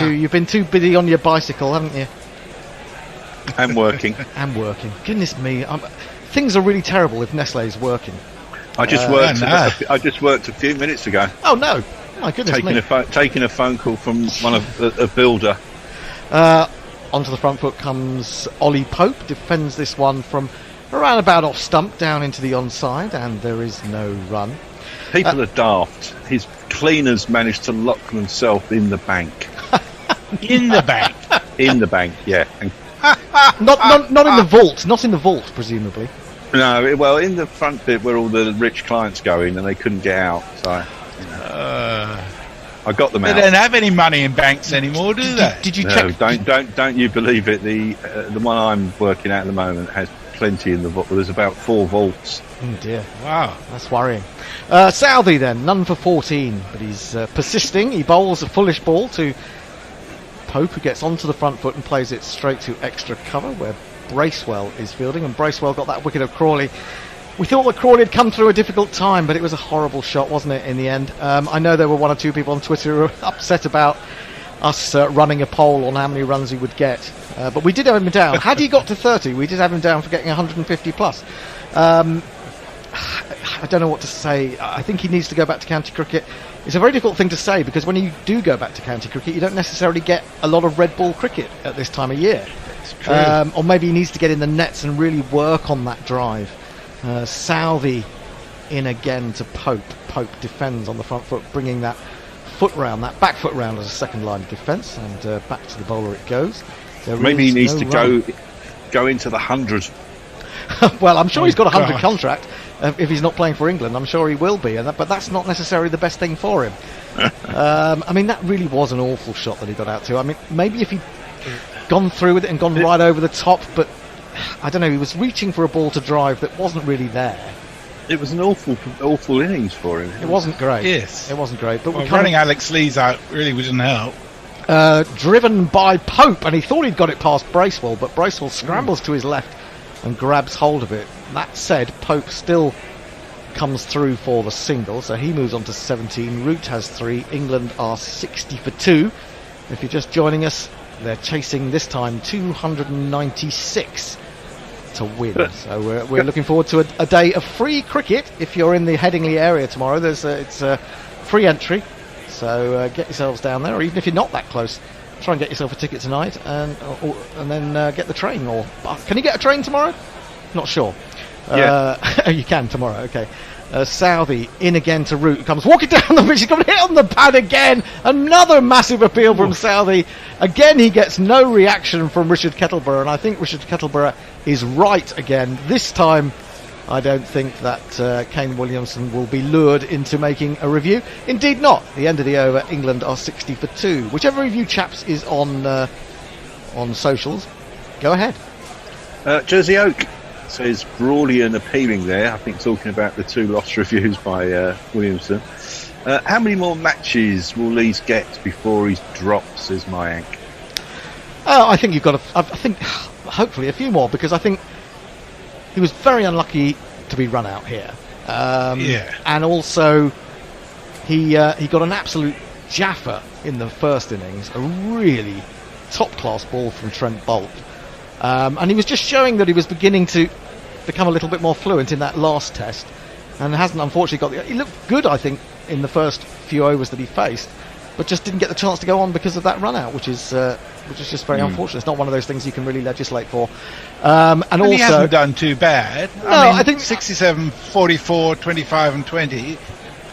You've been too busy on your bicycle, haven't you? And working. And working. Goodness me. Things are really terrible if Nestle's working. I just worked a few minutes ago. Oh no! My goodness taking a phone call from one of a builder. Onto the front foot comes Ollie Pope. Defends this one from around about off stump down into the onside, and there is no run. People are daft. His cleaners managed to lock themselves in the bank. In the bank. In the bank, yeah. Not in the vault. Not in the vault, presumably. No, well, in the front bit where all the rich clients go in, and they couldn't get out. So I got them out. They don't have any money in banks anymore, do they? Did you check? Don't you believe it? The one I'm working at the moment has plenty in the vault. Well, there's about 4 vaults. Oh dear! Wow, that's worrying. Southee then, none for 14, but he's persisting. He bowls a foolish ball to Pope, who gets onto the front foot and plays it straight to extra cover where Bracewell is fielding, and Bracewell got that wicket of Crawley. We thought that Crawley had come through a difficult time, but it was a horrible shot, wasn't it, in the end? I know there were 1 or 2 people on Twitter who were upset about us running a poll on how many runs he would get, but we did have him down. Had he got to 30, we did have him down for getting 150 plus. I don't know what to say. I think he needs to go back to county cricket. It's a very difficult thing to say, because when you do go back to county cricket, you don't necessarily get a lot of red ball cricket at this time of year. Or maybe he needs to get in the nets and really work on that drive. Southee in again to Pope. Pope defends on the front foot, bringing that foot round, that back foot round as a second line of defence, and back to the bowler it goes. Maybe he needs to go into the 100. Well, I'm sure he's got a 100 contract. If he's not playing for England, I'm sure he will be, but that's not necessarily the best thing for him. I mean, that really was an awful shot that he got out to. I mean, maybe if he'd gone through with it and gone right over the top, but I don't know, he was reaching for a ball to drive that wasn't really there. It was an awful innings for him. It wasn't great. Yes. It wasn't great. But running Alex Lees out really wouldn't help. Driven by Pope, and he thought he'd got it past Bracewell, but Bracewell scrambles to his left and grabs hold of it. That said, Pope still comes through for the single, so he moves on to 17. Root has 3. England are 60 for 2. If you're just joining us, they're chasing this time 296 to win. So we're looking forward to a day of free cricket. If you're in the Headingley area tomorrow, it's a free entry. So get yourselves down there, or even if you're not that close, try and get yourself a ticket tonight, and then get the train. Or can you get a train tomorrow? Not sure. Yeah. You can tomorrow. Okay. Southee in again to Root, comes walking down the pitch. He's got hit on the pad again. Another massive appeal from Southee. Again, he gets no reaction from Richard Kettleborough, and I think Richard Kettleborough is right again. This time, I don't think that Kane Williamson will be lured into making a review. Indeed not. The end of the over, England are 60 for 2. Whichever of you chaps is on socials, go ahead. Jersey Oak says Brawley appealing there. I think talking about the 2 lost reviews by Williamson. How many more matches will Lees get before he drops, says Mayank? I think you've got I think hopefully a few more, because I think he was very unlucky to be run out here. And also he got an absolute jaffer in the first innings, a really top-class ball from Trent Boult. And he was just showing that he was beginning to become a little bit more fluent in that last test, and hasn't unfortunately got he looked good, I think, in the first few overs that he faced, but just didn't get the chance to go on because of that run out, which is just very unfortunate. It's not one of those things you can really legislate for. And also, he hasn't done too bad. No, I think 67, 44, 25 and 20,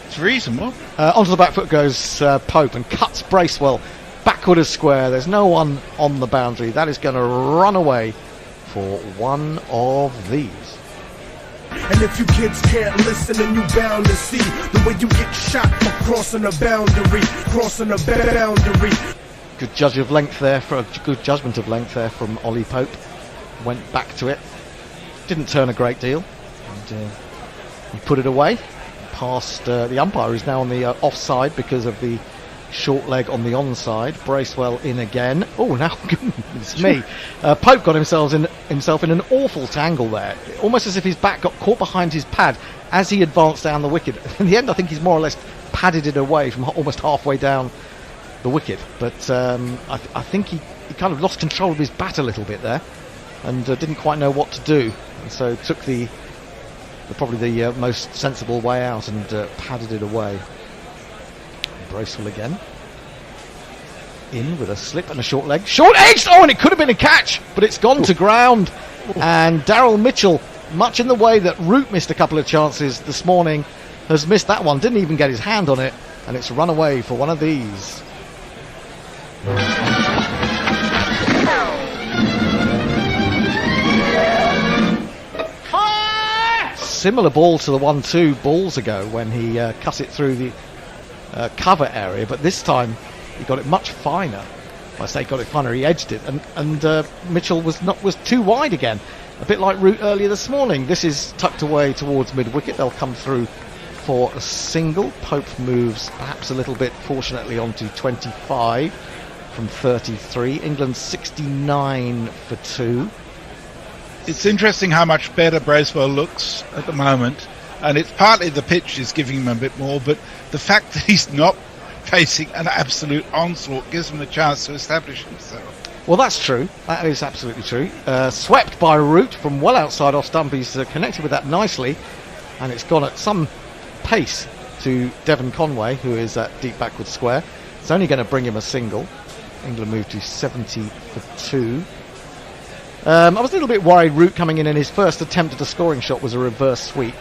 it's reasonable. Onto the back foot goes Pope and cuts Bracewell backward as square. There's no one on the boundary. That is going to run away for one of these. And if you kids can't listen, then you bound to see the way you get shot for crossing a boundary, crossing a boundary. Good good judgment of length there from Ollie Pope. Went back to it, didn't turn a great deal, and he put it away past the umpire, who's now on the offside because of the short leg on the onside. Bracewell in again. Oh, now goodness me. Pope got himself in an awful tangle there, almost as if his back got caught behind his pad as he advanced down the wicket. In the end, I think he's more or less padded it away from almost halfway down the wicket, but I think he kind of lost control of his bat a little bit there, and didn't quite know what to do, and so took probably the most sensible way out and padded it away. Bracewell again. In with a slip and a short leg. Short edged! Oh, and it could have been a catch, but it's gone to ground. And Daryl Mitchell, much in the way that Root missed a couple of chances this morning, has missed that one. Didn't even get his hand on it, and it's run away for one of these. Similar ball to the 1-2 balls ago when he cut it through the cover area, but this time he got it much finer. I say got it finer, he edged it, and Mitchell was too wide again, a bit like Root earlier this morning. This is tucked away towards mid-wicket. They'll come through for a single. Pope moves perhaps a little bit, fortunately, onto 25 from 33. England 69 for 2. It's interesting how much better Bracewell looks at the moment, and it's partly the pitch is giving him a bit more, but the fact that he's not facing an absolute onslaught gives him a chance to establish himself. Well, that's true. That is absolutely true. Swept by Root from well outside off stump. He's connected with that nicely, and it's gone at some pace to Devon Conway, who is at deep backward square. It's only going to bring him a single. England moved to 70 for 2. I was a little bit worried Root coming in, and his first attempt at a scoring shot was a reverse sweep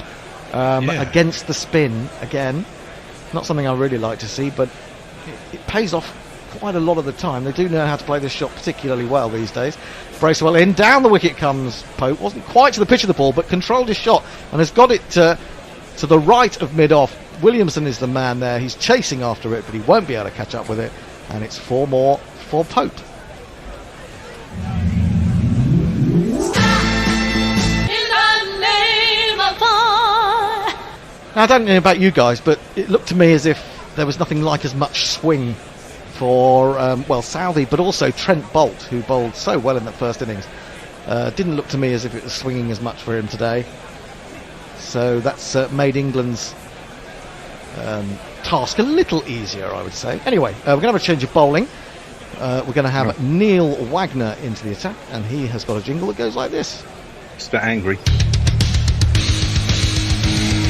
against the spin again. Not something I really like to see, but it pays off quite a lot of the time. They do know how to play this shot particularly well these days. Bracewell in, down the wicket comes Pope. Wasn't quite to the pitch of the ball, but controlled his shot and has got it to the right of mid-off. Williamson is the man there. He's chasing after it, but he won't be able to catch up with it. And it's 4 more for Pope. Now, I don't know about you guys, but it looked to me as if there was nothing like as much swing for, Southee, but also Trent Boult, who bowled so well in that first innings. Didn't look to me as if it was swinging as much for him today. So that's made England's task a little easier, I would say. Anyway, we're going to have a change of bowling. We're going to have Neil Wagner into the attack, and he has got a jingle that goes like this. It's a bit angry.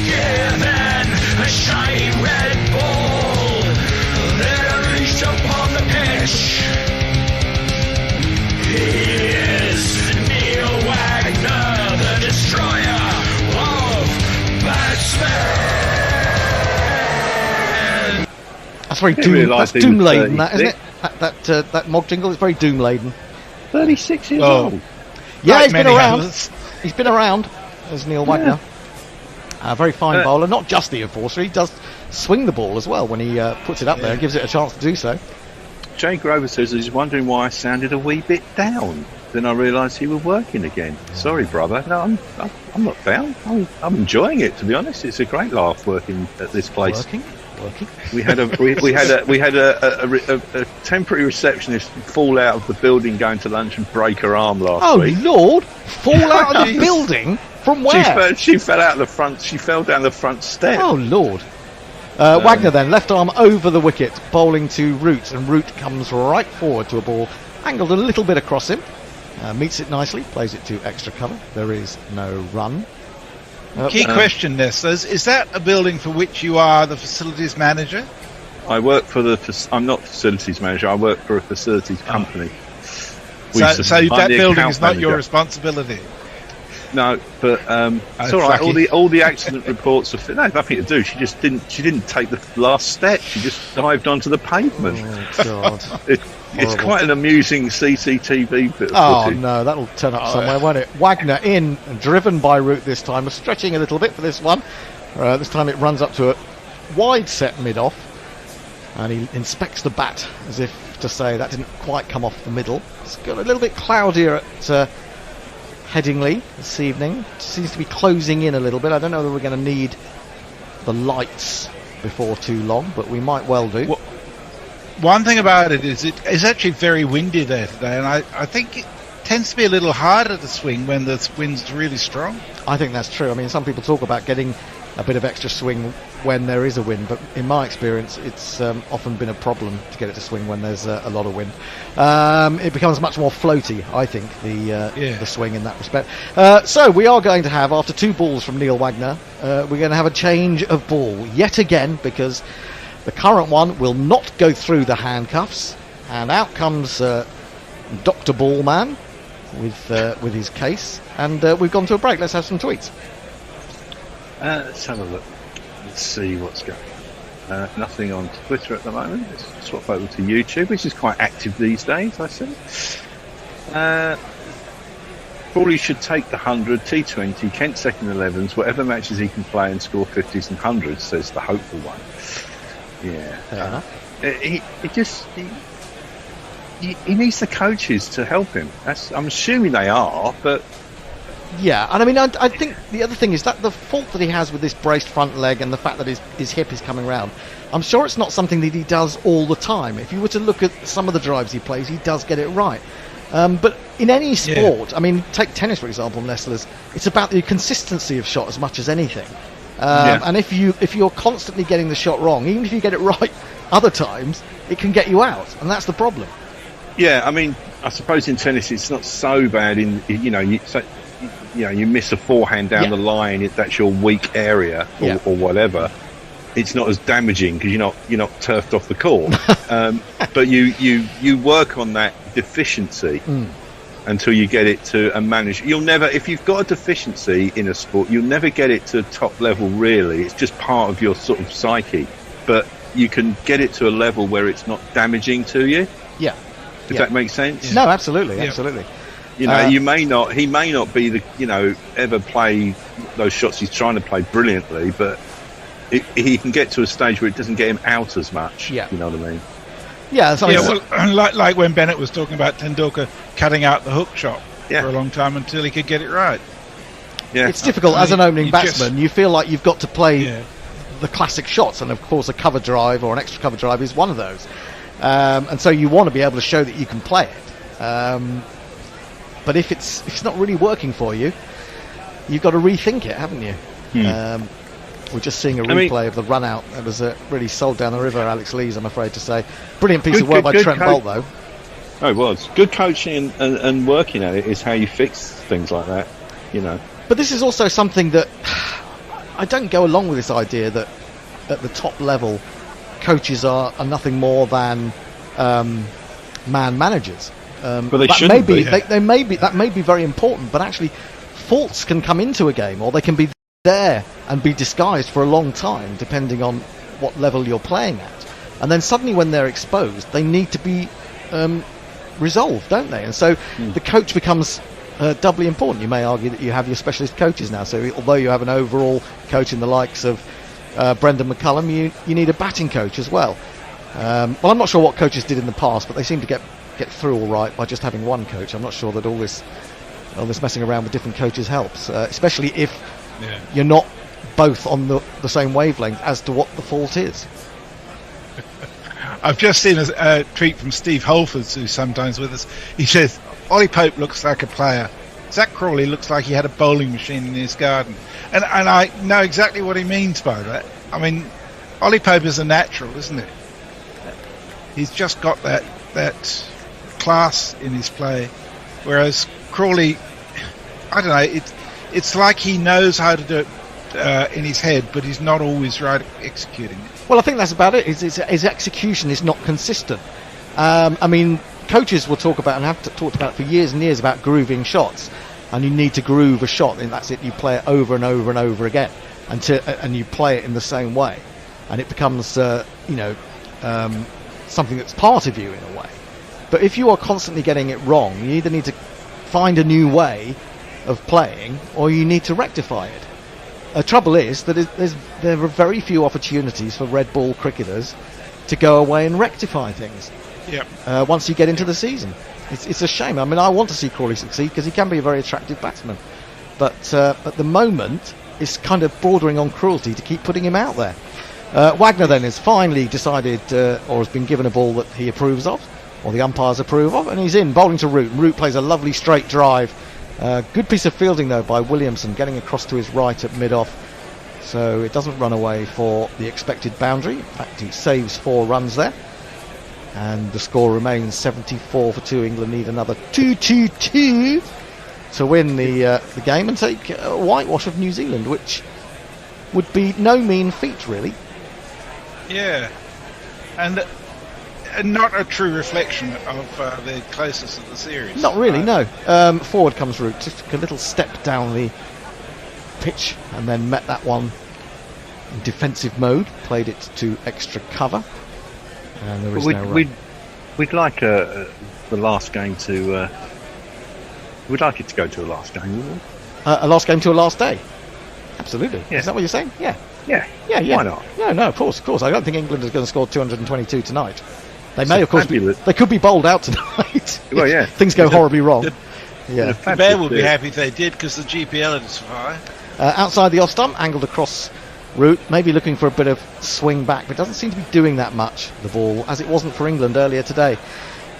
Given a shiny red ball, then unleashed upon the pitch. He is Neil Wagner, the destroyer of batsmen. That's very doom laden, that isn't it? That mock jingle is very doom laden. 36 years old. Yeah, he's been around. He's been around as Neil Wagner. Very fine bowler, not just the enforcer. He does swing the ball as well when he puts it up there and gives it a chance to do so. Jay Grover says he's wondering why I sounded a wee bit down. Then I realised you were working again. Sorry, brother. No, I'm not down. I'm enjoying it, to be honest. It's a great laugh working at this place. Working. We had a temporary receptionist fall out of the building going to lunch and break her arm last week. Oh Lord! Fall out of the building? From where? She fell out the front. She fell down the front step. Oh Lord! Wagner then, left arm over the wicket, bowling to Root, and Root comes right forward to a ball, angled a little bit across him, meets it nicely, plays it to extra cover. There is no run. Key question, Nestlers, is that a building for which you are the facilities manager? I work for I'm not facilities manager, I work for a facilities company. So that building is not your manager. Responsibility? No, but it's all right. All the accident reports are nothing to do. She didn't take the last step. She just dived onto the pavement. Oh God! It's quite an amusing CCTV bit. Oh no, that'll turn up somewhere, won't it? Wagner in, driven by Root this time. Was stretching a little bit for this one. This time it runs up to a wide set mid off, and he inspects the bat as if to say that didn't quite come off the middle. It's got a little bit cloudier at Headingley this evening. It seems to be closing in a little bit. I don't know whether we're going to need the lights before too long, but we might well do. Well, one thing about it is it's actually very windy there today, and I think it tends to be a little harder to swing when the wind's really strong. I think that's true. I mean, some people talk about getting a bit of extra swing when there is a wind, but in my experience it's often been a problem to get it to swing when there's a lot of wind. It becomes much more floaty, I think, the swing in that respect. So we are going to have, after 2 balls from Neil Wagner, we're going to have a change of ball yet again, because the current one will not go through the handcuffs, and out comes Dr. Ballman with his case, and we've gone to a break. Let's have some tweets. Let's have a look. Let's see what's going on. Nothing on Twitter at the moment. Let's swap over to YouTube, which is quite active these days, I see. Crawley should take the 100, T20, Kent second 11s, whatever matches he can play and score 50s and 100s, says the hopeful one. Yeah. Fair enough. He needs the coaches to help him. I'm assuming they are, but... Yeah, and I mean, I think the other thing is that the fault that he has with this braced front leg and the fact that his hip is coming round, I'm sure it's not something that he does all the time. If you were to look at some of the drives he plays, he does get it right. But in any sport, I mean, take tennis for example, Nestlers, it's about the consistency of shot as much as anything. And if you're constantly getting the shot wrong, even if you get it right other times, it can get you out, and that's the problem. Yeah, I mean, I suppose in tennis it's not so bad. You miss a forehand down the line, that's your weak area or whatever. It's not as damaging because you're not turfed off the court. But you work on that deficiency until you get it to a manage. You'll never, if you've got a deficiency in a sport, you'll never get it to top level. Really, it's just part of your sort of psyche. But you can get it to a level where it's not damaging to you. Yeah. If that makes sense. No, absolutely, absolutely. He may not be the, ever play those shots he's trying to play brilliantly, but he can get to a stage where it doesn't get him out as much. Yeah. You know what I mean? Yeah. Like when Bennett was talking about Tendulkar cutting out the hook shot for a long time until he could get it right. Yeah. It's difficult as an opening batsman. You feel like you've got to play the classic shots, and of course a cover drive or an extra cover drive is one of those. And so you want to be able to show that you can play it. But if it's not really working for you, you've got to rethink it, haven't you? We're just seeing a replay of the run out. It was really sold down the river, Alex Lees, I'm afraid to say. Brilliant piece of work by Trent Boult, though. Oh, it was. Good coaching and working at it is how you fix things like that, But this is also something that I don't go along with, this idea that at the top level coaches are nothing more than man managers. But they shouldn't be. That may be very important, but actually faults can come into a game, or they can be there and be disguised for a long time, depending on what level you're playing at. And then suddenly when they're exposed, they need to be resolved, don't they? And so the coach becomes doubly important. You may argue that you have your specialist coaches now, so although you have an overall coach in the likes of Brendan McCullum, you need a batting coach as well. Well, I'm not sure what coaches did in the past, but they seem to get through all right by just having one coach. I'm not sure that all this messing around with different coaches helps, especially if you're not both on the same wavelength as to what the fault is. I've just seen a tweet from Steve Holfords, who's sometimes with us. He says, Ollie Pope looks like a player. Zach Crawley looks like he had a bowling machine in his garden. And I know exactly what he means by that. I mean, Ollie Pope is a natural, isn't it? He's just got that class in his play, whereas Crawley, I don't know, it's like he knows how to do it in his head, but he's not always right at executing it. Well, I think that's about it. His execution is not consistent. I mean, coaches will talk about, and have talked about for years and years, about grooving shots, and you need to groove a shot, and that's it. You play it over and over and over again, and you play it in the same way, and it becomes, something that's part of you in a way. But if you are constantly getting it wrong, you either need to find a new way of playing, or you need to rectify it. The trouble is that there are very few opportunities for red ball cricketers to go away and rectify things. Yep. Once you get into the season, it's a shame. I mean, I want to see Crawley succeed because he can be a very attractive batsman, but at the moment it's kind of bordering on cruelty to keep putting him out there. Wagner then has finally decided, or has been given a ball that he approves of, or the umpires approve of, and he's in, bowling to Root. Root plays a lovely straight drive. Good piece of fielding though by Williamson, getting across to his right at mid-off, so it doesn't run away for the expected boundary. In fact, he saves 4 runs there, and the score remains 74 for 2. England need another 2-2-2 to win the game and take a whitewash of New Zealand, which would be no mean feat, really. Yeah, and not a true reflection of the closeness of the series. Not really, no. Forward comes Root, just took a little step down the pitch and then met that one in defensive mode, played it to extra cover, and there is no run. We'd like the last game to... we'd like it to go to a last game, wouldn't we? A last game to a last day? Absolutely. Yeah. Is that what you're saying? Yeah. Yeah. Why not? No, of course. I don't think England is going to score 222 tonight. They may, of course, they could be bowled out tonight. Well, yeah. Things go horribly wrong. The Bear would be happy if they did, because the GPL had survived. Outside the off stump, angled across Root, maybe looking for a bit of swing back, but doesn't seem to be doing that much, the ball, as it wasn't for England earlier today.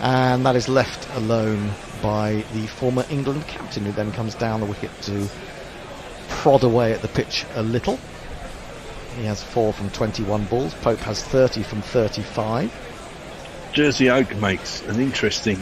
And that is left alone by the former England captain, who then comes down the wicket to prod away at the pitch a little. He has 4 from 21 balls. Pope has 30 from 35. Jersey Oak makes an interesting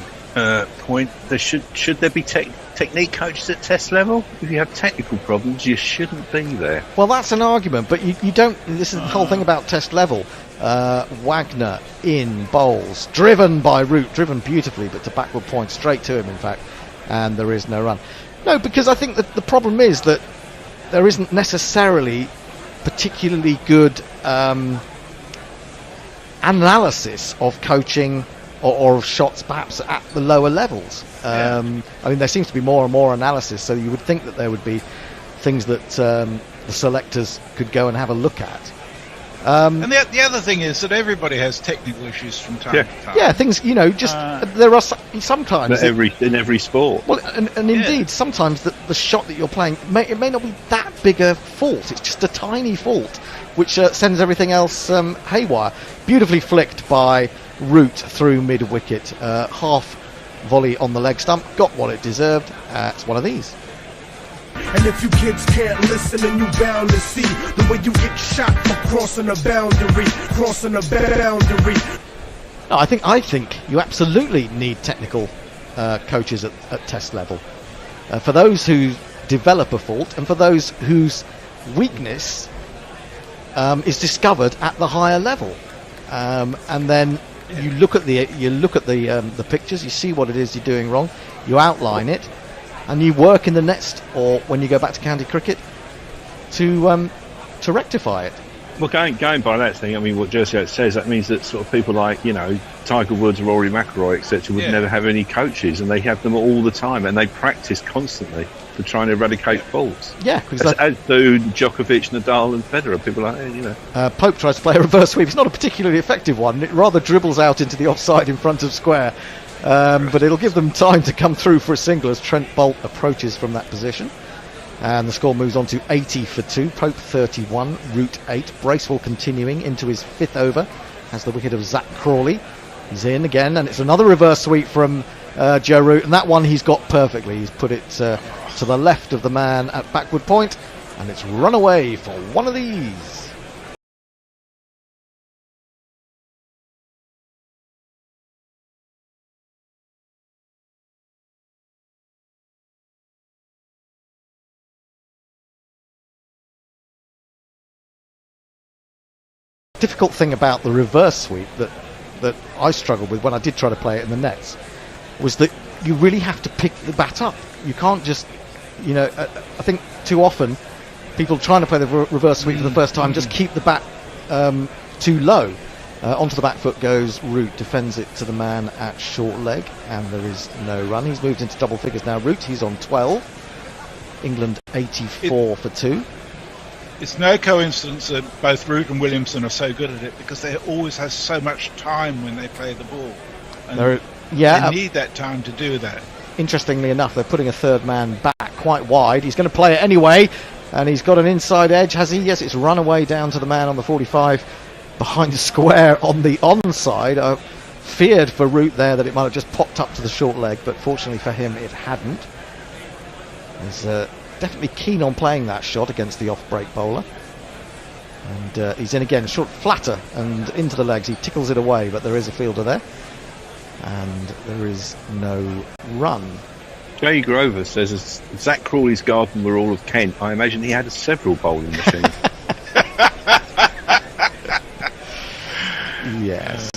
point. Should there be technique coaches at Test level? If you have technical problems, you shouldn't be there. Well, that's an argument, but you don't. This is the whole thing about Test level. Wagner in bowls, driven by Root, driven beautifully, but to backward point, straight to him, in fact, and there is no run. No, because I think that the problem is that there isn't necessarily particularly good analysis of coaching or of shots perhaps at the lower levels. I mean, there seems to be more and more analysis, so you would think that there would be things that the selectors could go and have a look at. And the other thing is that everybody has technical issues from time to time. Yeah, things, there are sometimes... In every sport. Well, and indeed, sometimes the shot that you're playing, it may not be that big a fault. It's just a tiny fault, which sends everything else haywire. Beautifully flicked by Root through mid-wicket. Half volley on the leg stump. Got what it deserved. It's one of these. And if you kids can't listen, then you bound to see the way you get shot for crossing a boundary. No, I think you absolutely need technical coaches at Test level. For those who develop a fault, and for those whose weakness is discovered at the higher level, and then you look at the pictures, you see what it is you're doing wrong, you outline it, and you work in the nest, or when you go back to county cricket, to rectify it. Well, going by that thing, I mean, what Jersey Oak says, that means that sort of people like, Tiger Woods, Rory McIlroy, etc., would never have any coaches, and they have them all the time, and they practice constantly to try and eradicate faults. Yeah, as do Djokovic, Nadal, and Federer. People like, Pope tries to play a reverse sweep. It's not a particularly effective one. It rather dribbles out into the offside in front of square. But it'll give them time to come through for a single as Trent Boult approaches from that position. And the score moves on to 80 for 2. Pope 31, Root 8. Bracewell continuing into his 5th over as the wicket of Zach Crawley. He's in again, and it's another reverse sweep from Joe Root, and that one he's got perfectly. He's put it to the left of the man at backward point, and it's run away for one of these. difficult thing about the reverse sweep that I struggled with when I did try to play it in the nets was that you really have to pick the bat up. You can't just, I think too often people trying to play the reverse sweep for the first time just keep the bat too low. Onto the back foot goes Root, defends it to the man at short leg, and there is no run. He's moved into double figures now. Root, he's on 12. England 84 for 2. It's no coincidence that both Root and Williamson are so good at it, because they always have so much time when they play the ball. And they need that time to do that. Interestingly enough, they're putting a third man back quite wide. He's going to play it anyway, and he's got an inside edge, has he? Yes, it's run away down to the man on the 45 behind the square on the onside. I feared for Root there that it might have just popped up to the short leg, but fortunately for him it hadn't. He's definitely keen on playing that shot against the off-break bowler. And he's in again, short flatter and into the legs. He tickles it away, but there is a fielder there. And there is no run. Jay Grover says, Zach Crawley's garden were all of Kent. I imagine he had several bowling machines. Yes.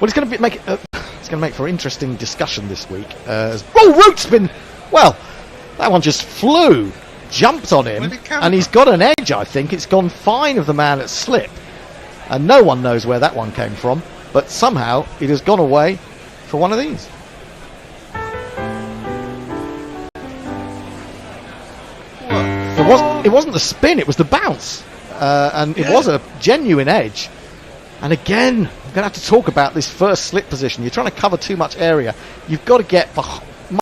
Well, it's going to make for interesting discussion this week. Root's been, well, that one just flew, jumped on him, and he's got an edge. I think it's gone fine of the man at slip, and no one knows where that one came from. But somehow it has gone away for one of these. It wasn't the spin; it was the bounce, and it was a genuine edge. And again, we're going to have to talk about this first slip position. You're trying to cover too much area. You've got to get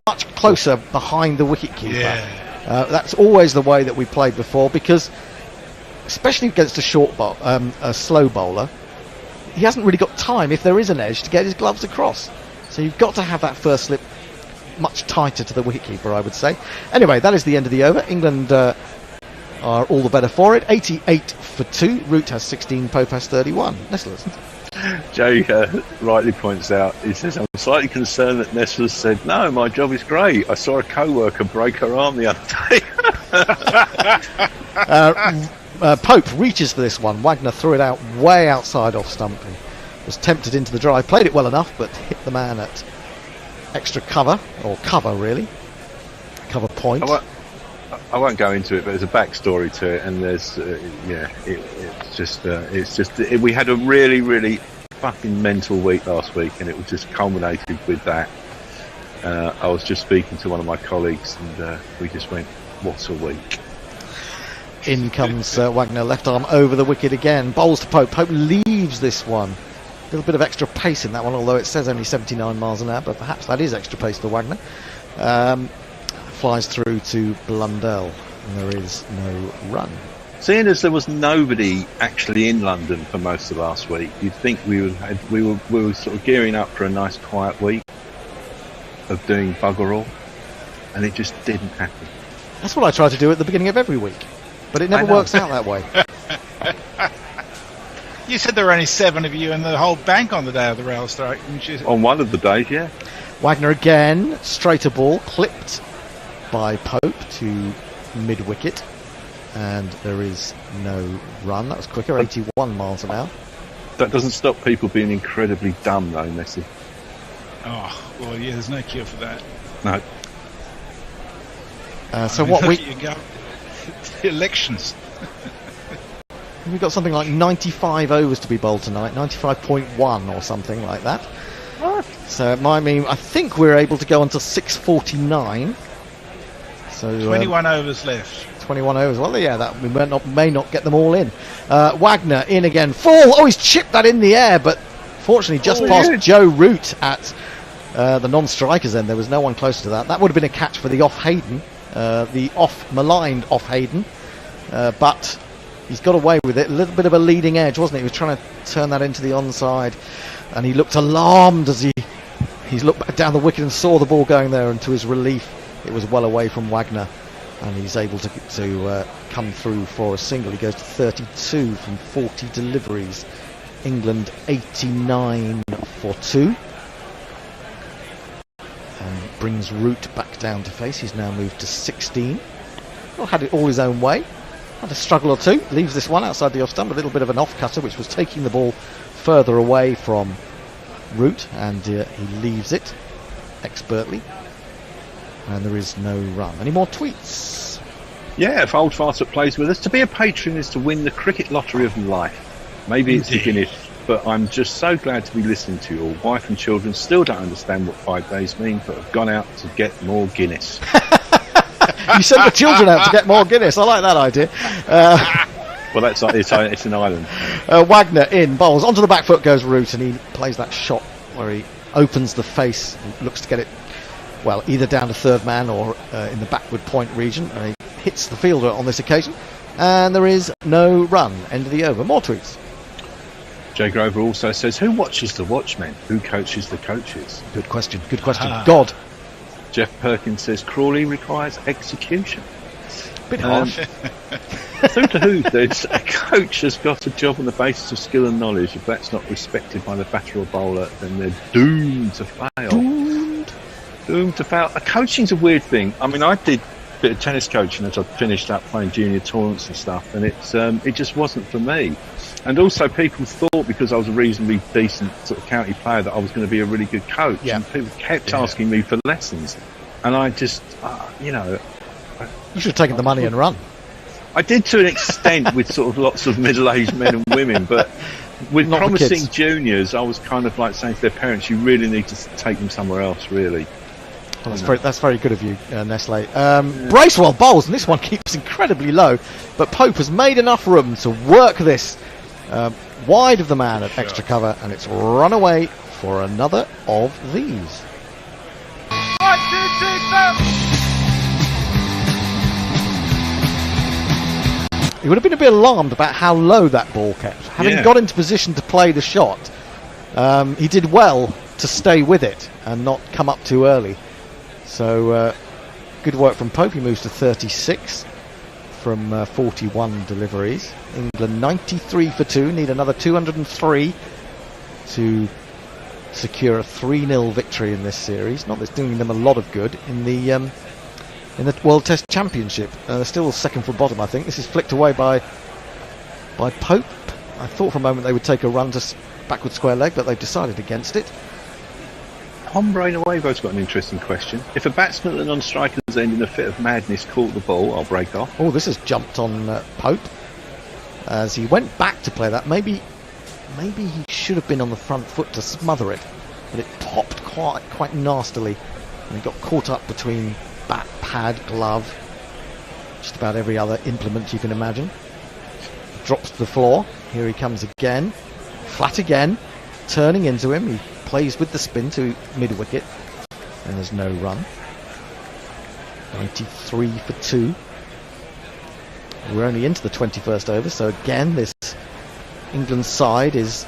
much closer behind the wicketkeeper. Yeah. That's always the way that we played before, because especially against a slow bowler, he hasn't really got time, if there is an edge, to get his gloves across. So you've got to have that first slip much tighter to the wicketkeeper, I would say. Anyway, that is the end of the over. England are all the better for it. 88 for 2. Root has 16. Pope has 31. Let's listen. Jay rightly points out, he says, I'm slightly concerned that Nestler said, no, my job is great. I saw a co-worker break her arm the other day. Pope reaches for this one. Wagner threw it out way outside off stump. He was tempted into the drive. Played it well enough, but hit the man at extra cover, or cover really. Cover point. I won't go into it, but there's a backstory to it, and there's, we had a really, really fucking mental week last week, and it was just culminated with that. I was just speaking to one of my colleagues, and we just went, what a week. In comes Wagner, left arm over the wicket again, bowls to Pope. Pope leaves this one. A little bit of extra pace in that one, although it says only 79 miles an hour, but perhaps that is extra pace for Wagner. Flies through to Blundell, and there is no run. Seeing as there was nobody actually in London for most of last week, you'd think we were sort of gearing up for a nice quiet week of doing bugger all, and it just didn't happen. That's what I try to do at the beginning of every week, but it never works out that way. You said there were only 7 of you in the whole bank on the day of the rail strike, didn't you? On one of the days, yeah. Wagner again, straighter ball, clipped by Pope to mid-wicket, and there is no run. That was quicker, 81 miles an hour. That doesn't stop people being incredibly dumb, though, Messi. Oh, well, yeah, there's no cure for that. No. So what we... The elections. We've got something like 95 overs to be bowled tonight, 95.1 or something like that. What? So it might mean, I think we're able to go on to 6:49. So 21 overs left. 21 overs. Well, yeah, that we may not get them all in. Wagner in again. Full. Oh, he's chipped that in the air, but fortunately just past Joe Root at the non-strikers end. There was no one close to that. That would have been a catch for the off Hayden, maligned off Hayden, but he's got away with it. A little bit of a leading edge, wasn't it? He was trying to turn that into the onside, and he looked alarmed as he's looked back down the wicket and saw the ball going there, and to his relief, it was well away from Wagner, and he's able to come through for a single. He goes to 32 from 40 deliveries. England 89 for 2. And brings Root back down to face. He's now moved to 16. Well, had it all his own way. Had a struggle or two. Leaves this one outside the off stump. A little bit of an off cutter, which was taking the ball further away from Root, and he leaves it expertly. And there is no run. Any more tweets? Yeah, if Old Fartup plays with us, to be a patron is to win the cricket lottery of life. Maybe it's the Guinness, but I'm just so glad to be listening to you all. Wife and children still don't understand what 5 days mean, but have gone out to get more Guinness. You sent the children out to get more Guinness. I like that idea. Well, it's an island. Wagner in, bowls. Onto the back foot goes Root, and he plays that shot where he opens the face and looks to get it, well, either down to third man or in the backward point region. And he hits the fielder on this occasion. And there is no run. End of the over. More tweets. Jay Grover also says, who watches the watchmen? Who coaches the coaches? Good question. Good question. God. Jeff Perkins says, Crawley requires execution. Bit harsh. So to who says, a coach has got a job on the basis of skill and knowledge. If that's not respected by the batter or bowler, then they're doomed to fail. Doomed to fail. Coaching's a weird thing. I mean, I did a bit of tennis coaching as I finished up playing junior tournaments and stuff, and it just wasn't for me. And also, people thought because I was a reasonably decent sort of county player that I was going to be a really good coach. Yeah. And people kept asking me for lessons, and I just, you should have taken the money and run. I did to an extent with sort of lots of middle-aged men and women, but with Not promising juniors, I was kind of like saying to their parents, "You really need to take them somewhere else." Really. Well, that's very good of you, Nestle. Bracewell bowls, and this one keeps incredibly low, but Pope has made enough room to work this wide of the man at extra cover, and it's run away for another of these. 1, 2, 3, 4. He would have been a bit alarmed about how low that ball kept. Having got into position to play the shot, he did well to stay with it and not come up too early. So good work from Pope. He moves to 36 from 41 deliveries. England 93 for 2, need another 203 to secure a 3-0 victory in this series. Not that it's doing them a lot of good in the World Test Championship. They're still second from bottom, I think. This is flicked away by Pope. I thought for a moment they would take a run to backward square leg, but they've decided against it. Hombre Nuevo's got an interesting question. If a batsman at the non-striker's end in a fit of madness caught the ball, I'll break off. Oh, this has jumped on Pope as he went back to play that. Maybe he should have been on the front foot to smother it, but it popped quite nastily, and he got caught up between bat, pad, glove, just about every other implement you can imagine. Drops to the floor. Here he comes again, flat again, turning into him. He plays with the spin to mid-wicket, and there's no run. 93 for 2. We're only into the 21st over, so again this England side is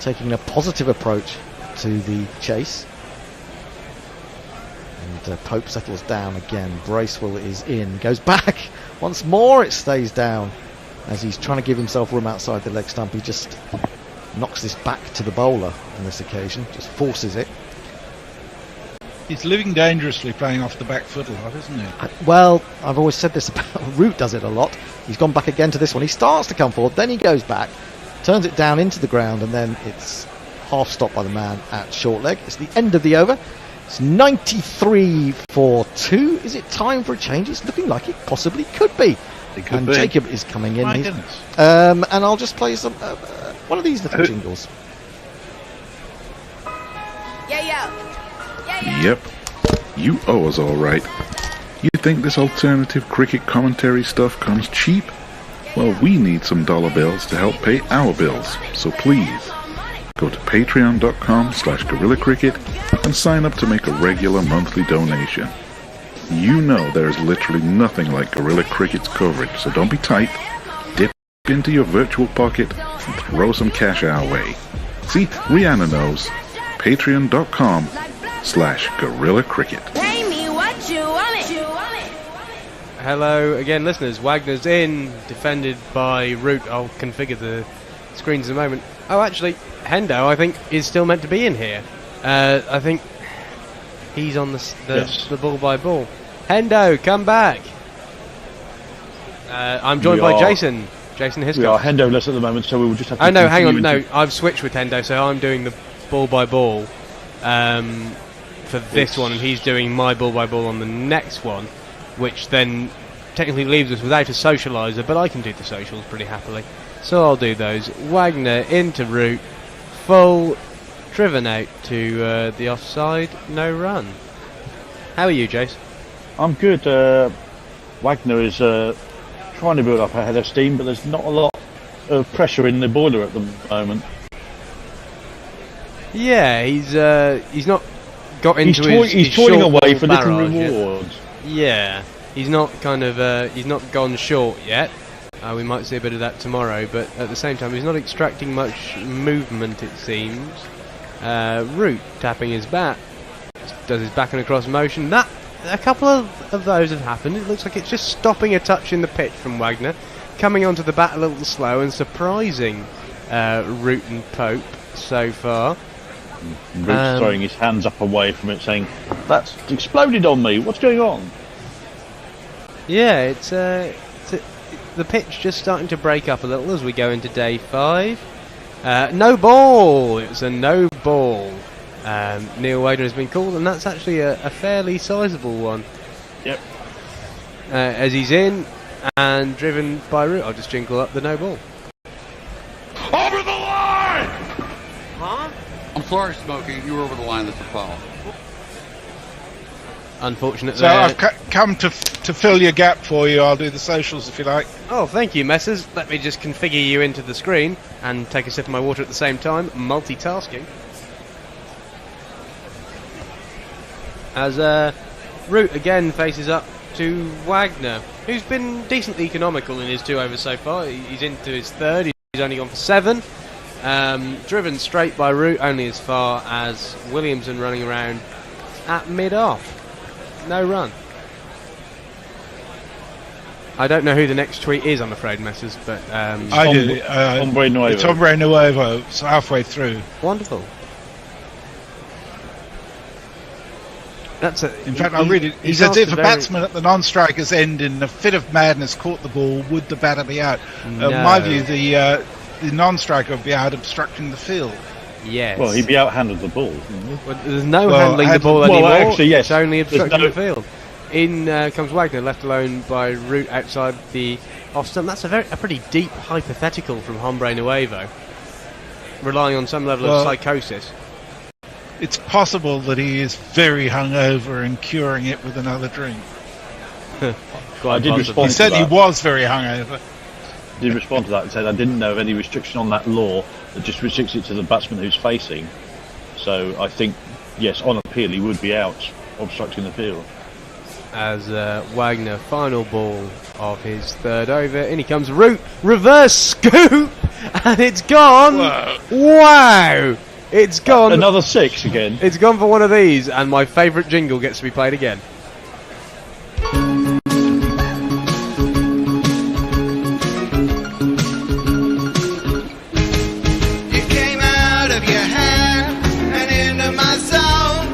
taking a positive approach to the chase. And Pope settles down again. Bracewell is in, goes back once more. It stays down as he's trying to give himself room outside the leg stump. He just knocks this back to the bowler on this occasion, just forces it. He's living dangerously playing off the back foot a lot, isn't he? Well, I've always said this about Root does it a lot. He's gone back again to this one. He starts to come forward, then he goes back, turns it down into the ground, and then it's half stopped by the man at short leg. It's the end of the over. It's 93 for 2. Is it time for a change? It's looking like it possibly could be. And Jacob is coming in. My goodness. And I'll just play some one of these little jingles. Yep, you owe us all right. You think this alternative cricket commentary stuff comes cheap? Well, we need some dollar bills to help pay our bills, so please go to patreon.com/GorillaCricket and sign up to make a regular monthly donation. You know there's literally nothing like Gorilla Cricket's coverage, so don't be tight. Dip into your virtual pocket and throw some cash our way. See, Rihanna knows. Patreon.com/GorillaCricket. Pay me what you want it. Hello again, listeners. Wagner's in, defended by Root. I'll configure the screens in a moment. Oh, actually, Hendo, I think, is still meant to be in here. I think he's on the ball by ball. Hendo, come back. I'm joined by Jason Hiscox. We are Hendo-less at the moment, so we will just have to... Oh no, hang on, no, I've switched with Hendo, so I'm doing the ball by ball for this one, and he's doing my ball by ball on the next one, which then technically leaves us without a socialiser, but I can do the socials pretty happily. So I'll do those. Wagner into route, full, driven out to the offside, no run. How are you, Jace? I'm good. Wagner is trying to build up a head of steam, but there's not a lot of pressure in the boiler at the moment. Yeah, he's not got into he's toiling away for little rewards. Yeah, he's not he's not gone short yet. We might see a bit of that tomorrow, but at the same time, he's not extracting much movement, it seems. Root tapping his bat, does his back and across motion. That a couple of those have happened. It looks like it's just stopping a touch in the pitch from Wagner, coming onto the bat a little slow and surprising Root and Pope so far. Root's throwing his hands up away from it, saying, "That's exploded on me. What's going on?" Yeah, it's the pitch just starting to break up a little as we go into day 5. No ball. It's a no ball. Neil Wagner has been called, and that's actually a fairly sizable one. Yep. As he's in and driven by Root, I'll just jingle up the no ball. Over the line! Huh? I'm sorry, Smokey. You were over the line. That's a foul. Unfortunately. So I've come to fill your gap for you. I'll do the socials if you like. Oh, thank you, Messers. Let me just configure you into the screen and take a sip of my water at the same time. Multitasking. As Root again faces up to Wagner, who's been decently economical in his 2 overs so far. He's into his 3rd. He's only gone for 7. Driven straight by Root, only as far as Williamson running around at mid-off. No run. I don't know who the next tweet is, I'm afraid, Messers, but... I do. Hombre Nuevo. It's Hombre Nuevo. It's halfway through. Wonderful. In fact, I read it. He says if a batsman at the non-striker's end in a fit of madness caught the ball, would the batter be out? No. In my view, the non-striker would be out obstructing the field. Yes. Well, he'd be out-handled the ball. Well, there's no handling the ball anymore. Well, actually, yes. It's only obstructing the field. In comes Wagner, left alone by Root outside the off stump. That's a pretty deep hypothetical from Hombre Nuevo, relying on some level of psychosis. It's possible that he is very hungover and curing it with another drink. I did respond. He said he was very hungover. I did respond to that and said I didn't know of any restriction on that law that just restricts it to the batsman who's facing. So I think, yes, on appeal he would be out obstructing the field. As Wagner, final ball of his 3rd over, in he comes Root, reverse scoop, and it's gone. Wow. It's gone. Another 6 again. It's gone for one of these, and my favourite jingle gets to be played again. You came out of your hair and into my zone.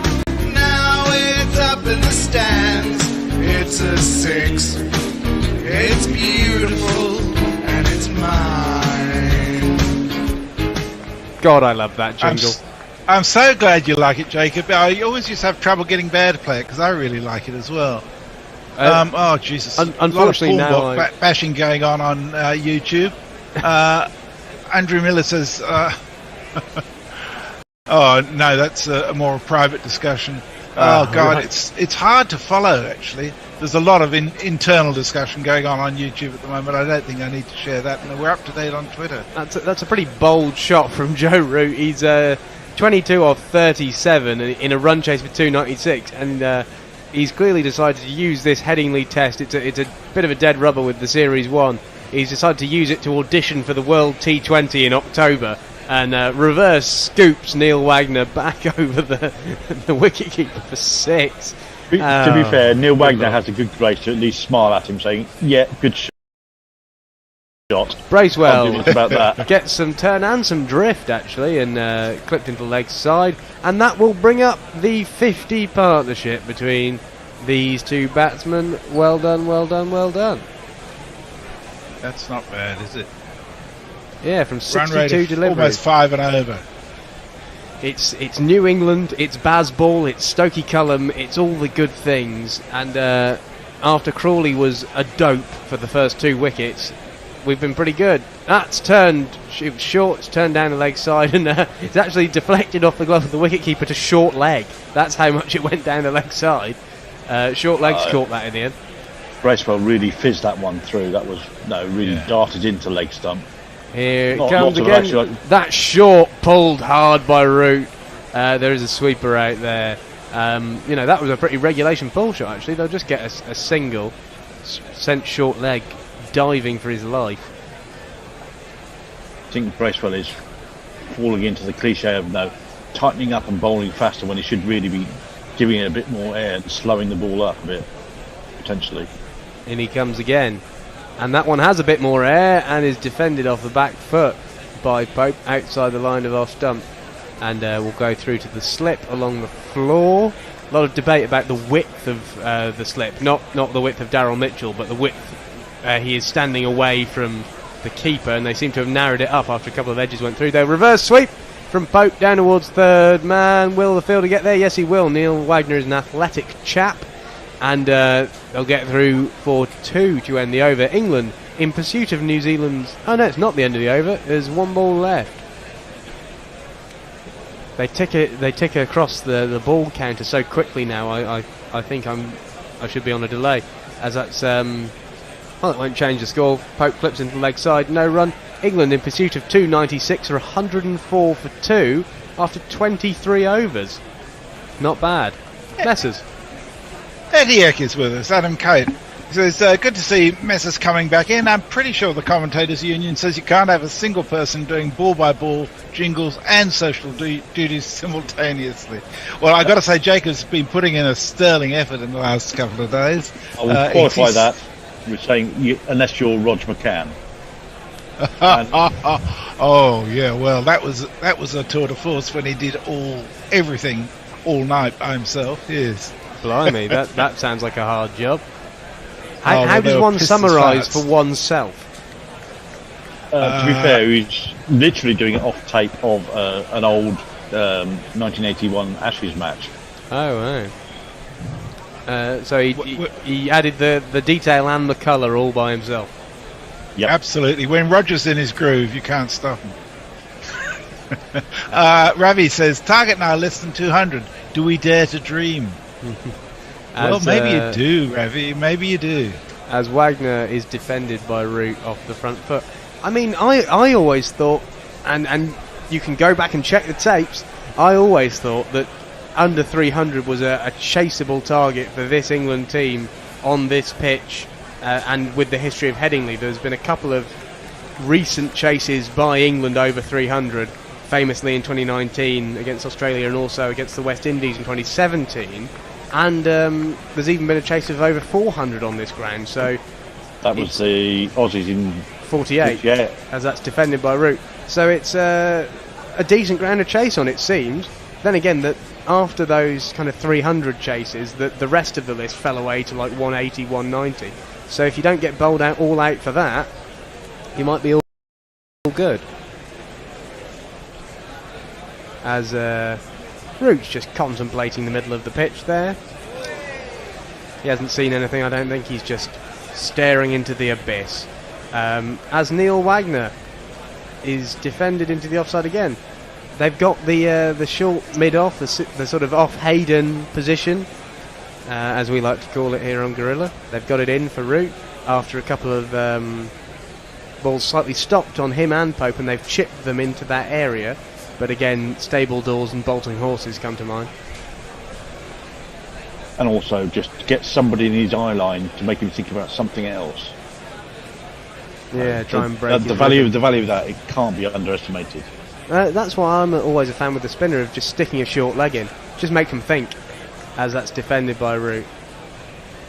Now it's up in the stands. It's a 6. It's beautiful and it's mine. God, I love that jingle. I'm so glad you like it, Jacob. I always used to have trouble getting Bear to play it because I really like it as well. Oh Jesus! Unfortunately, a lot of now bashing going on YouTube. Andrew Miller says, "Oh no, that's a more private discussion." Oh God, right. It's hard to follow actually. There's a lot of internal discussion going on YouTube at the moment. I don't think I need to share that. And we're up to date on Twitter. That's a pretty bold shot from Joe Root. He's 22 off 37 in a run chase for 296, and he's clearly decided to use this Headingley test. It's a bit of a dead rubber with the Series 1. He's decided to use it to audition for the World T20 in October, and reverse scoops Neil Wagner back over the wicketkeeper for 6. To be fair, Neil Wagner has a good grace to at least smile at him, saying, "Yeah, good shot." Bracewell about that. Gets some turn and some drift actually, and clipped into the leg side, and that will bring up the 50 partnership between these two batsmen. Well done, well done, well done. That's not bad, is it? Yeah, from Run rate 62 of deliveries. almost 5 and over. It's New England, it's Bazball, it's Stokey Cullum, it's all the good things. And after Crawley was a dope for the first 2 wickets, we've been pretty good. That's turned, it was short, it's turned down the leg side, and it's actually deflected off the glove of the wicketkeeper to short leg. That's how much it went down the leg side. Short legs caught that in the end. Bracewell really fizzed that one through. That was really darted into leg stump. Here it comes again. That short pulled hard by Root. There is a sweeper out there. That was a pretty regulation pull shot actually. They'll just get a single, sent short leg, diving for his life. I think Bracewell is falling into the cliche of tightening up and bowling faster when he should really be giving it a bit more air and slowing the ball up a bit, potentially. In he comes again. And that one has a bit more air and is defended off the back foot by Pope outside the line of off stump. And we'll go through to the slip along the floor. A lot of debate about the width of the slip. Not the width of Daryl Mitchell, but the width. He is standing away from the keeper, and they seem to have narrowed it up after a couple of edges went through. They'll reverse sweep from Pope down towards third man. Will the fielder get there? Yes, he will. Neil Wagner is an athletic chap. And they'll get through for 2 to end the over. England in pursuit of New Zealand's... Oh no, it's not the end of the over. There's 1 ball left. They tick across the ball counter so quickly now. I think I should be on a delay, as that's well, it won't change the score. Pope clips into the leg side, no run. England in pursuit of 296 are 104 for 2 after 23 overs. Not bad. Messers. Eddie Eck is with us, Adam Kate. So it's good to see Messers coming back in. I'm pretty sure the Commentators Union says you can't have a single person doing ball-by-ball, jingles and social duties simultaneously. Well, I've got to say, Jacob's been putting in a sterling effort in the last couple of days. I will qualify that with saying, unless you're Roger McCann. Oh, yeah, well, that was a tour de force when he did everything all night by himself, yes. Blimey, that sounds like a hard job. How does one summarise for oneself? To be fair, he's literally doing it off tape of an old 1981 Ashes match. Oh, right. So he added the detail and the colour all by himself. Yep. Absolutely. When Roger's in his groove, you can't stop him. Ravi says, target now less than 200. Do we dare to dream? Well, maybe you do, Ravi. Maybe you do. As Wagner is defended by Root off the front foot. I mean, I always thought, and you can go back and check the tapes, I always thought that under 300 was a chaseable target for this England team on this pitch. And with the history of Headingley, there's been a couple of recent chases by England over 300, famously in 2019 against Australia and also against the West Indies in 2017. And there's even been a chase of over 400 on this ground. So that was the Aussies in 48, as that's defended by Root. So it's a decent ground to chase on, it seems. Then again, that after those kind of 300 chases, the rest of the list fell away to like 180, 190. So if you don't get bowled out all out for that, you might be all good. As Root's just contemplating the middle of the pitch there. He hasn't seen anything, I don't think. He's just staring into the abyss. As Neil Wagner is defended into the offside again. They've got the short mid-off, the sort of off-Hayden position, as we like to call it here on Gorilla. They've got it in for Root after a couple of balls slightly stopped on him and Pope, and they've chipped them into that area. But again, stable doors and bolting horses come to mind. And also just get somebody in his eye line to make him think about something else. Yeah, try and break the value of that, it can't be underestimated. That's why I'm always a fan with the spinner of just sticking a short leg in. Just make them think, as that's defended by Root.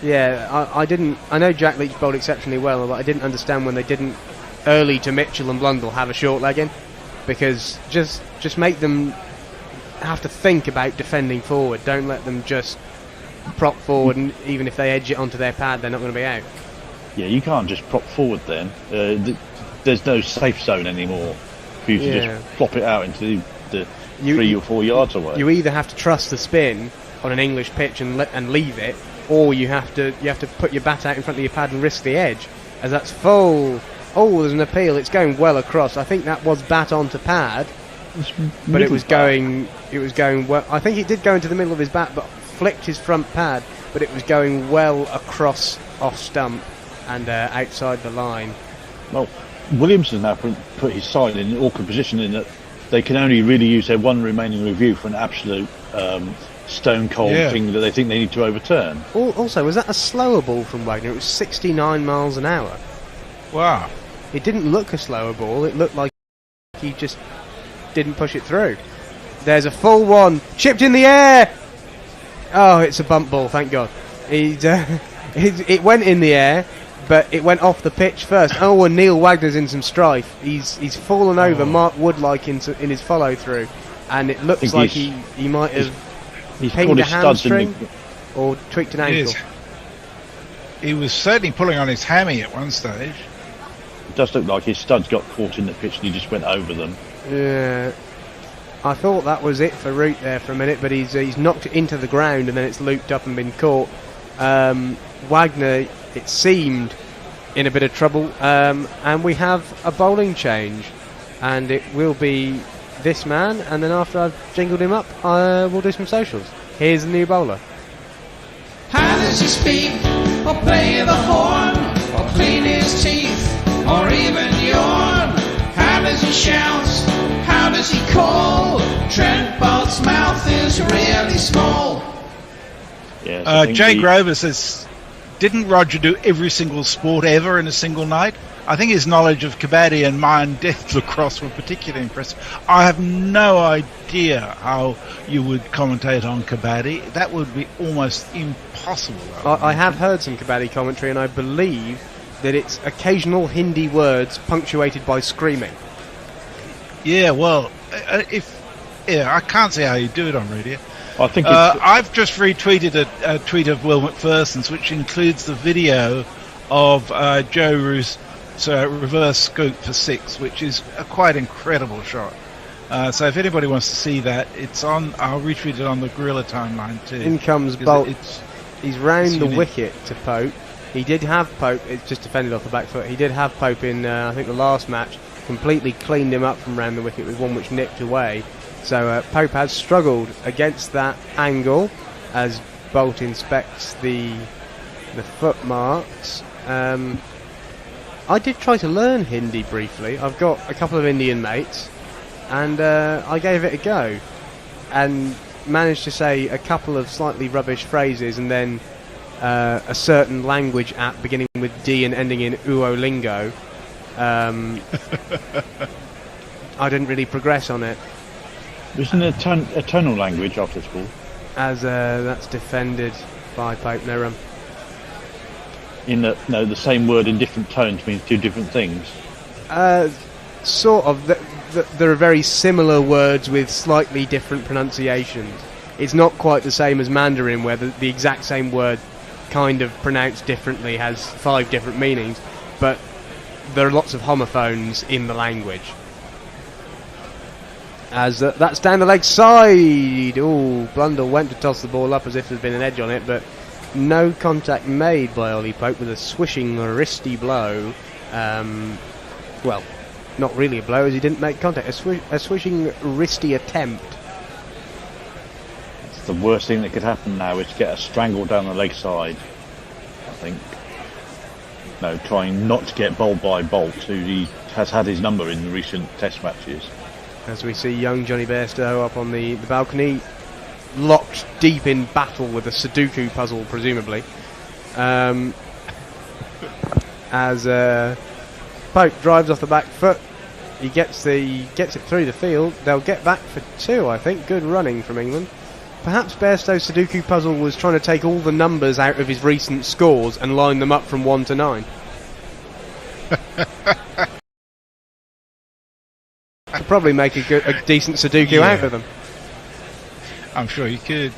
Yeah, I know Jack Leach bowled exceptionally well, but I didn't understand when they didn't early to Mitchell and Blundell have a short leg in, because just make them have to think about defending forward. Don't let them just prop forward, and even if they edge it onto their pad, they're not going to be out. Yeah, you can't just prop forward then. There's no safe zone anymore for you to just plop it out into the 3 or 4 yards away. You either have to trust the spin on an English pitch and leave it, or you have to put your bat out in front of your pad and risk the edge, as that's full. Oh, there's an appeal. It's going well across. I think that was bat onto pad, but it was going well. I think it did go into the middle of his bat, but flicked his front pad. But it was going well across off stump and outside the line. Well, Williamson now put his side in an awkward position in that they can only really use their one remaining review for an absolute stone cold thing that they think they need to overturn. Also, was that a slower ball from Wagner? It was 69 miles an hour. Wow. It didn't look a slower ball. It looked like he just didn't push it through. There's a full one. Chipped in the air. Oh, it's a bump ball, thank God. It went in the air, but it went off the pitch first. Oh, and Neil Wagner's in some strife. He's fallen over Mark Wood-like in his follow-through, and it looks like he might have pinged a hamstring or tweaked an ankle. He was certainly pulling on his hammy at one stage. It does look like his studs got caught in the pitch and he just went over them. Yeah. I thought that was it for Root there for a minute, but he's knocked it into the ground and then it's looped up and been caught. Wagner, it seemed, in a bit of trouble, and we have a bowling change, and it will be this man, and then after I've jingled him up, we'll do some socials. Here's the new bowler. How does he speak, or play the horn, or clean his teeth, or even yawn? How does he shout? How does he call? Trent Boult's mouth is really small. Jay Grover says, didn't Roger do every single sport ever in a single night? I think his knowledge of kabaddi and mine death lacrosse were particularly impressive. I have no idea how you would commentate on kabaddi. That would be almost impossible. I have heard some kabaddi commentary, and I believe that it's occasional Hindi words punctuated by screaming. Yeah, well, I can't see how you do it on radio. I think I've just retweeted a tweet of Will McPherson's, which includes the video of Joe Roos' reverse scoop for 6, which is a quite incredible shot. So if anybody wants to see that, it's on. I'll retweet it on the Gorilla timeline too. In comes Boult. He's round the wicket to Pope. He did have Pope. It's just defended off the back foot. He did have Pope in I think the last match. Completely cleaned him up from round the wicket with one which nipped away. So Pope has struggled against that angle as Boult inspects the footmarks. I did try to learn Hindi briefly. I've got a couple of Indian mates, and I gave it a go and managed to say a couple of slightly rubbish phrases, and then a certain language app beginning with D and ending in Uolingo. I didn't really progress on it. Isn't it a tonal language after school? As that's defended by Pope Nerum. In that, no, the same word in different tones means two different things. Sort of. There are very similar words with slightly different pronunciations. It's not quite the same as Mandarin, where the exact same word, kind of pronounced differently, has 5 different meanings. But there are lots of homophones in the language. As that's down the leg side. Oh, Blundell went to toss the ball up as if there's been an edge on it, but no contact made by Ollie Pope with a swishing wristy blow. Well, not really a blow as he didn't make contact. A swishing wristy attempt. It's the worst thing that could happen now is to get a strangle down the leg side, I think. No, trying not to get bowled by Boult, who has had his number in recent test matches. As we see young Jonny Bairstow up on the balcony, locked deep in battle with a Sudoku puzzle, presumably. As Pope drives off the back foot, he gets it through the field. They'll get back for 2, I think. Good running from England. Perhaps Bairstow's Sudoku puzzle was trying to take all the numbers out of his recent scores and line them up from 1 to 9. Could probably make a decent Sudoku out of them. I'm sure you could.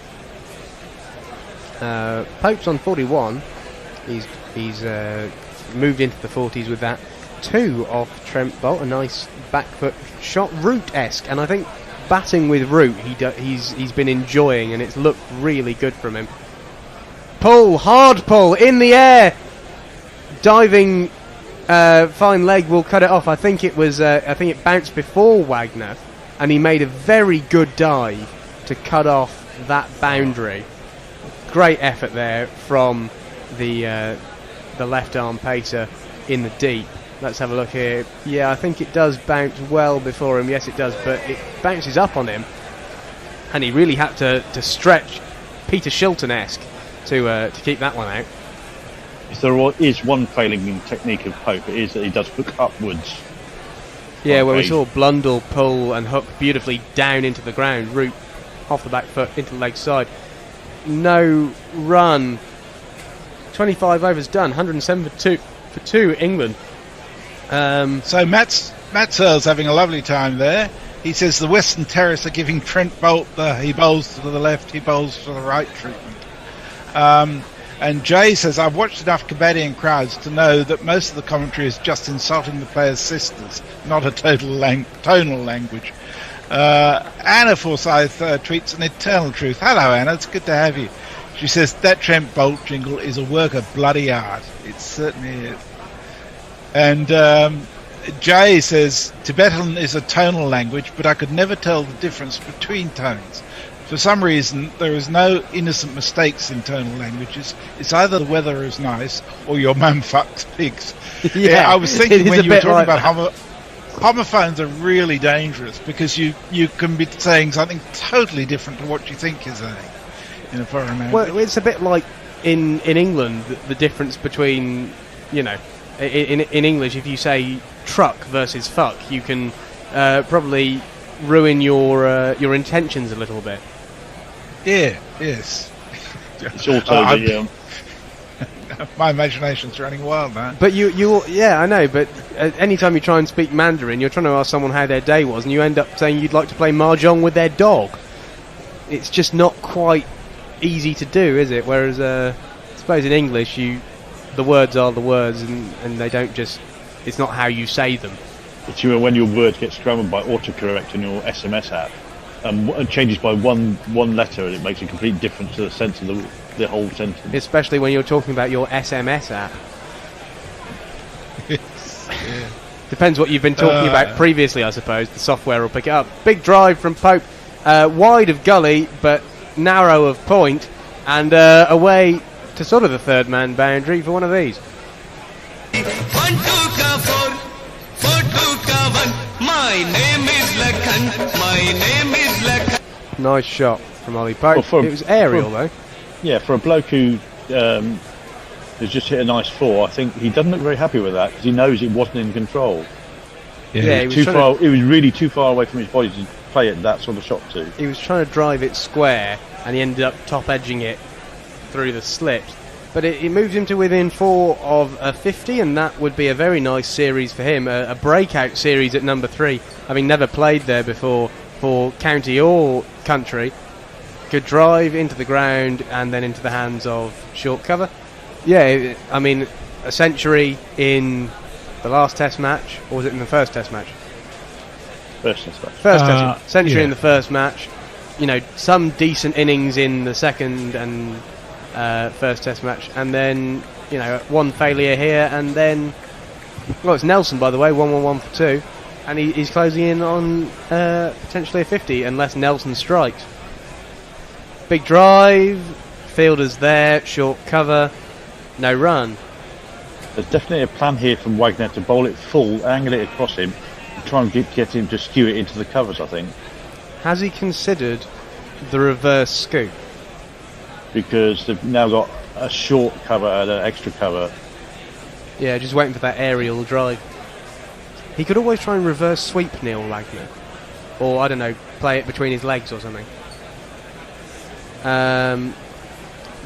Pope's on 41. He's moved into the 40s with that. 2 off Trent Boult, a nice back foot shot, Root-esque, and I think batting with Root he's been enjoying, and it's looked really good from him. Pull, hard pull, in the air, diving, fine leg will cut it off. I think it bounced before Wagner, and he made a very good dive to cut off that boundary. Great effort there from the left arm pacer in the deep. Let's have a look here. Yeah, I think it does bounce well before him. Yes, it does, but it bounces up on him, and he really had to stretch Peter Shilton-esque to keep that one out. If there is one failing in technique of Pope, it is that he does hook upwards. Yeah, where we saw Blundell pull and hook beautifully down into the ground. Root off the back foot into the leg side. No run. 25 overs done. 107 for 2 England. So Matt Searle's having a lovely time there. He says the Western Terrace are giving Trent Boult he bowls to the left, he bowls to the right treatment. And Jay says, I've watched enough Kabaddian crowds to know that most of the commentary is just insulting the players' sisters, not a tonal language. Anna Forsyth tweets an eternal truth. Hello, Anna, it's good to have you. She says, that Trent Boult jingle is a work of bloody art. It certainly is. And Jay says, Tibetan is a tonal language, but I could never tell the difference between tones. For some reason, there is no innocent mistakes in tonal languages. It's either the weather is nice or your mum fucks pigs. Yeah, I was thinking when you were talking about homophones are really dangerous because you can be saying something totally different to what you think you're saying in a foreign language. Well, it's a bit like in England, the difference between, in English, if you say truck versus fuck, you can probably ruin your intentions a little bit. Yeah, yes. It's all totally, my imagination's running wild now. But yeah, I know, but anytime you try and speak Mandarin, you're trying to ask someone how their day was, and you end up saying you'd like to play mahjong with their dog. It's just not quite easy to do, is it? Whereas, I suppose in English, the words are the words, and they don't just... It's not how you say them. It's when your word gets scrambled by autocorrect on your SMS app, and changes by one letter, and it makes a complete difference to the sense of the whole sentence. Especially when you're talking about your SMS app. Yeah. Depends what you've been talking about previously, I suppose. The software will pick it up. Big drive from Pope, wide of gully, but narrow of point, and away to sort of the third man boundary for one of these. 1 2 ka 4 4 2 ka 1. My name is Lakhan. My name is Lakhan. Nice shot from Ollie Pope. It was aerial though. Yeah, for a bloke who has just hit a nice 4, I think he doesn't look very happy with that because he knows it wasn't in control. Yeah, it was really too far away from his body to play it that sort of shot to. He was trying to drive it square, and he ended up top edging it through the slips. But it moved him to within 4 of a 50, and that would be a very nice series for him. A breakout series at number 3, having never played there before for county or country. Good drive into the ground and then into the hands of short cover. Yeah, I mean, a century in the last Test match, or was it in the first Test match? First Test match. First Test century in the first match. Some decent innings in the second and first Test match, and then one failure here, and then it's Nelson, by the way, 1-1-1 for 2, and he's closing in on potentially a 50 unless Nelson strikes. Big drive, fielders there, short cover, no run. There's definitely a plan here from Wagner to bowl it full, angle it across him, and try and get him to skew it into the covers, I think. Has he considered the reverse scoop? Because they've now got a short cover and an extra cover. Yeah, just waiting for that aerial drive. He could always try and reverse sweep Neil Wagner. Or, I don't know, play it between his legs or something.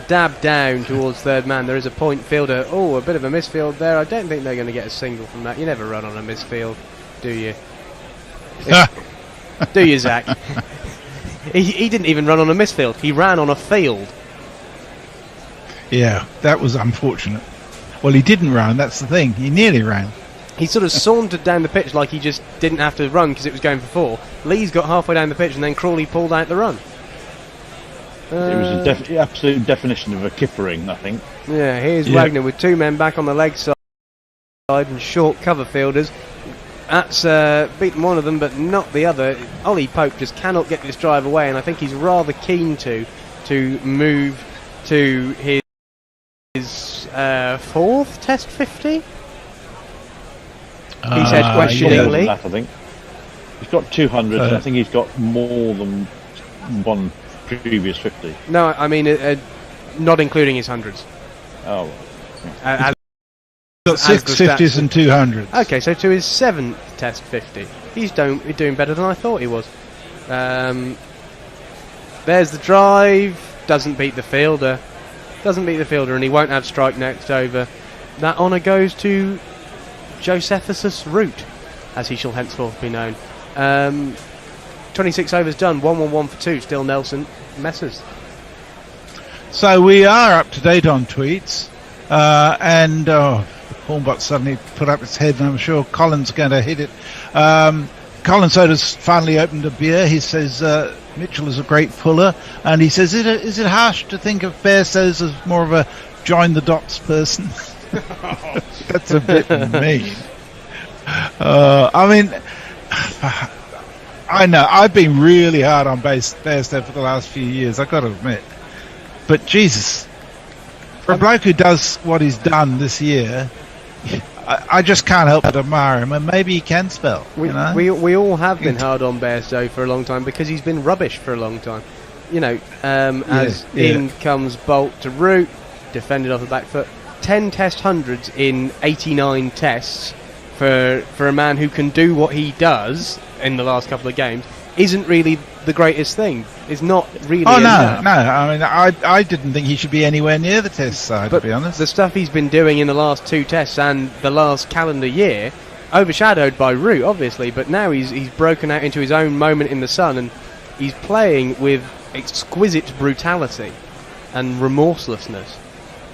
Dab down towards third man. There is a point fielder. Oh, a bit of a misfield there. I don't think they're going to get a single from that. You never run on a misfield, do you? Do you, Zach? He didn't even run on a misfield. He ran on a field. Yeah, that was unfortunate. Well, he didn't run, that's the thing. He nearly ran. He sort of sauntered down the pitch like he just didn't have to run because it was going for 4. Lee's got halfway down the pitch and then Crawley pulled out the run. It was a absolute definition of a kippering, I think. Yeah, here's Wagner with 2 men back on the leg side and short cover fielders. That's beaten one of them but not the other. Ollie Pope just cannot get this drive away, and I think he's rather keen to move to his 4th Test 50. He said questioningly. I think he's got 200. And I think he's got more than one previous 50. No, I mean not including his hundreds. Oh, got 6 50s and 200s. Okay, so to his 7th Test 50, he's doing better than I thought he was. There's the drive. Doesn't beat the fielder. And he won't have strike next over. That honour goes to Josephus Root, as he shall henceforth be known. 26 overs done, 1-1-1 for 2, still Nelson Messers. So we are up to date on tweets, and the Hornbot suddenly put up its head, and I'm sure Colin's going to hit it. Colin Soda's finally opened a beer. He says Mitchell is a great puller, and he says, is it harsh to think of Bairstow as more of a join the dots person? That's a bit mean. I mean, I know I've been really hard on Bairstow for the last few years, I've got to admit. But Jesus, for a bloke who does what he's done this year, I just can't help but admire him, and maybe he can spell. We all have been hard on Bairstow for a long time because he's been rubbish for a long time. In comes Boult to Root, defended off the back foot. 10 Test hundreds in 89 tests for a man who can do what he does in the last couple of games isn't really the greatest thing. It's not really enough. No. I mean, I didn't think he should be anywhere near the Test side, to be honest. The stuff he's been doing in the last 2 tests and the last calendar year, overshadowed by Root, obviously, but now he's broken out into his own moment in the sun, and he's playing with exquisite brutality and remorselessness,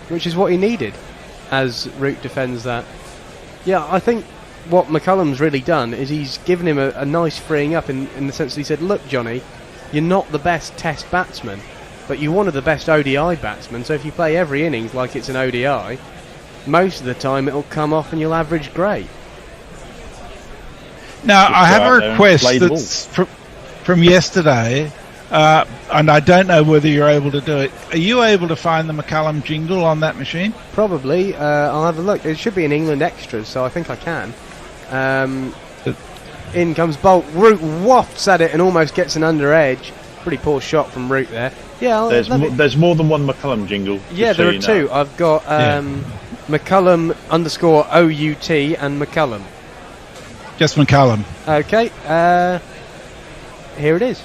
which is what he needed as Root defends that. Yeah, I think what McCullum's really done is he's given him a nice freeing up in the sense that he said, look, Jonny, you're not the best Test batsman, but you're one of the best ODI batsmen, so if you play every innings like it's an ODI, most of the time it'll come off and you'll average great. Now, I have a request that's from yesterday, and I don't know whether you're able to do it. Are you able to find the McCullum jingle on that machine? Probably. I'll have a look. It should be in England Extras, so I think I can. In comes Boult. Root wafts at it and almost gets an under edge. Pretty poor shot from Root there. Yeah, there's more than one McCullum jingle. Yeah, there are 2. I've got McCullum _OUT and McCullum. Just McCullum. Okay. Here it is.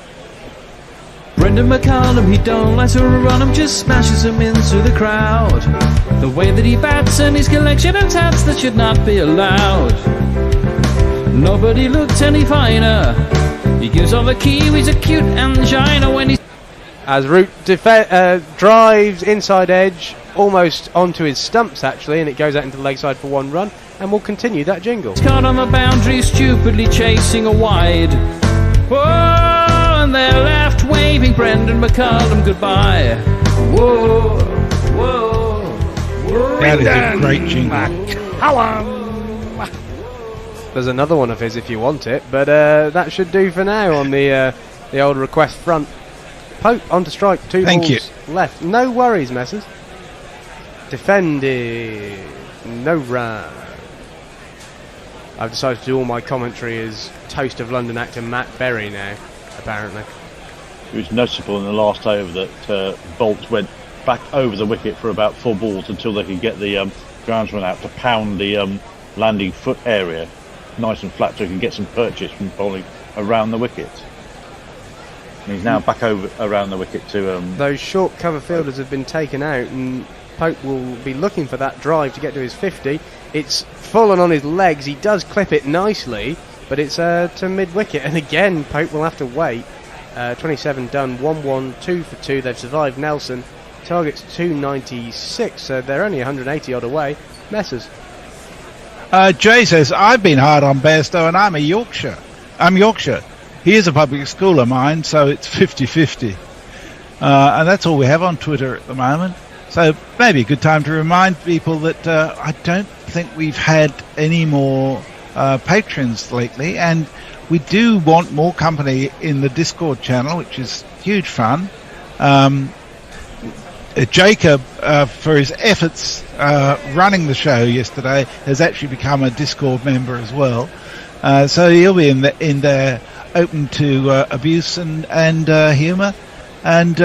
Brendan McCullum, he don't let her run him, just smashes him into the crowd. The way that he bats and his collection of tats that should not be allowed. Nobody looked any finer. He gives off a Kiwis a cute angina when he's... As Root drives inside edge, almost onto his stumps actually, and it goes out into the leg side for 1 run, and we'll continue that jingle. He's caught on the boundary, stupidly chasing a wide. Whoa, and they're left waving Brendan McCullum goodbye. Whoa, whoa, whoa. That is a great jingle. McCullum. There's another one of his if you want it, but that should do for now on the old request front. Pope onto strike, 2 balls left. No worries, Messers. Defended. No run. I've decided to do all my commentary as Toast of London actor Matt Berry now, apparently. It was noticeable in the last over that Boult went back over the wicket for about 4 balls until they could get the groundsman out to pound the landing foot area nice and flat so he can get some purchase from bowling around the wicket. And he's now back over around the wicket to... Those short cover fielders have been taken out, and Pope will be looking for that drive to get to his 50. It's fallen on his legs. He does clip it nicely, but it's to mid-wicket. And again, Pope will have to wait. 27 done, 1-1, 2 for 2. They've survived Nelson. Target's 296, so they're only 180 odd away. Messers. Jay says, I've been hard on Bairstow and I'm Yorkshire. He is a public school of mine, so it's 50-50. And that's all we have on Twitter at the moment. So maybe a good time to remind people that I don't think we've had any more patrons lately, and we do want more company in the Discord channel, which is huge fun. Jacob, for his efforts running the show yesterday, has actually become a Discord member as well. So he'll be in there, open to abuse and humour, and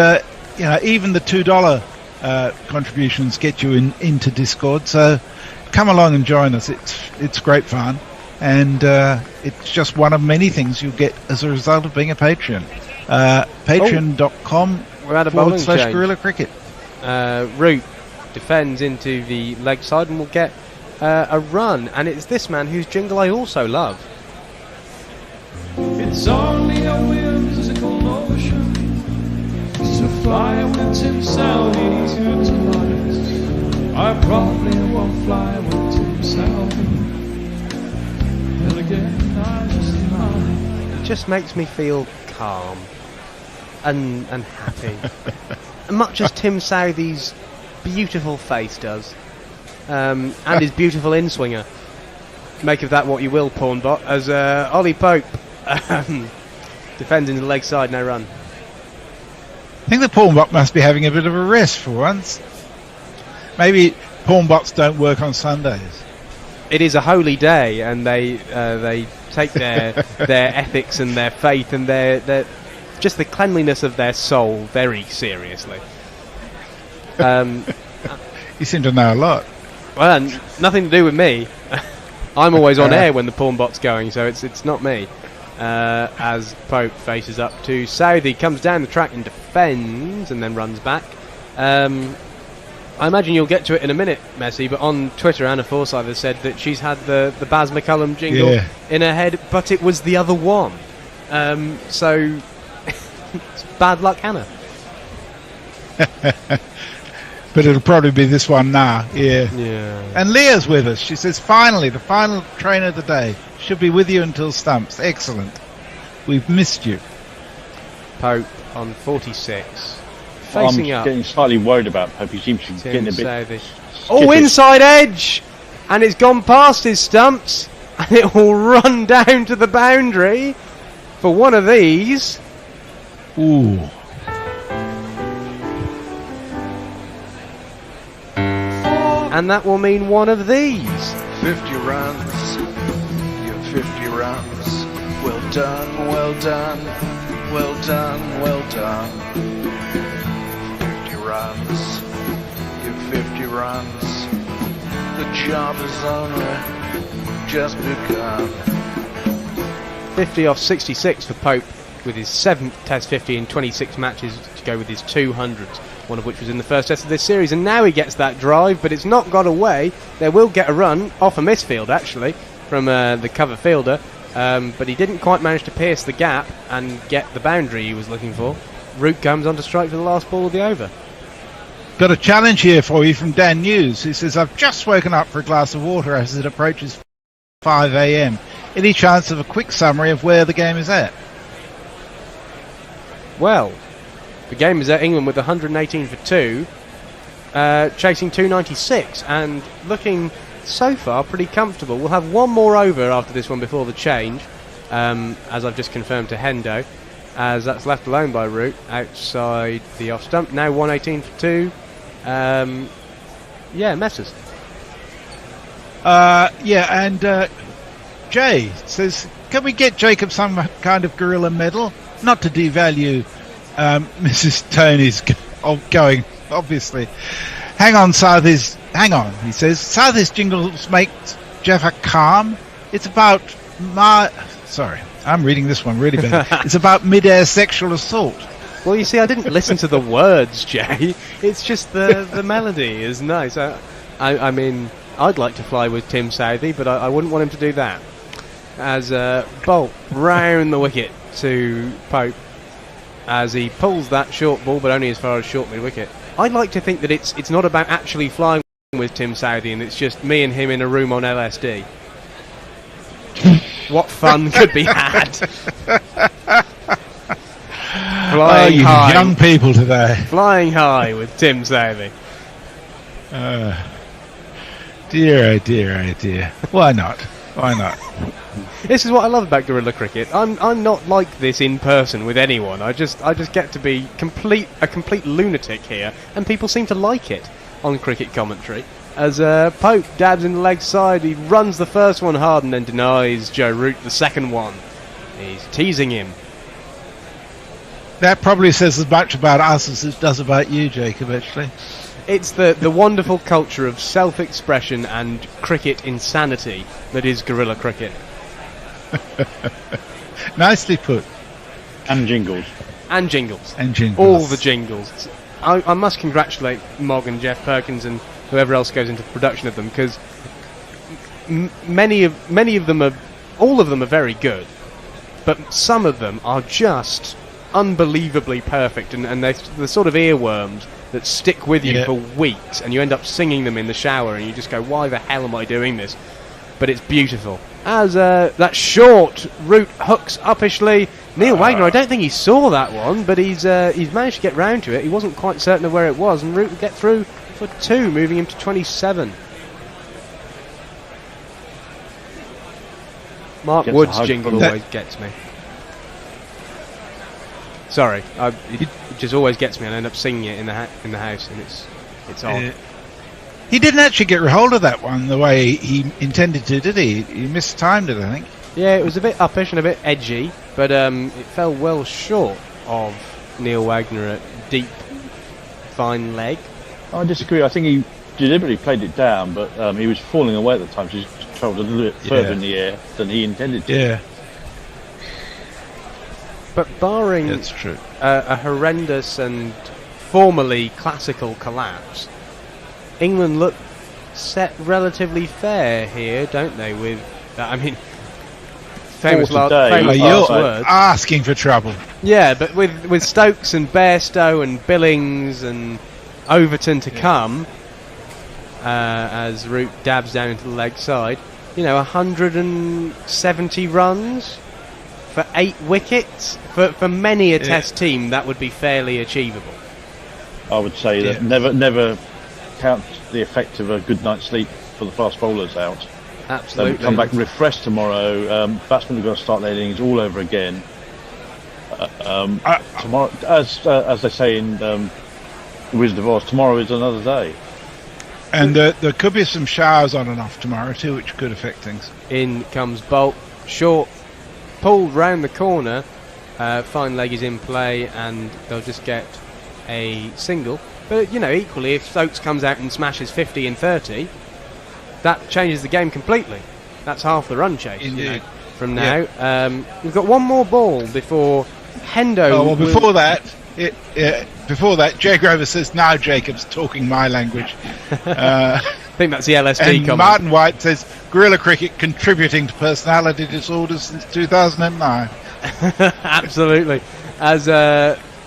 even the $2 contributions get you into Discord. So come along and join us. It's great fun, and it's just one of many things you'll get as a result of being a patron. Patreon.com/Guerrilla Cricket. Root defends into the leg side and will get a run, and it's this man whose jingle I also love. It's only a whimsical notion to fly with Tim Southee to tonight. I probably won't fly with Tim Southee. Then again, I just might. It just makes me feel calm and happy. Much as Tim Southee's beautiful face does, and his beautiful in-swinger. Make of that what you will, Pawnbot, as Ollie Pope defends into the leg side, no run. I think the Pawnbot must be having a bit of a rest for once. Maybe Pawnbots don't work on Sundays. It is a holy day, and they take their ethics and their faith and their just the cleanliness of their soul very seriously. You seem to know a lot. Well, nothing to do with me. I'm always on air when the Pawnbot's going, so it's not me. As Pope faces up to Southee, comes down the track and defends, and then runs back. I imagine you'll get to it in a minute, Messi, but on Twitter, Anna Forsyth has said that she's had the Baz McCullum jingle in her head, but it was the other one. So it's bad luck, Hannah. But it'll probably be this one now. Yeah. And Leah's with us. She says, finally, the final train of the day. Should be with you until stumps. Excellent. We've missed you. Pope on 46. Facing I'm up. getting slightly worried about Pope. He seems to be getting a bit... Southee. Oh, inside edge! And it's gone past his stumps. And it will run down to the boundary for one of these. Ooh. And that will mean one of these. 50 runs, your 50 runs. Well done, well done, well done, well done. 50 runs, your 50 runs. The job is only just begun. 50 off 66 for Pope with his 7th Test 50 in 26 matches to go with his 200s. One of which was in the first test of this series, and now he gets that drive, but it's not got away. They will get a run off a misfield, actually, from the cover fielder, but he didn't quite manage to pierce the gap and get the boundary he was looking for. Root comes on to strike for the last ball of the over. Got a challenge here for you from Dan News, who says, I've just woken up for a glass of water as it approaches 5 a.m. Any chance of a quick summary of where the game is at? Well, the game is at England with 118 for 2, chasing 296, and looking so far pretty comfortable. We'll have one more over after this one before the change, as I've just confirmed to Hendo, as that's left alone by Root outside the off stump. Now 118 for 2. Messers. And Jay says, can we get Jacob some kind of gorilla medal? Not to devalue Mrs. Tony's going, obviously. Hang on, he says. Southee's jingles make Jaffa calm. It's about Sorry, I'm reading this one really bad. It's about mid-air sexual assault. Well, you see, I didn't listen to the words, Jay. It's just the melody is nice. I mean, I'd like to fly with Tim Southee, but I wouldn't want him to do that. As Boult round the wicket to Pope, as he pulls that short ball, but only as far as short mid-wicket. I'd like to think that it's not about actually flying with Tim Southee, and it's just me and him in a room on LSD. What fun could be had? Flying high, young people today. Flying high with Tim Southee. Dear, oh dear, oh dear. Why not? Why not? This is what I love about guerrilla cricket. I'm not like this in person with anyone. I just get to be a complete lunatic here, and people seem to like it on cricket commentary. As Pope dabs in the leg side, he runs the first one hard and then denies Joe Root the second one. He's teasing him. That probably says as much about us as it does about you, Jacob, actually. It's the wonderful culture of self-expression and cricket insanity that is guerrilla cricket. Nicely put. And jingles. And jingles. And jingles. All the jingles. I must congratulate Mog and Jeff Perkins and whoever else goes into the production of them, because many of them are, all of them are very good, but some of them are just unbelievably perfect, and they're the sort of earworms that stick with you for weeks, and you end up singing them in the shower, and you just go, why the hell am I doing this? But it's beautiful. As that short Root hooks uppishly, Neil Wagner, I don't think he saw that one, but he's managed to get round to it. He wasn't quite certain of where it was, and Root would get through for 2, moving him to 27. Mark Wood's jingle always gets me. Sorry, it just always gets me, and I end up singing it in the house, and it's odd. He didn't actually get hold of that one the way he intended to, did he? He mistimed it, I think. Yeah, it was a bit uppish and a bit edgy, but it fell well short of Neil Wagner at deep, fine leg. I disagree. I think he deliberately played it down, but he was falling away at the time, so he travelled a little bit further in the air than he intended to. Yeah. But barring That's true. A horrendous and formerly classical collapse, England look set relatively fair here, don't they? With famous last words. Asking for trouble. Yeah, but with Stokes and Bairstow and Billings and Overton to come, as Root dabs down into the leg side, 170 runs for 8 wickets. For many a Test team, that would be fairly achievable. I would say that never count the effect of a good night's sleep for the fast bowlers out. Absolutely. They come back refreshed tomorrow. Batsmen are going to start their innings all over again. Tomorrow, as they say in Wizard of Oz, tomorrow is another day. And there could be some showers on and off tomorrow too, which could affect things. In comes Boult, short, pulled round the corner. Fine leg is in play, and they'll just get a single. But equally, if Stokes comes out and smashes 50 in 30, that changes the game completely. That's half the run chase. From now. Yeah. We've got one more ball before Hendo. Oh well, before that, Jay Grover says, "Now Jacob's talking my language." I think that's the LSD and comment. Martin White says, "Guerrilla cricket contributing to personality disorders since 2009." Absolutely. As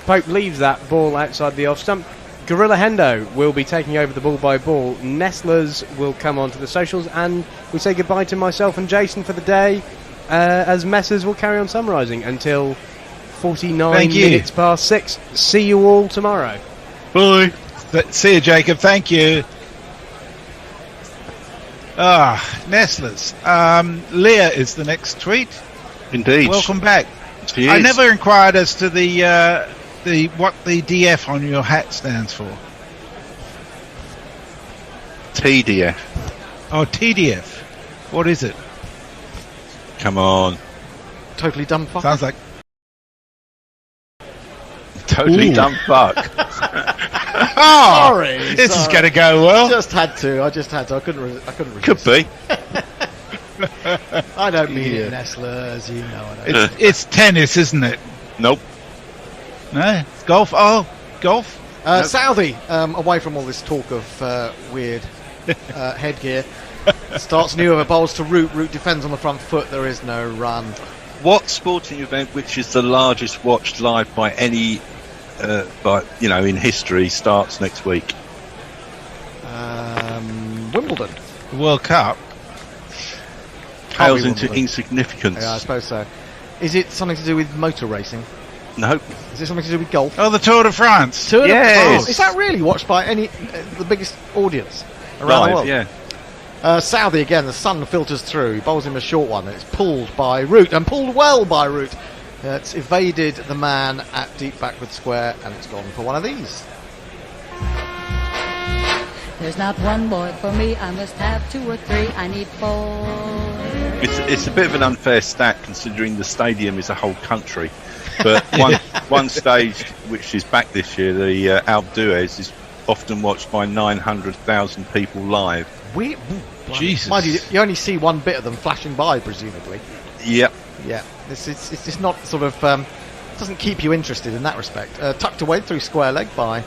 Pope leaves that ball outside the off stump, Guerrilla Hendo will be taking over the ball by ball. Nestlers will come onto the socials, and we say goodbye to myself and Jason for the day, as Messers will carry on summarising until 49 minutes past 6. See you all tomorrow. Bye. See you, Jacob. Thank you. Nestlers. Leah is the next tweet. Indeed. Welcome back. She I is. never inquired as to what the DF on your hat stands for. TDF. Oh, TDF. What is it? Come on. Totally dumb fuck. Sounds like totally dumb fuck. Sorry. This is going to go well. I just had to. I couldn't resist. Could be. I don't mean it, Nestlers. You know I don't. It's tennis, isn't it? Nope. No, it's golf. Oh, golf. Nope. Southee, away from all this talk of weird headgear, starts new over bowls to Root. Root defends on the front foot. There is no run. What sporting event, which is the largest watched live by any, in history, starts next week? Wimbledon. The World Cup. Pales into insignificance. Yeah, I suppose so. Is it something to do with motor racing? No. Is it something to do with golf? Oh, the Tour de France. Tour de France. Is that really watched by the biggest audience around the world? Yeah. Southee again, the sun filters through. He bowls him a short one. It's pulled by Root, and pulled well by Root. It's evaded the man at deep backward square, and it's gone for one of these. There's not one boy for me, I must have 2 or 3, I need 4. It's a bit of an unfair stat considering the stadium is a whole country. But one stage, which is back this year, the Alpe d'Huez, is often watched by 900,000 people live. Jesus. Mind you only see one bit of them flashing by, presumably. Yep. Yeah. It's just not sort of... doesn't keep you interested in that respect. Tucked away through square leg by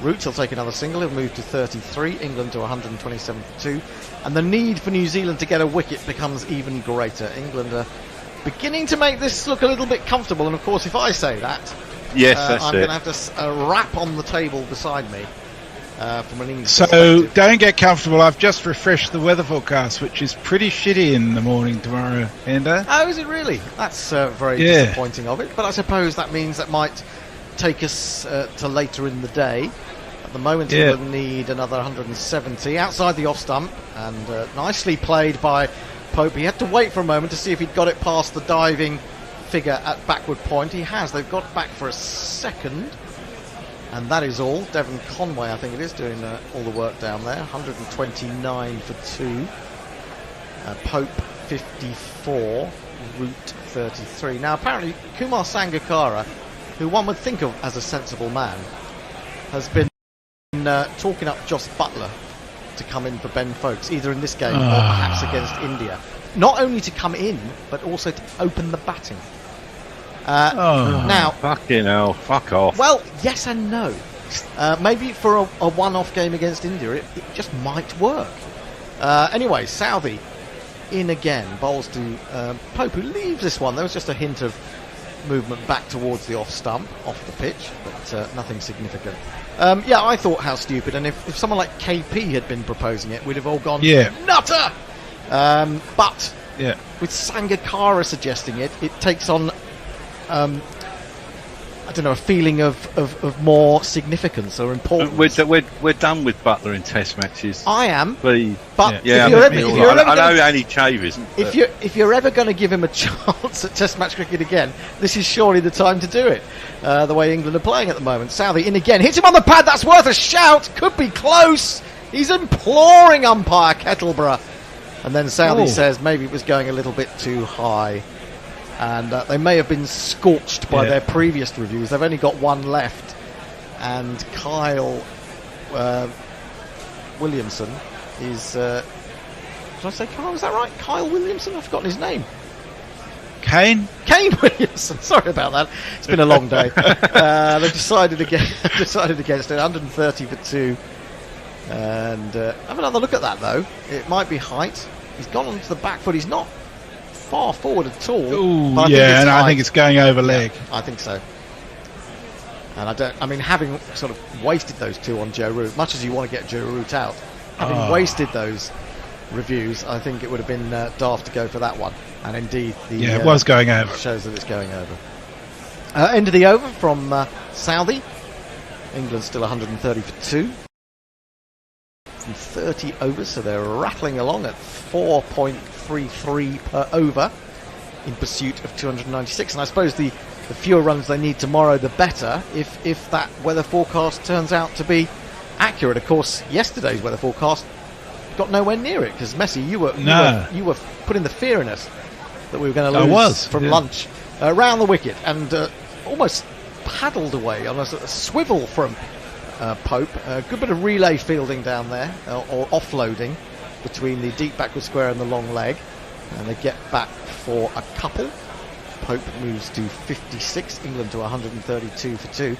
Root. He'll take another single. He'll move to 33. England to 127 for 2. And the need for New Zealand to get a wicket becomes even greater. England are beginning to make this look a little bit comfortable. And of course, if I say that, yes, I'm going to have to rap on the table beside me. From an English so don't get comfortable. I've just refreshed the weather forecast, which is pretty shitty in the morning tomorrow, Ender. Oh, is it really? That's very disappointing of it. But I suppose that means that might take us to later in the day. At the moment, we'll need another 170 outside the off stump, and nicely played by Pope. He had to wait for a moment to see if he'd got it past the diving figure at backward point. He has. They've got back for a second. And that is all. Devon Conway, I think it is, doing all the work down there. 129 for 2. Pope 54. Root 33. Now, apparently, Kumar Sangakkara, who one would think of as a sensible man, has been talking up Jos Buttler to come in for Ben Foakes, either in this game or perhaps against India. Not only to come in, but also to open the batting. Now, fucking hell, fuck off. Well, yes and no. Maybe for a one-off game against India, it just might work. Anyway, Southee in again, bowls to Pope, who leaves this one. There was just a hint of movement back towards the off stump, off the pitch, but nothing significant. I thought how stupid, and if someone like KP had been proposing it, we'd have all gone, nutter! But with Sangakkara suggesting it, it takes on I don't know, a feeling of more significance or importance. We're done with Buttler in Test matches. I am, please. But I know Annie Chave isn't. If you're ever going to give him a chance at Test match cricket again, this is surely the time to do it. The way England are playing at the moment. Southee in again, hits him on the pad. That's worth a shout. Could be close. He's imploring umpire Kettleborough, and then Southee says maybe it was going a little bit too high. And they may have been scorched by their previous reviews. They've only got one left. And Kyle Williamson is... did I say Kyle? Was that right? Kyle Williamson? I've forgotten his name. Kane Williamson. Sorry about that. It's been a long day. They've decided against it. 130 for 2. And have another look at that, though. It might be height. He's gone onto the back foot. He's not far forward at all. Ooh, I think it's going over leg. I think so. And having sort of wasted those two on Joe Root, much as you want to get Joe Root out, having wasted those reviews, I think it would have been daft to go for that one. And indeed, it was going over. Shows that it's going over. End of the over from Southee. England still 130 for 2. From 30 overs, so they're rattling along at 4.33 per over in pursuit of 296. And I suppose the fewer runs they need tomorrow, the better, if that weather forecast turns out to be accurate. Of course, yesterday's weather forecast got nowhere near it, because Messi, you were putting the fear in us that we were going to lose from lunch around the wicket, and almost paddled away on a swivel from Pope. A good bit of relay fielding down there, or offloading between the deep backward square and the long leg, and they get back for a couple. Pope moves to 56, England to 132 for 2.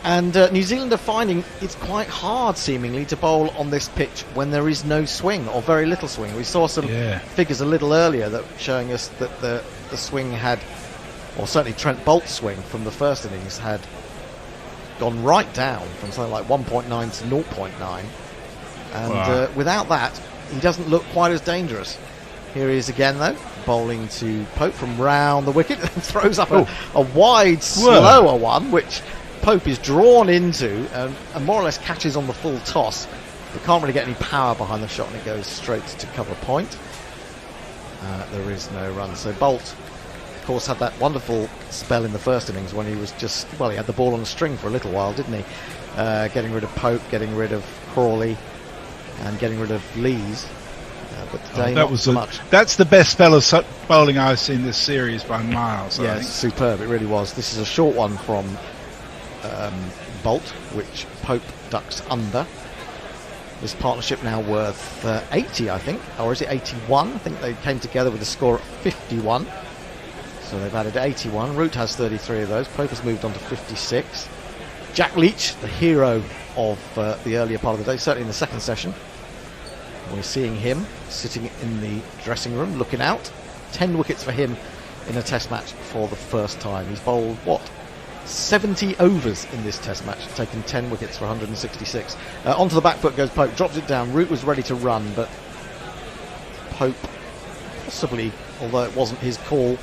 And New Zealand are finding it's quite hard, seemingly, to bowl on this pitch when there is no swing, or very little swing. We saw some figures a little earlier that showing us that the swing had, or certainly Trent Boult's swing from the first innings had gone right down from something like 1.9 to 0.9. And without that, he doesn't look quite as dangerous. Here he is again, though, bowling to Pope from round the wicket and throws up a wide, slower one, which Pope is drawn into and more or less catches on the full toss. But can't really get any power behind the shot, and it goes straight to cover point. There is no run. So Boult, of course, had that wonderful spell in the first innings when he was just, well, he had the ball on a string for a little while, didn't he? Getting rid of Pope, getting rid of Crawley, and getting rid of Lees. But today, not so much. That's the best spell of bowling I've seen this series by miles. Yeah, it's superb. It really was. This is a short one from Boult, which Pope ducks under. This partnership now worth 80, I think, or is it 81? I think they came together with a score at 51. So they've added 81. Root has 33 of those. Pope has moved on to 56. Jack Leach, the hero of the earlier part of the day, certainly in the second session. We're seeing him sitting in the dressing room looking out. 10 wickets for him in a test match for the first time. He's bowled, 70 overs in this test match, taken 10 wickets for 166. Onto the back foot goes Pope, drops it down. Root was ready to run, but Pope possibly, although it wasn't his call,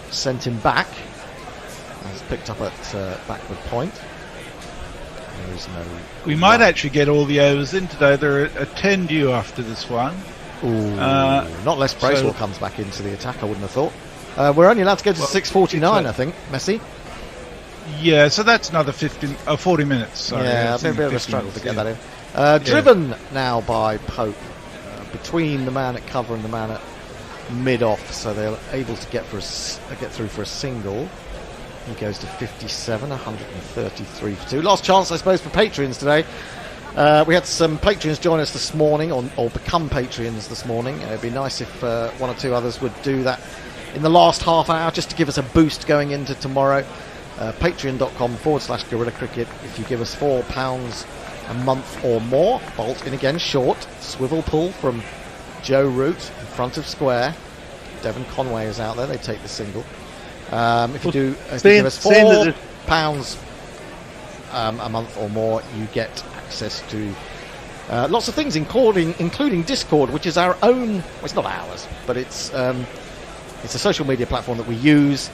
sent him back. He's picked up at backward point. There is no. We might actually get all the overs in today. They're at 10 due after this one. Ooh, not less Bracewell comes back into the attack, I wouldn't have thought. We're only allowed to go to 6:49, I think, Messi. Yeah, so that's another 40 minutes. Sorry. Yeah, a bit of a struggle to get that in. Driven now by Pope between the man at cover and the man at mid-off, so they're able to get through for a single. He goes to 57, 133 for 2. Last chance, I suppose, for Patreons today. We had some Patreons join us this morning, or become Patreons this morning. It'd be nice if one or two others would do that in the last half hour, just to give us a boost going into tomorrow. Patreon.com/Guerrilla Cricket. If you give us £4 a month or more, Boult in again, short. Swivel pull from Joe Root in front of square. Devon Conway is out there, they take the single. If you give us £4 a month or more, you get access to lots of things, including Discord, which is our own. Well, it's not ours, but it's a social media platform that we use,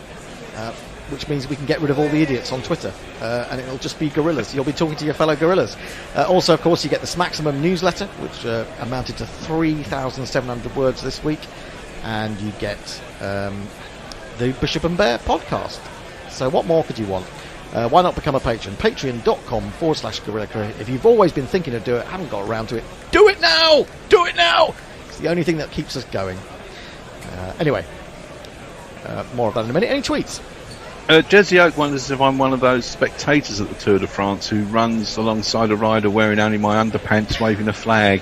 which means we can get rid of all the idiots on Twitter, and it'll just be gorillas. You'll be talking to your fellow gorillas. Also, of course, you get the Smaximum newsletter, which amounted to 3,700 words this week, and you get the Bishop and Bear podcast. So what more could you want? Why not become a patron? Patreon.com/Guerrilla Cricket. If you've always been thinking of doing it, haven't got around to it, do it now! Do it now! It's the only thing that keeps us going. Anyway, more of that in a minute. Any tweets? Jesse Oak wonders if I'm one of those spectators at the Tour de France who runs alongside a rider wearing only my underpants, waving a flag.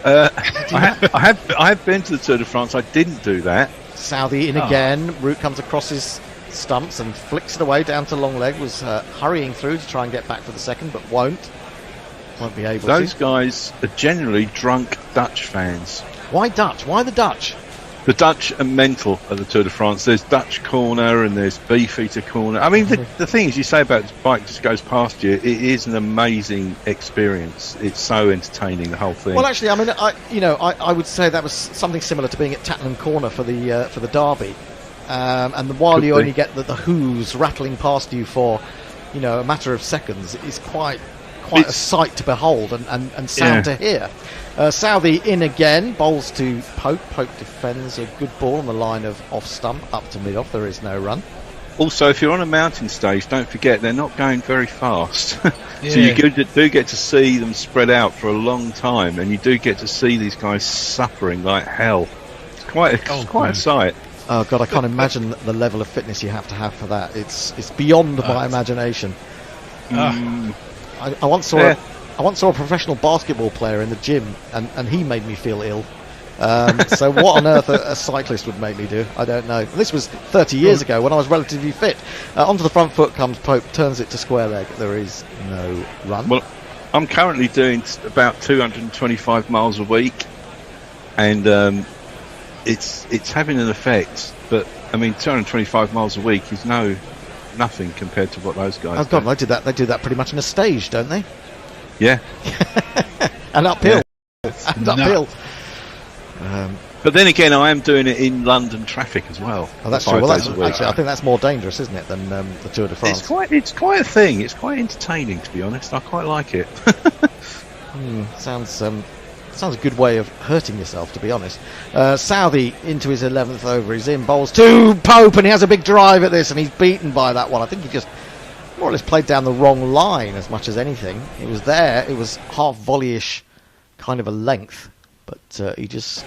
I have been to the Tour de France. I didn't do that. Southee in again. Root comes across his stumps and flicks it away down to long leg. Was hurrying through to try and get back for the second, but won't be able to. Those guys are generally drunk Dutch fans. Why Dutch? Why the Dutch? The Dutch are mental at the Tour de France. There's Dutch corner and there's Beefeater corner. I mean, the thing is, you say about the bike just goes past you. It is an amazing experience. It's so entertaining, the whole thing. Well, actually, I mean, I would say that was something similar to being at Tattenham Corner for the Derby, and while you only get the hooves rattling past you for, a matter of seconds, it's quite a sight to behold and sound to hear. Southee in again, bowls to Pope. Pope defends a good ball on the line of off stump, up to mid-off. There is no run. Also, if you're on a mountain stage, don't forget they're not going very fast. So you do get to see them spread out for a long time, and you do get to see these guys suffering like hell. It's quite a sight. Oh God, I can't imagine the level of fitness you have to have for that. It's beyond my imagination. I once saw a professional basketball player in the gym, and he made me feel ill. So what on earth a cyclist would make me do, I don't know. This was 30 years ago when I was relatively fit. Onto the front foot comes Pope, turns it to square leg. There is no run. Well, I'm currently doing about 225 miles a week, and it's having an effect. But I mean, 225 miles a week is nothing compared to what those guys do. Oh God, they do that pretty much in a stage, don't they? Yeah. and uphill. But then again, I am doing it in London traffic as well. Oh, that's true. Well, actually, I think that's more dangerous, isn't it, than the Tour de France? It's quite a thing. It's quite entertaining, to be honest. I quite like it. Sounds a good way of hurting yourself, to be honest. Southee into his 11th over. He's in, bowls to Pope, and he has a big drive at this, and he's beaten by that one. I think he just more or less played down the wrong line as much as anything. It was there. It was half volleyish, kind of a length. But he just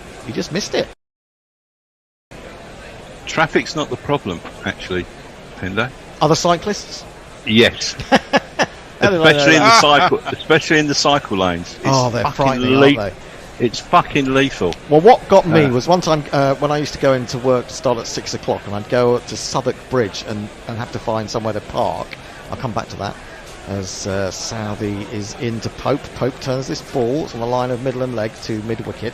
missed it. Traffic's not the problem, actually, Pendo. Other cyclists? Yes. especially in the cycle lanes. They're frightening, aren't they? It's fucking lethal. Well, what got me was one time when I used to go into work to start at 6 o'clock, and I'd go to Southwark Bridge and have to find somewhere to park. I'll come back to that. As Southee is into Pope. Pope turns this ball. It's on the line of middle and leg to mid-wicket.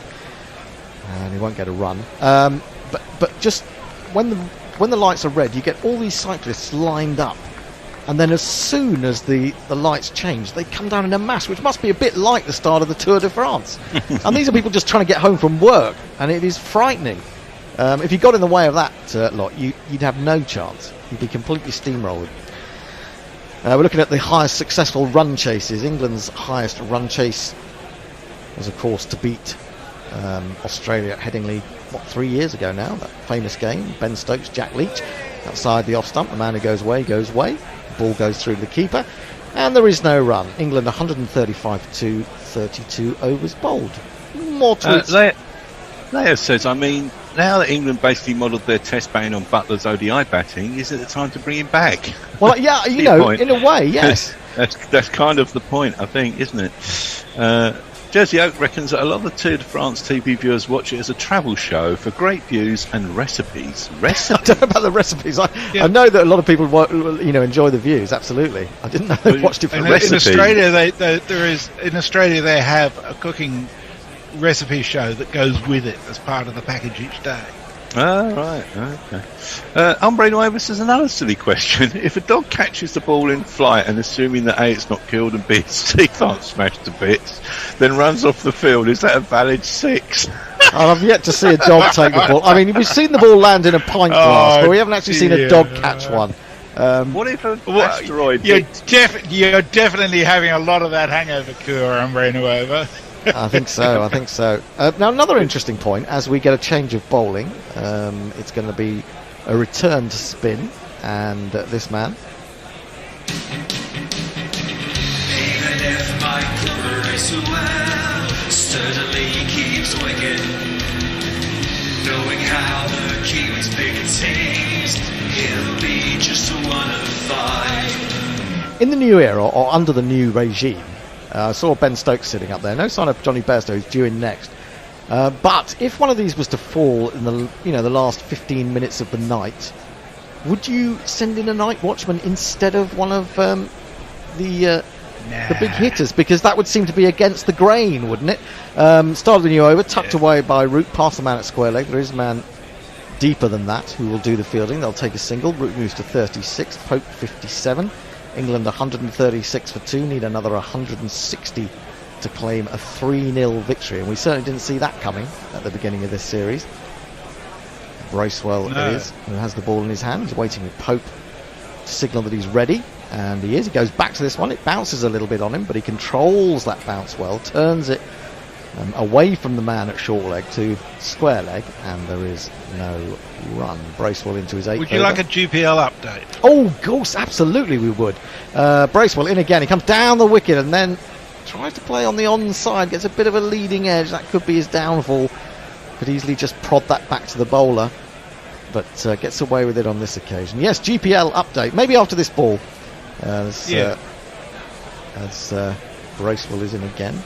And he won't get a run. But just when the lights are red, you get all these cyclists lined up. And then as soon as the lights change, they come down in a mass, which must be a bit like the start of the Tour de France. And these are people just trying to get home from work. And it is frightening. If you got in the way of that lot, you'd have no chance. You'd be completely steamrolled. We're looking at the highest successful run chases. England's highest run chase was, of course, to beat Australia at Headingley, 3 years ago now, that famous game. Ben Stokes, Jack Leach, outside the off stump. The man who goes away, goes away. The ball goes through to the keeper. And there is no run. England 135 to 32 overs bowled. More tweets. Leia says, I mean, now that England basically modelled their test ban on Butler's ODI batting, is it the time to bring him back? Well, yeah, you know, in a way, yes. That's kind of the point, I think, isn't it? Jersey Oak reckons that a lot of the Tour de France TV viewers watch it as a travel show for great views and recipes. I don't know about the recipes. I know that a lot of people, enjoy the views. Absolutely, I didn't know they watched it for recipes. In Australia, they have a cooking recipe show that goes with it as part of the package each day. Oh, right, okay. Umbre Nuevas is another silly question. If a dog catches the ball in flight and assuming that A, it's not killed and B, its teeth aren't smashed to bits, then runs off the field, is that a valid 6? I've yet to see a dog take the ball. I mean, we've seen the ball land in a pint glass, but we haven't actually seen a dog catch one. What if an asteroid... You're definitely having a lot of that hangover cure, Umbre Nueva. I think so. Now, another interesting point, as we get a change of bowling, it's going to be a return to spin, and this man. Even if my Bracewell certainly keeps wicket, knowing how the Kiwis pick it seems, he'll be just a 1 of 5. In the new era, or under the new regime, I saw Ben Stokes sitting up there. No sign of Jonny Bairstow, who's due in next. But if one of these was to fall in the last 15 minutes of the night, would you send in a night watchman instead of one of the big hitters? Because that would seem to be against the grain, wouldn't it? Started the new over, tucked away by Root, past the man at square leg. There is a man deeper than that who will do the fielding. They'll take a single. Root moves to 36, Pope 57. England 136 for 2, need another 160 to claim a 3-0 victory, and we certainly didn't see that coming at the beginning of this series. Bracewell is, who has the ball in his hand. He's waiting with Pope to signal that he's ready, and he is. He goes back to this one. It bounces a little bit on him, but he controls that bounce well, turns it away from the man at short leg to square leg, and there is no run. Bracewell into his 8th. Would you like a GPL update? Oh, of course, absolutely we would. Bracewell in again. He comes down the wicket and then tries to play on the onside, gets a bit of a leading edge. That could be his downfall. Could easily just prod that back to the bowler, but gets away with it on this occasion. Yes, GPL update. Maybe after this ball. As Bracewell is in again.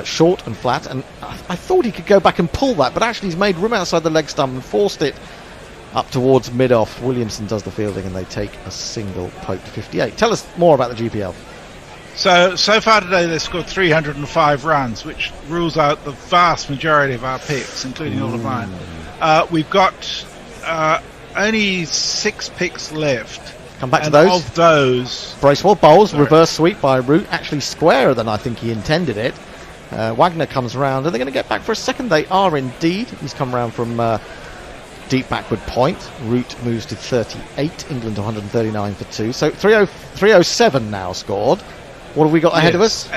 Short and flat, and I thought he could go back and pull that, but actually he's made room outside the leg stump and forced it up towards mid-off. Williamson does the fielding, and they take a single, Pope to 58. Tell us more about the GPL. So far today they've scored 305 runs, which rules out the vast majority of our picks, including all of mine. We've got only 6 picks left. Come back to those. Of those, Bracewell bowls, reverse sweep by Root, actually squarer than I think he intended it. Wagner comes round. Are they going to get back for a second? They are indeed. He's come round from deep backward point. Root moves to 38. England to 139 for 2. So 307 now scored. What have we got ahead of us?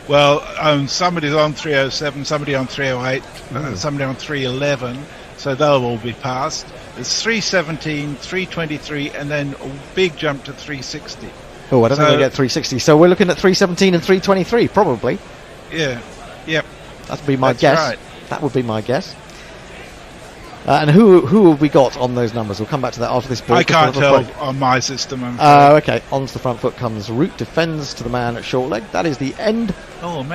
Well, somebody's on 307, somebody on 308, somebody on 311. So they'll all be passed. It's 317, 323, and then a big jump to 360. Oh, I don't think we'll get 360. So we're looking at 317 and 323, probably. Yeah. Yep. That'd be my guess. Right. That would be my guess. And who have we got on those numbers? We'll come back to that after this ball. I can't tell on my system. Okay. Onto the front foot comes Root, defends to the man at short leg. That is the end of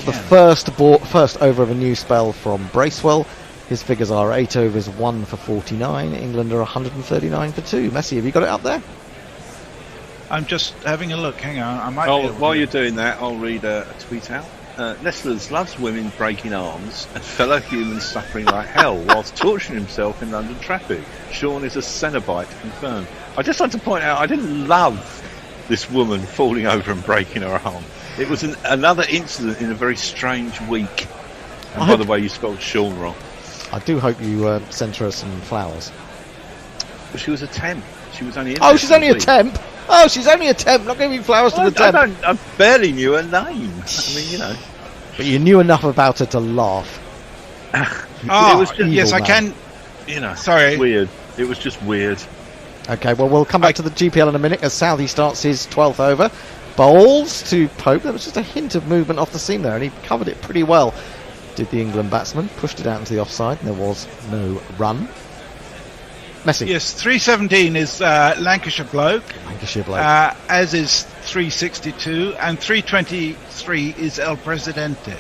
the first over of a new spell from Bracewell. His figures are 8 overs, 1 for 49. England are 139 for 2. Messi, have you got it up there? I'm just having a look. Hang on. I might. While you're doing that, I'll read a tweet out. Nestlers loves women breaking arms and fellow humans suffering like hell whilst torturing himself in London traffic. Sean is a Cenobite confirmed. I just like to point out, I didn't love this woman falling over and breaking her arm. It was another incident in a very strange week. And by the way, you spelled Sean wrong. I do hope you sent her some flowers. But she was a temp. She was only. Oh, she's only a temp. Oh, she's only a temp. Not giving flowers to the temp. I barely knew her name. I mean, you know. But you knew enough about her to laugh. It was just, yes, I can. You know, sorry. Weird. It was just weird. Okay, well, we'll come back to the GPL in a minute as Southee starts his 12th over. Bowls to Pope. There was just a hint of movement off the seam there, and he covered it pretty well. Did the England batsman. Pushed it out into the offside, and there was no run. Messi. Yes, 317 is Lancashire bloke. Lancashire bloke. As is 362, and 323 is El Presidente.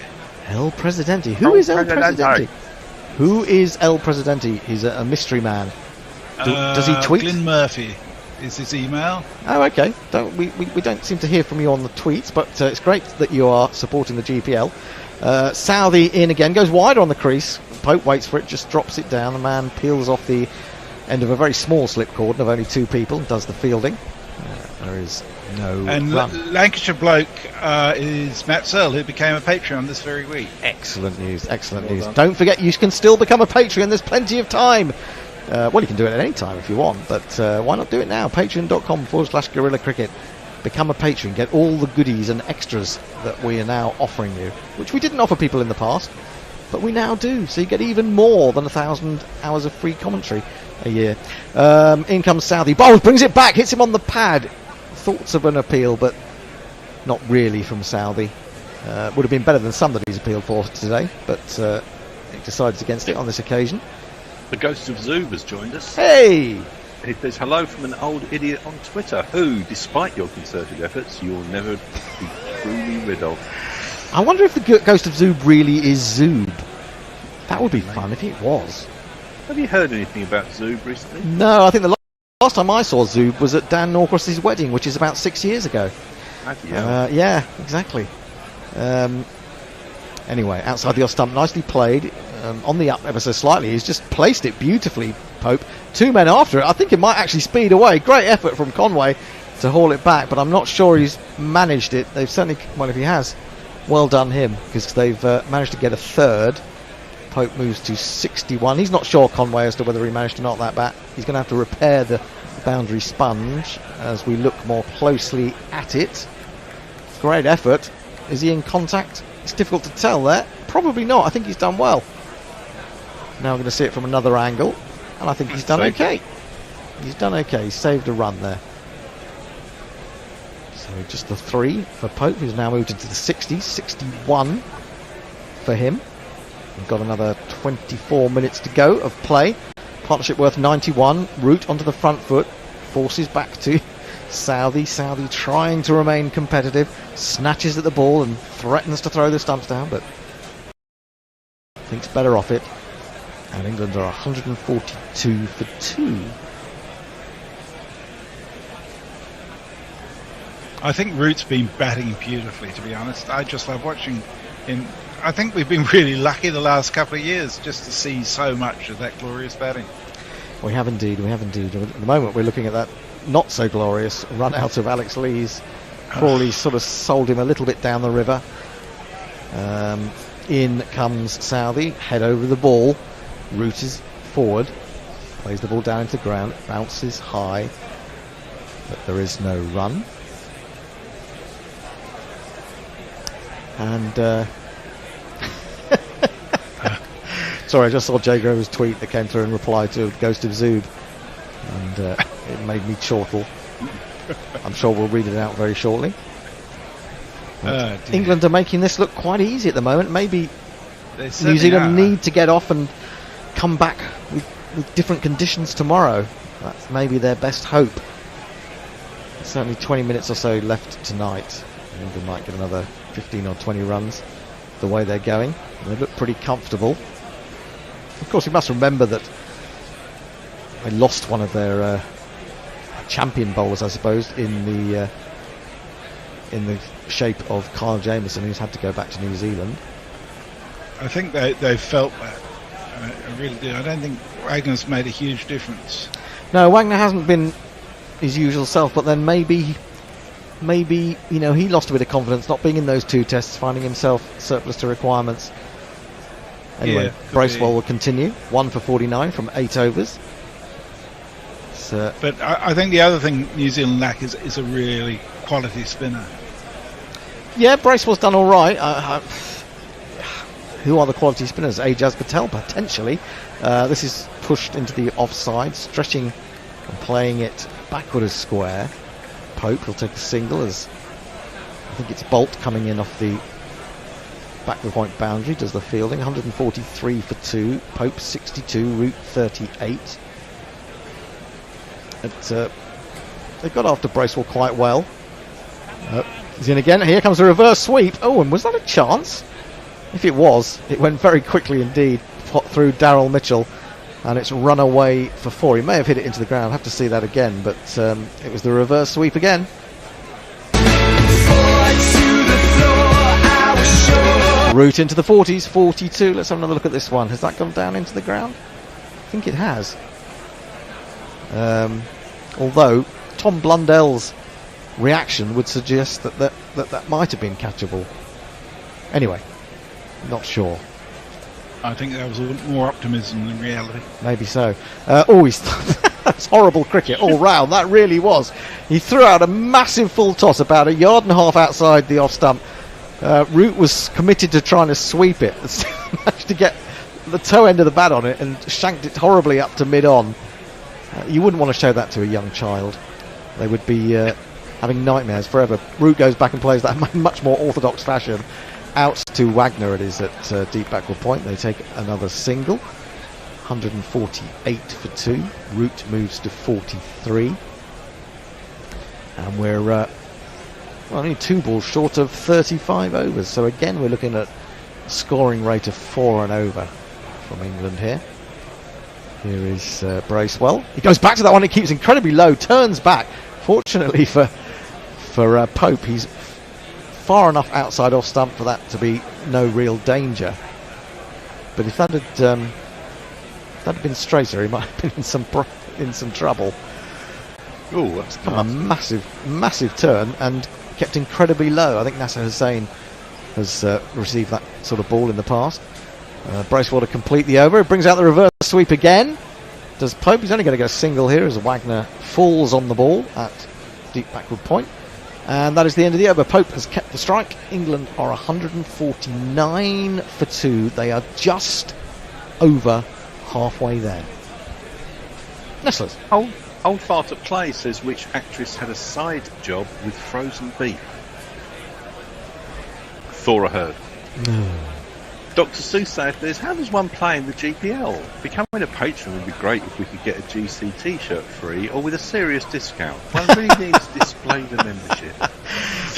El Presidente. Who is El Presidente? Who is El Presidente? He's a mystery man. Does he tweet? Glyn Murphy is his email. Oh, okay. We don't seem to hear from you on the tweets, but it's great that you are supporting the GPL. Southee in again, goes wider on the crease. Pope waits for it, just drops it down. The man peels off the end of a very small slip cordon of only 2 people, does the fielding. There is no and run. Lancashire bloke is Matt Searle, who became a Patreon this very week. Excellent news, excellent news. Don't forget, you can still become a Patreon. There's plenty of time. Well, you can do it at any time if you want, but why not do it now? Patreon.com/Guerrilla Cricket. Become a patron, get all the goodies and extras that we are now offering you, which we didn't offer people in the past, but we now do. So you get even more than 1,000 hours of free commentary a year. In comes Southee. Bowles brings it back, hits him on the pad. Thoughts of an appeal, but not really from Southee. Would have been better than some that he's appealed for today, but he decides against it on this occasion. The ghost of Zoob has joined us. Hey! It says hello from an old idiot on Twitter who, despite your concerted efforts, you'll never be truly rid of. I wonder if the ghost of Zoob really is Zoob. That would be fun if it was. Have you heard anything about Zoob recently? No, I think the last time I saw Zoob was at Dan Norcross's wedding, which is about 6 years ago. Yeah, exactly. Anyway, outside the off stump, nicely played. On the up ever so slightly, he's just placed it beautifully, Pope. 2 men after it. I think it might actually speed away. Great effort from Conway to haul it back, but I'm not sure he's managed it. They've certainly, well, if he has, well done him, because they've managed to get a third. Pope moves to 61. He's not sure, Conway, as to whether he managed to knock that back. He's going to have to repair the boundary sponge as we look more closely at it. Great effort. Is he in contact? It's difficult to tell there. Probably not. I think he's done well. Now we're going to see it from another angle, and I think he's done okay. He's done okay. He's saved a run there. So just the 3 for Pope, who's now moved into the 60s. 61 for him. We've got another 24 minutes to go of play. Partnership worth 91. Root onto the front foot. Forces back to Southee. Southee trying to remain competitive. Snatches at the ball and threatens to throw the stumps down, but thinks better off it. And England are 142 for 2. I think Root's been batting beautifully, to be honest. I just love watching him. I think we've been really lucky the last couple of years just to see so much of that glorious batting. We have indeed, we have indeed. At the moment we're looking at that not so glorious run out of Alex Lees. Crawley sort of sold him a little bit down the river. In comes Southee, head over the ball, Root is forward, plays the ball down into the ground, bounces high, but there is no run. And sorry, I just saw Jay Grover's tweet that came through in reply to Ghost of Zoob, and it made me chortle. I'm sure we'll read it out very shortly. England are making this look quite easy at the moment. Maybe New Zealand need to get off and come back with different conditions tomorrow. That's maybe their best hope. Certainly 20 minutes or so left tonight. England might get another 15 or 20 runs the way they're going. They look pretty comfortable. Of course, you must remember that they lost one of their champion bowlers, I suppose, in the shape of Kyle Jamieson, who's had to go back to New Zealand. I think they felt that. I really do. I don't think Wagner's made a huge difference. No, Wagner hasn't been his usual self, but then maybe he lost a bit of confidence not being in those 2 tests, finding himself surplus to requirements. Anyway, Bracewell will continue, 1 for 49 from 8 overs. But I think the other thing New Zealand lack is a really quality spinner. Yeah, Bracewell's done all right. Who are the quality spinners? Ajaz Patel, potentially. This is pushed into the offside, stretching and playing it backward as square. Pope will take a single as I think it's Boult coming in off the backward point boundary, does the fielding. 143 for 2. Pope 62, Root 38. They got after Bracewell quite well. He's in again. Here comes a reverse sweep. Oh, and was that a chance? If it was, it went very quickly indeed. Through Daryl Mitchell, and it's run away for 4. He may have hit it into the ground. I'll have to see that again, but it was the reverse sweep again. Root into the 40s, 42. Let's have another look at this one. Has that gone down into the ground? I think it has. Although Tom Blundell's reaction would suggest that might have been catchable. Anyway, not sure. I think that was more optimism than reality. Maybe so. That's horrible cricket all round. That really was. He threw out a massive full toss about 1.5 yards outside the off stump. Root was committed to trying to sweep it. Managed to get the toe end of the bat on it and shanked it horribly up to mid-on. You wouldn't want to show that to a young child. They would be having nightmares forever. Root goes back and plays that in much more orthodox fashion. Out to Wagner it is at deep backward point. They take another single. 148 for 2. Root moves to 43. And we're only 2 balls short of 35 overs. So again we're looking at a scoring rate of 4 and over from England here. Here is Bracewell. He goes back to that one. It keeps incredibly low. Turns back. Fortunately for Pope, he's far enough outside off stump for that to be no real danger. But if that had been straighter, he might have been in some trouble. Oh, that's a massive turn and kept incredibly low. I think Nasser Hussain has received that sort of ball in the past. Bracewell to complete the over. It brings out the reverse sweep again. Does Pope? He's only going to go single here as Wagner falls on the ball at deep backward point. And that is the end of the over. Pope has kept the strike. England are 149 for 2. They are just over halfway there. Nestlers. Old Fart at Play says which actress had a side job with frozen beef. Thora Heard. Dr. Southee says, how does one play in the GPL? Becoming a patron would be great if we could get a GC t-shirt free or with a serious discount. One really needs to display the membership.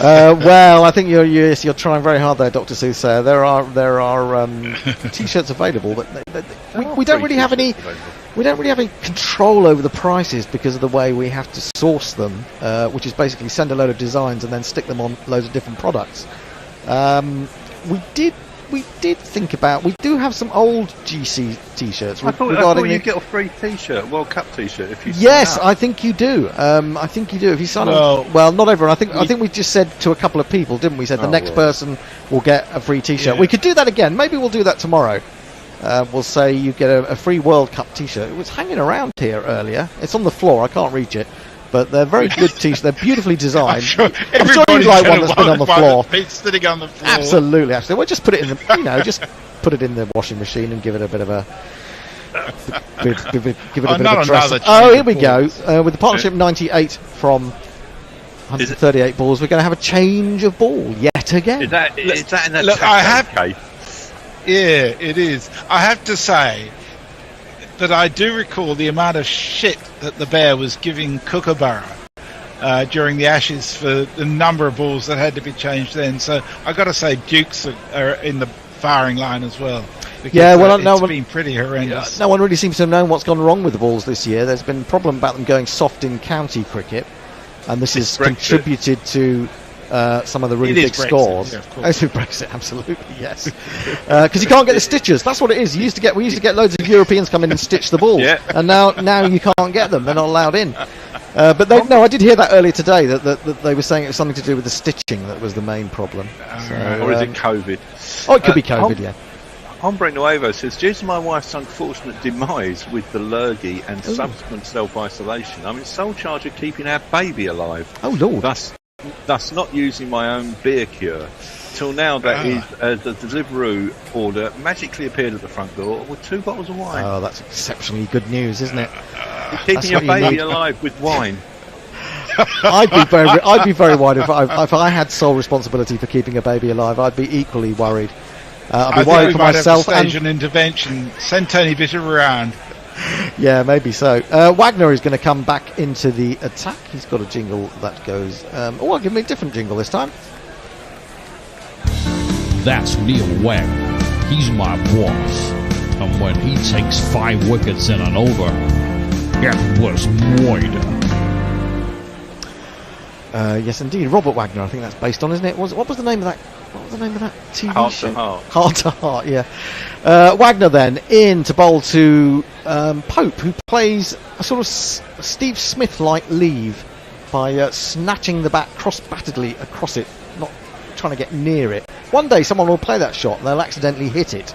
Well, I think you're trying very hard there, Dr. Southee. There are t-shirts available, but we don't really have any. We don't really have any control over the prices because of the way we have to source them, which is basically send a load of designs and then stick them on loads of different products. We did we did think about. We do have some old GC T-shirts. I thought you get a free T-shirt, World Cup T-shirt, if you. Yes, I think you do. I think you do if you sign up. Well, not everyone. I think we just said to a couple of people, didn't we? Said the next person will get a free T-shirt. Yeah. We could do that again. Maybe we'll do that tomorrow. We'll say you get a free World Cup T-shirt. It was hanging around here earlier. It's on the floor. I can't reach it. But they're very good T-shirts. They're beautifully designed. I'm sure you'd like one that's been on the floor. Sitting on the floor. Absolutely, actually. We'll just put it in the, just put it in the washing machine and give it a bit of a, give it a bit of a dress. Oh, here we go. With the partnership 98 from 138 balls, we're going to have a change of ball yet again. Is that in that case? Yeah, it is. I have to say that I do recall the amount of shit that the Bear was giving Kookaburra during the Ashes for the number of balls that had to be changed then. So I've got to say Dukes are in the firing line as well. Yeah, well, it's been pretty horrendous. No one really seems to have known what's gone wrong with the balls this year. There's been a problem about them going soft in county cricket, and this has contributed to some of the really big scores. Yeah, of course. Oh, Brexit, absolutely, yes. Because you can't get the stitches. That's what it is. We used to get loads of Europeans come in and stitch the balls, and now you can't get them. They're not allowed in. But I did hear that earlier today that they were saying it was something to do with the stitching that was the main problem. Or is it COVID? Oh, it could be COVID, yeah. Hombre Nuevo says, due to my wife's unfortunate demise with the lurgy and subsequent self-isolation, I'm in sole charge of keeping our baby alive. Oh, Lord. Thus not using my own beer cure. Till now, the Deliveroo order magically appeared at the front door with 2 bottles of wine. Oh, that's exceptionally good news, isn't it? Keeping your baby alive with wine. I'd be very worried if I had sole responsibility for keeping a baby alive. I'd be equally worried. I'd be worried for myself. Have to stage an intervention. Send Tony Bitter around. Yeah, maybe so. Wagner is going to come back into the attack. He's got a jingle that goes. I'll give me a different jingle this time. That's Neil Wagner. He's my boss. And when he takes 5 wickets in an over, it was murder. Yes, indeed. Robert Wagner, I think that's based on, isn't it? What was the name of that? What was the name of that TV show? Heart to Heart, yeah. Wagner then in to bowl to Pope, who plays a sort of Steve Smith-like leave by snatching the bat cross-battedly across it, not trying to get near it. One day someone will play that shot and they'll accidentally hit it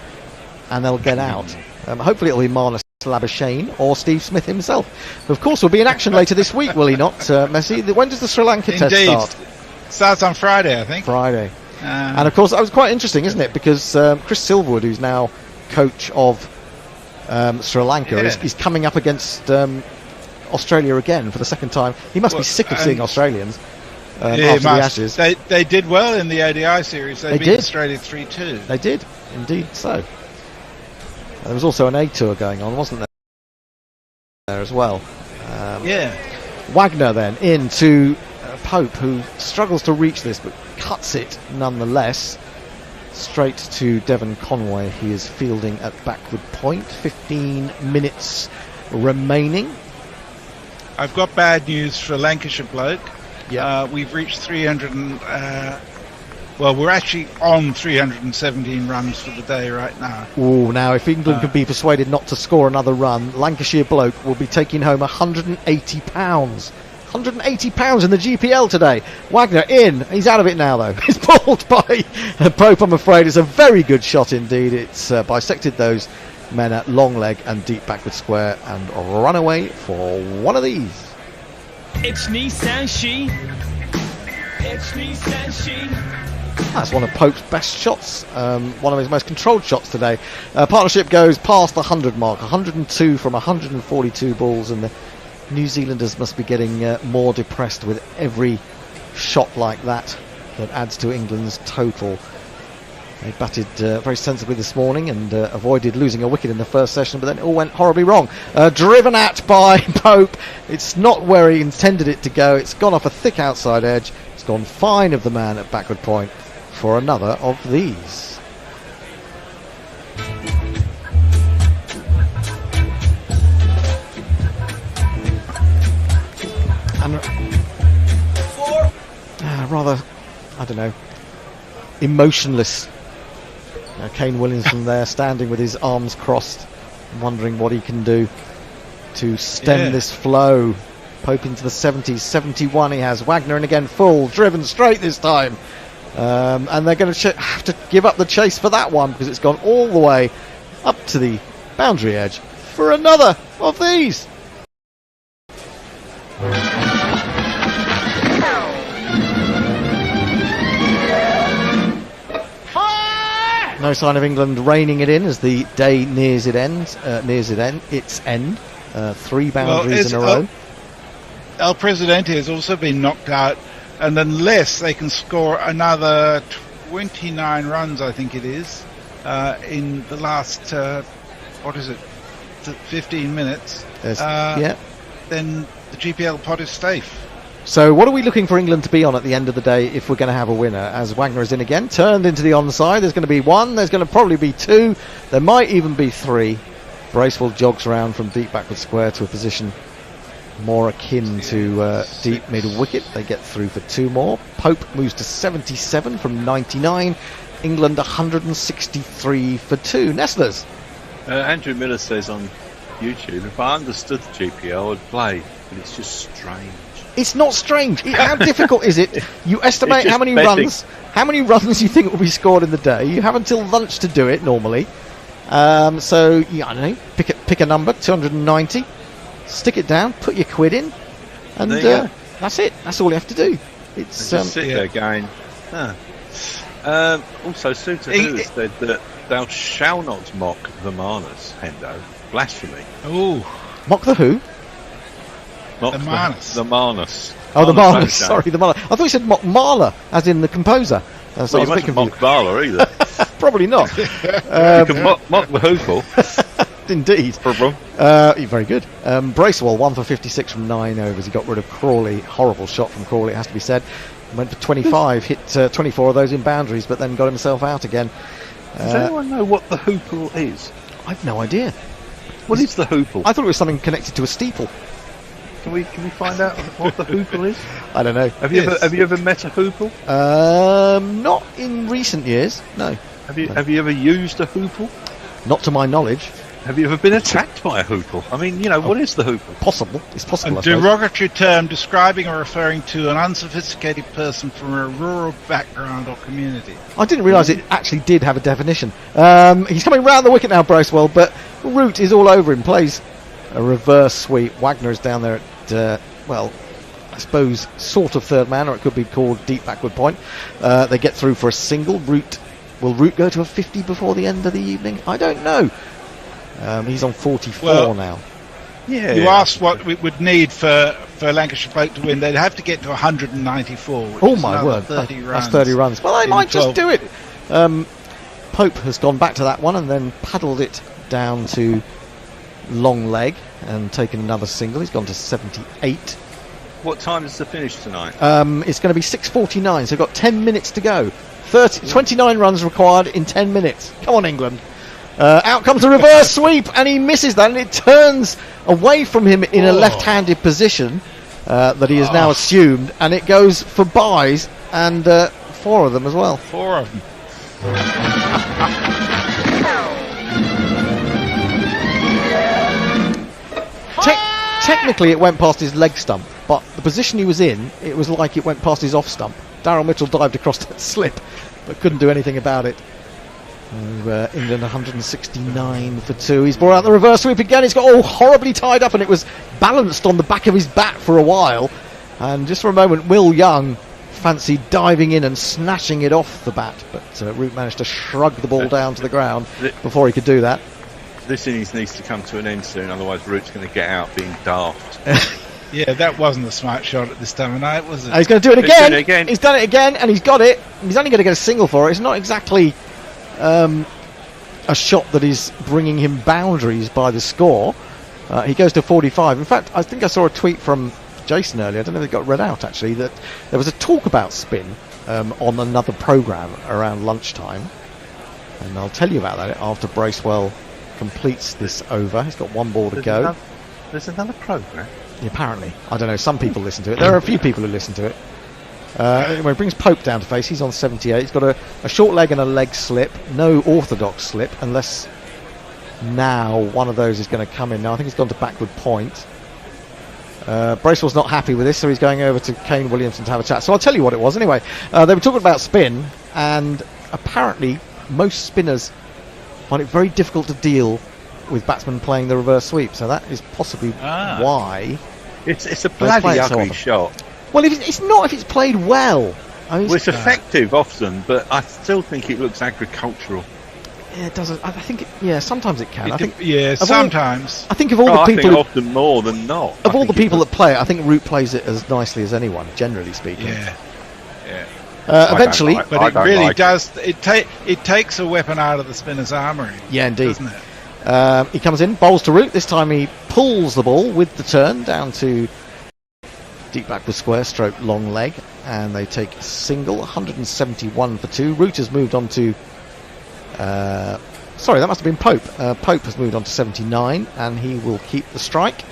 and they'll get out. Hopefully it'll be Marnus Labuschagne or Steve Smith himself. But of course, we'll be in action later this week, will he not, Messi? When does the Sri Lanka test start? Starts on Friday, I think. Friday. And of course, that was quite interesting, isn't it? Because Chris Silverwood, who's now coach of Sri Lanka, is coming up against Australia again for the second time. He must be sick of seeing Australians after the Ashes. They did well in the ODI series. They beat Australia 3-2. They did, indeed so. There was also an A tour going on, wasn't there as well? Wagner then into Pope, who struggles to reach this but cuts it nonetheless. Straight to Devon Conway. He is fielding at backward point. 15 minutes remaining. I've got bad news for Lancashire bloke. We've reached 300 we're actually on 317 runs for the day right now. Oh, now if England can be persuaded not to score another run, Lancashire bloke will be taking home £180. £180 in the GPL today. Wagner in. He's out of it now, though. He's bowled by Pope, I'm afraid. It's a very good shot indeed. It's bisected those men at long leg and deep backward square and run away for one of these. It's Nissan She. It's Nissan She. That's one of Pope's best shots, one of his most controlled shots today. Partnership goes past the 100 mark, 102 from 142 balls, and the New Zealanders must be getting more depressed with every shot like that adds to England's total. They batted very sensibly this morning and avoided losing a wicket in the first session, but then it all went horribly wrong. Driven at by Pope. It's not where he intended it to go. It's gone off a thick outside edge. It's gone fine of the man at backward point for another of these. And rather, I don't know, emotionless Kane Williamson there, standing with his arms crossed, wondering what he can do to stem this flow. Pope into the 70s, 71 he has. Wagner in again, full, driven straight this time. And they're going to have to give up the chase for that one because it's gone all the way up to the boundary edge for another of these. No sign of England reining it in as the day nears its end. 3 boundaries in a row. El Presidente has also been knocked out, and unless they can score another 29 runs, I think it is, in the last 15 minutes, then the GPL pod is safe. So what are we looking for England to be on at the end of the day if we're going to have a winner? As Wagner is in again, turned into the onside. There's going to be 1, there's going to probably be 2, there might even be 3. Bracewell jogs around from deep backward square to a position more akin to deep mid wicket. They get through for 2 more. Pope moves to 77 from 99. England 163 for 2. Nestlers. Andrew Miller says on YouTube, if I understood the GPL, I'd play, but it's just strange. It's not strange. How difficult is it? You estimate how many runs you think will be scored in the day. You have until lunch to do it normally. So I don't know. Pick a number, 290. Stick it down. Put your quid in, and that's it. That's all you have to do. It's just sit there going. Also, Southee has said that thou shall not mock the Marners, Hendo. Blasphemy. Oh, mock the who? Mock the Marners. The Marners. Oh, the Marners. Sorry, the Marners. I thought you said mock Mahler, as in the composer. So you mustn't mock Mahler either. Probably not. You can mock the Hoople. Indeed. Very good. Bracewell 1 for 56 from 9 overs. He got rid of Crawley. Horrible shot from Crawley, it has to be said. Went for 25, hit 24 of those in boundaries, but then got himself out again. Does anyone know what the Hoople is? I've no idea. What is the Hoople? I thought it was something connected to a steeple. Can we find out what the Hoople is? I don't know. Have you ever met a Hoople? Not in recent years. No. Have you ever used a Hoople? Not to my knowledge. Have you ever been attacked by a Hoople? I mean, what is the Hoople? Possible. It's possible. A derogatory term describing or referring to an unsophisticated person from a rural background or community. I didn't realise it actually did have a definition. He's coming round the wicket now, Bracewell, but Root is all over him. Plays a reverse sweep. Wagner is down there at, I suppose, sort of third man, or it could be called deep backward point. They get through for a single. Will Root go to a 50 before the end of the evening? I don't know. He's on 44 now. Yeah. You asked what we would need for Lancashire Boult to win. They'd have to get to 194. Which oh my word! 30 runs. That's 30 runs. Well, they might just do it. Pope has gone back to that one and then paddled it down to long leg and taken another single. He's gone to 78. What time is the finish tonight? It's going to be 6:49. So we've got 10 minutes to go. 29 runs required in 10 minutes. Come on, England. Out comes a reverse sweep, and he misses that, and it turns away from him in a left-handed position that he has now assumed, and it goes for byes, and 4 of them as well. 4 of them. Technically, it went past his leg stump, but the position he was in, it was like it went past his off stump. Daryl Mitchell dived across that slip, but couldn't do anything about it. England 169 for 2. He's brought out the reverse sweep again. He's got all horribly tied up, and it was balanced on the back of his bat for a while. And just for a moment, Will Young fancied diving in and snatching it off the bat, but Root managed to shrug the ball down to the ground before he could do that. This innings needs to come to an end soon, otherwise Root's going to get out being daft. Yeah, that wasn't a smart shot at this time of night, was it? He's going to do it again. He's done it again, and he's got it. He's only going to get a single for it. It's not exactly a shot that is bringing him boundaries by the score. He goes to 45. In fact, I think I saw a tweet from Jason earlier, I don't know if it got read out actually, that there was a talk about spin on another programme around lunchtime, and I'll tell you about that after Bracewell completes this over. He's got 1 ball to go. There's another programme? Yeah, apparently. I don't know, some people listen to it. There are a few people who listen to it. Anyway, brings Pope down to face. He's on 78. He's got a short leg and a leg slip. No orthodox slip, unless now one of those is going to come in. Now I think he's gone to backward point. Bracewell's not happy with this, so he's going over to Kane Williamson to have a chat. So I'll tell you what it was anyway. They were talking about spin, and apparently most spinners find it very difficult to deal with batsmen playing the reverse sweep. So that is possibly why it's a bloody ugly shot. Well, it's not if it's played well. I mean, it's effective often, but I still think it looks agricultural. Yeah, it doesn't. I think, sometimes it can. Sometimes. I think of all the people. I think often more than not. Of all the people that play it, I think Root plays it as nicely as anyone, generally speaking. Yeah. Eventually, but it really does. It takes a weapon out of the spinner's armoury. Yeah, indeed. Doesn't it? He comes in, bowls to Root. This time he pulls the ball with the turn down to deep backward square, stroke long leg, and they take a single. 171 for 2. Root has moved on to. Sorry, that must have been Pope. Pope has moved on to 79, and he will keep the strike.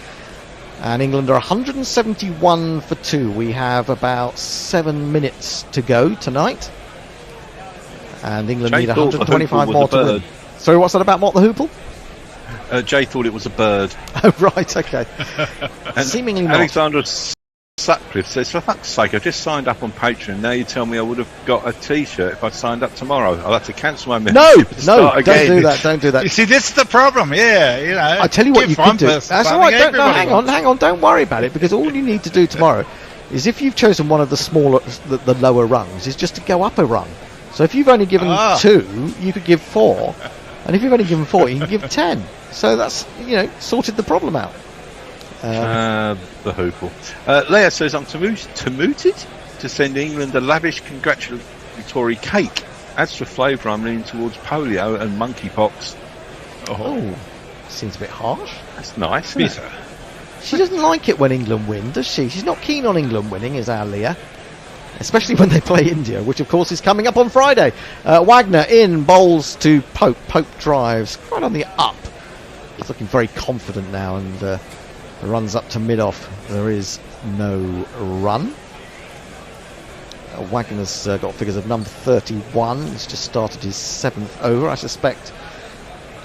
And England are 171 for 2. We have about 7 minutes to go tonight. And England need 125 more to win. Sorry, what's that about Mott the Hoople? Jay thought it was a bird. Oh, right, okay. Seemingly not. Alexander Sutcliffe says, for fuck's sake, I've just signed up on Patreon. Now you tell me I would have got a T-shirt if I signed up tomorrow. I'll have to cancel my membership. Don't do that. You see, this is the problem. Yeah, I tell you what you could do. That's all right. Hang on. Don't worry about it, because all you need to do tomorrow is, if you've chosen one of the smaller, the lower rungs, is just to go up a rung. So if you've only given 2, you could give 4, and if you've only given 4, you can give 10. So that's sorted the problem out. The Hoople. Leah says, I'm commuted to send England a lavish congratulatory cake. As for flavour, I'm leaning towards polio and monkeypox. Oh, seems a bit harsh. That's nice, isn't it? She doesn't like it when England win, does she? She's not keen on England winning, is our Leah. Especially when they play India, which of course is coming up on Friday. Wagner in, bowls to Pope. Pope drives quite on the up. He's looking very confident now, and runs up to mid-off. There is no run. Wagner's got figures of number 31. He's just started his 7th over. I suspect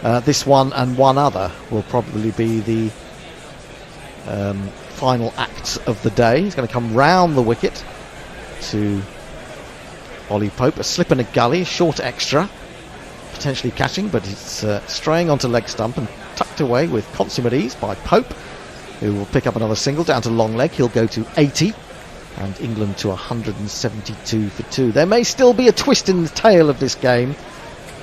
this one and one other will probably be the final acts of the day. He's going to come round the wicket to Ollie Pope. A slip and a gully, short extra. Potentially catching, but it's straying onto leg stump and tucked away with consummate ease by Pope, who will pick up another single down to long leg. He'll go to 80, and England to 172 for 2. There may still be a twist in the tail of this game,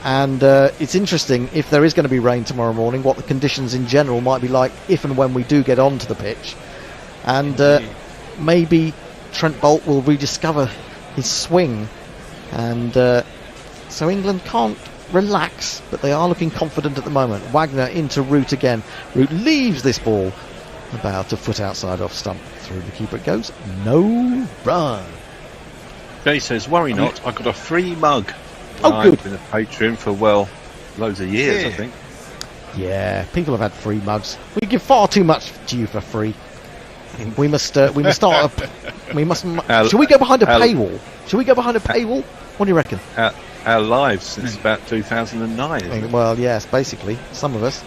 and it's interesting, if there is going to be rain tomorrow morning, what the conditions in general might be like if and when we do get onto the pitch. And maybe Trent Boult will rediscover his swing, and so England can't relax, but they are looking confident at the moment. Wagner into Root again. Root leaves this ball about a foot outside off stump. Through the keeper it goes. No run. Jay says, worry not, I got a free mug. Oh, good. I've been a patron for, loads of years, I think. Yeah, people have had free mugs. We give far too much to you for free. We must start shall we go behind a paywall? Shall we go behind a paywall? What do you reckon? Our lives since about 2009. Well, yes, basically, some of us.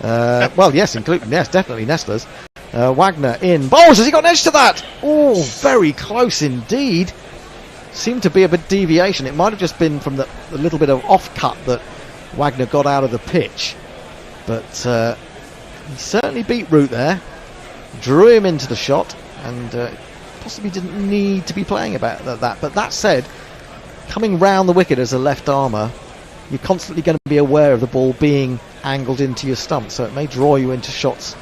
Well, yes, definitely Nestlers. Wagner in. Bowles, has he got an edge to that? Oh, very close indeed. Seemed to be a bit deviation. It might have just been from the little bit of off-cut that Wagner got out of the pitch. But he certainly beat Root there. Drew him into the shot, and possibly didn't need to be playing about that. But that said, coming round the wicket as a left armour, you're constantly going to be aware of the ball being angled into your stump, so it may draw you into shots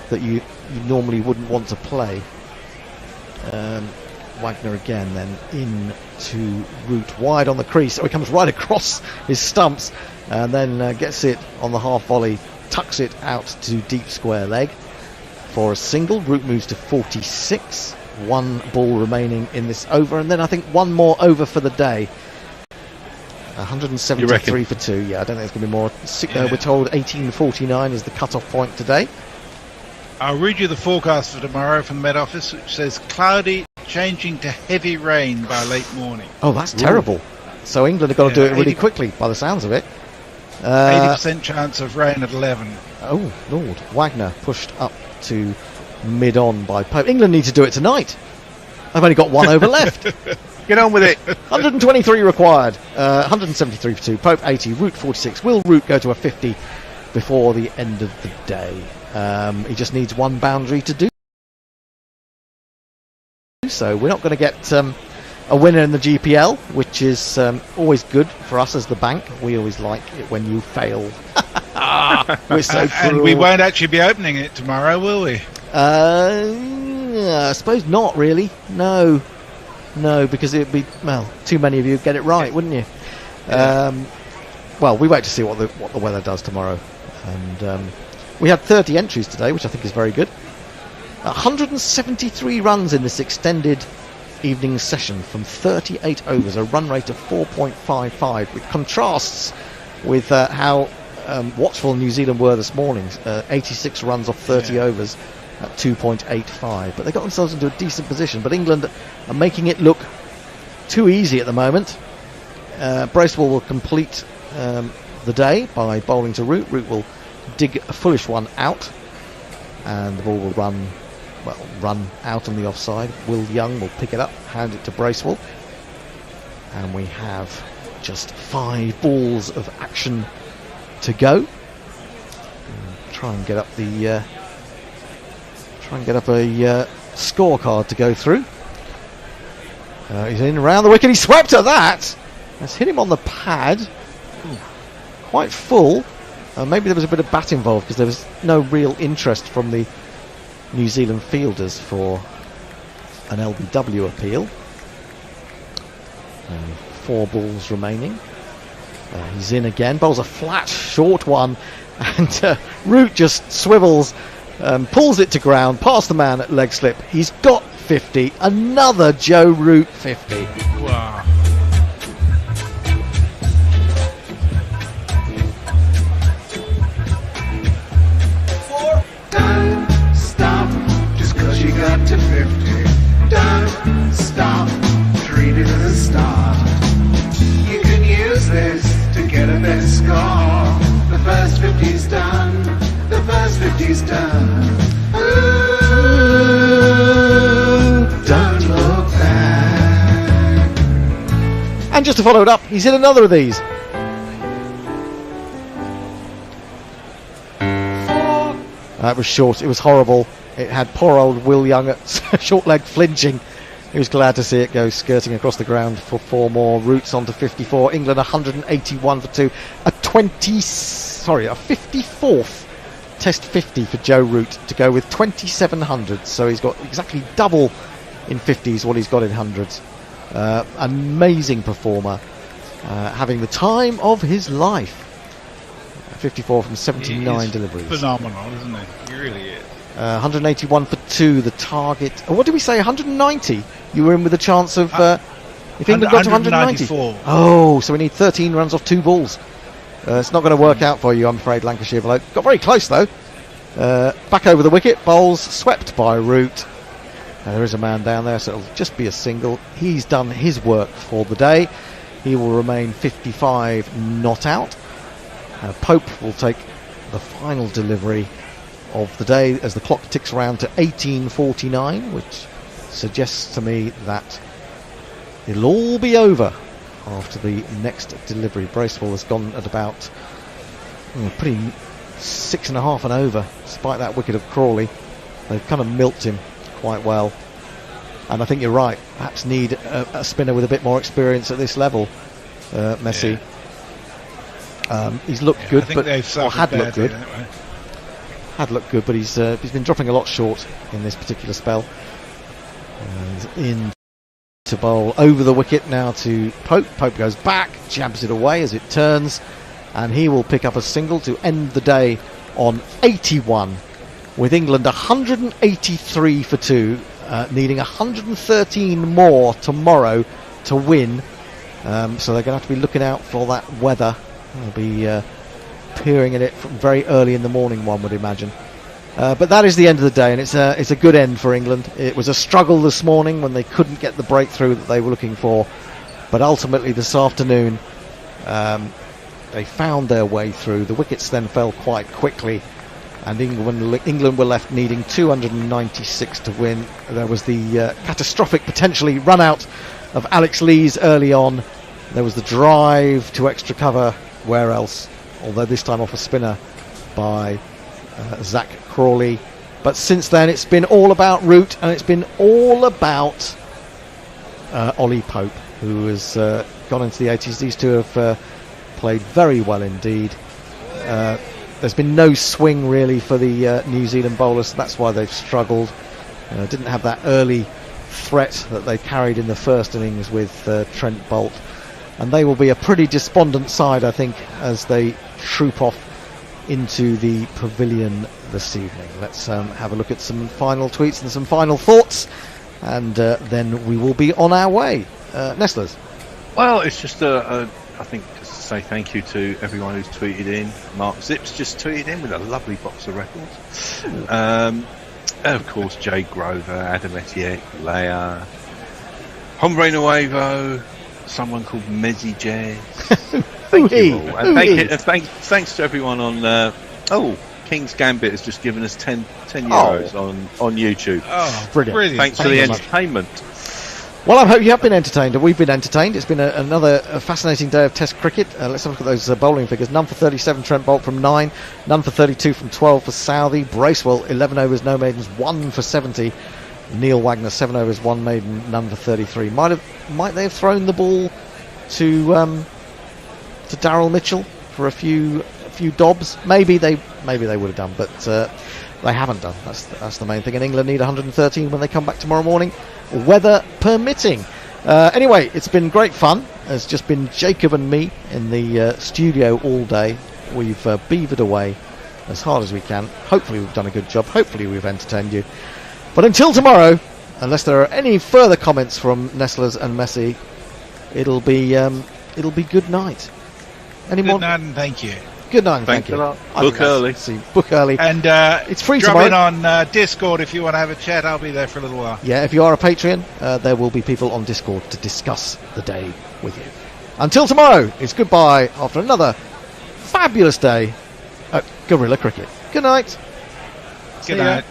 that you normally wouldn't want to play. Wagner again then into Root, wide on the crease, so he comes right across his stumps and then gets it on the half volley, tucks it out to deep square leg for a single. Root moves to 46. One ball remaining in this over, and then I think one more over for the day. 173 for 2. Yeah, I don't think it's going to be more. We're told 18:49 is the cut-off point today. I'll read you the forecast for tomorrow from the Met Office, which says cloudy, changing to heavy rain by late morning. Oh, that's terrible. So England have got to do it really quickly, by the sounds of it. 80% chance of rain at 11. Oh, Lord. Wagner pushed up to mid-on by Pope. England need to do it tonight. I've only got one over left. Get on with it. 123 required. 173 for 2. Pope 80. Root 46. Will Root go to a 50 before the end of the day? He just needs one boundary to do so. We're not going to get a winner in the GPL, which is always good for us as the bank. We always like it when you fail. We're so cruel. And we won't actually be opening it tomorrow, will we? I suppose not really. No, because it'd be, well, too many of you would get it right, wouldn't you? Yeah. Well, we wait to see what the weather does tomorrow. And we had 30 entries today, which I think is very good. 173 runs in this extended evening session from 38 overs, a run rate of 4.55, which contrasts with how watchful New Zealand were this morning. 86 runs off 30 overs at 2.85, but they got themselves into a decent position. But England are making it look too easy at the moment. Bracewell will complete the day by bowling to Root. Root will dig a foolish one out, and the ball will run out on the offside. Will Young will pick it up, hand it to Bracewell, and we have just 5 balls of action to go. Try and get up a scorecard to go through. He's in around the wicket. He swept at that. That's hit him on the pad. Quite full. Maybe there was a bit of bat involved because there was no real interest from the New Zealand fielders for an LBW appeal. 4 balls remaining. He's in again, bowls a flat short one, and Root just swivels, pulls it to ground past the man at leg slip. He's got 50. Another Joe Root 50. Wow. Don't stop just cause you got to 50. Don't stop, treat it as a start. You can use this to get a better score. The first 50's done. The first 50's done. Ooh, don't look back. And just to follow it up, he's hit another of these. That was short. It was horrible. It had poor old Will Young at short leg flinching. He was glad to see it go skirting across the ground for 4 more. Roots on to 54. England 181 for 2. A 54th Test 50 for Joe Root to go with 2,700. So he's got exactly double in 50s what he's got in hundreds. Amazing performer, having the time of his life. 54 from 79 deliveries. Phenomenal, isn't it? He really is. 181 for 2, the target. What did we say? 190? You were in with a chance of if England got to 190. Oh, so we need 13 runs off 2 balls. It's not going to work out for you, I'm afraid, Lancashire Bloke. Got very close though. Back over the wicket, bowls swept by Root. There is a man down there, so it'll just be a single. He's done his work for the day. He will remain 55 not out. Pope will take the final delivery of the day as the clock ticks around to 18:49, which suggests to me that it'll all be over after the next delivery. Bracewell has gone at about pretty 6.5 and over, despite that wicket of Crawley. They've kind of milked him quite well, and I think you're right. Perhaps need a spinner with a bit more experience at this level. Messi. Yeah. He's looked good, but had looked good. Had looked good, but he's been dropping a lot short in this particular spell. And in to bowl over the wicket now to Pope. Pope goes back, jabs it away as it turns, and he will pick up a single to end the day on 81, with England 183 for 2, needing 113 more tomorrow to win. So they're going to have to be looking out for that weather. They'll be peering at it from very early in the morning, one would imagine. But that is the end of the day, and it's a good end for England. It was a struggle this morning when they couldn't get the breakthrough that they were looking for, but ultimately this afternoon they found their way through. The wickets then fell quite quickly, and England were left needing 296 to win. There was the catastrophic, potentially run out of Alex Lees early on. There was the drive to extra cover, where else, although this time off a spinner by Zach Crawley. But since then it's been all about Root, and it's been all about Ollie Pope, who has gone into the 80s. These two have played very well indeed. There's been no swing really for the New Zealand bowlers, so that's why they've struggled. Didn't have that early threat that they carried in the first innings with Trent, Boult, and they will be a pretty despondent side, I think, as they troop off into the pavilion this evening. Let's have a look at some final tweets and some final thoughts, and then we will be on our way. Nestlers. Well, it's just I think just to say thank you to everyone who's tweeted in. Mark Zips just tweeted in with a lovely box of records. Of course, Jay Grover, Adam Etienne, Leia, Hombre Nuevo, someone called Mezzy Jazz. Thank you all. And thanks to everyone on... King's Gambit has just given us 10 euros on YouTube. Oh, brilliant. Thanks for the entertainment. Well, I hope you have been entertained, and we've been entertained. It's been another fascinating day of Test cricket. Let's have a look at those bowling figures. None for 37, Trent Boult from 9. None for 32 from 12 for Southee. Bracewell, 11 overs, no maidens, 1 for 70. Neil Wagner, 7 overs, 1 maiden, none for 33. Might they have thrown the ball to Daryl Mitchell for a few dobs? Maybe they would have done, but they haven't done. That's the main thing. And England need 113 when they come back tomorrow morning, weather permitting. Anyway, it's been great fun. It's just been Jacob and me in the studio all day. We've beavered away as hard as we can. Hopefully we've done a good job. Hopefully we've entertained you. But until tomorrow, unless there are any further comments from Nestlers and Messi, it'll be good night. Any more? Good night and thank you. Good night and thank you. Book early. Book early. And it's free drop tomorrow. in on Discord if you want to have a chat. I'll be there for a little while. Yeah, if you are a Patreon, there will be people on Discord to discuss the day with you. Until tomorrow, it's goodbye after another fabulous day at Guerrilla Cricket. Good night. Good night.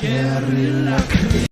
Guerrilla Cricket.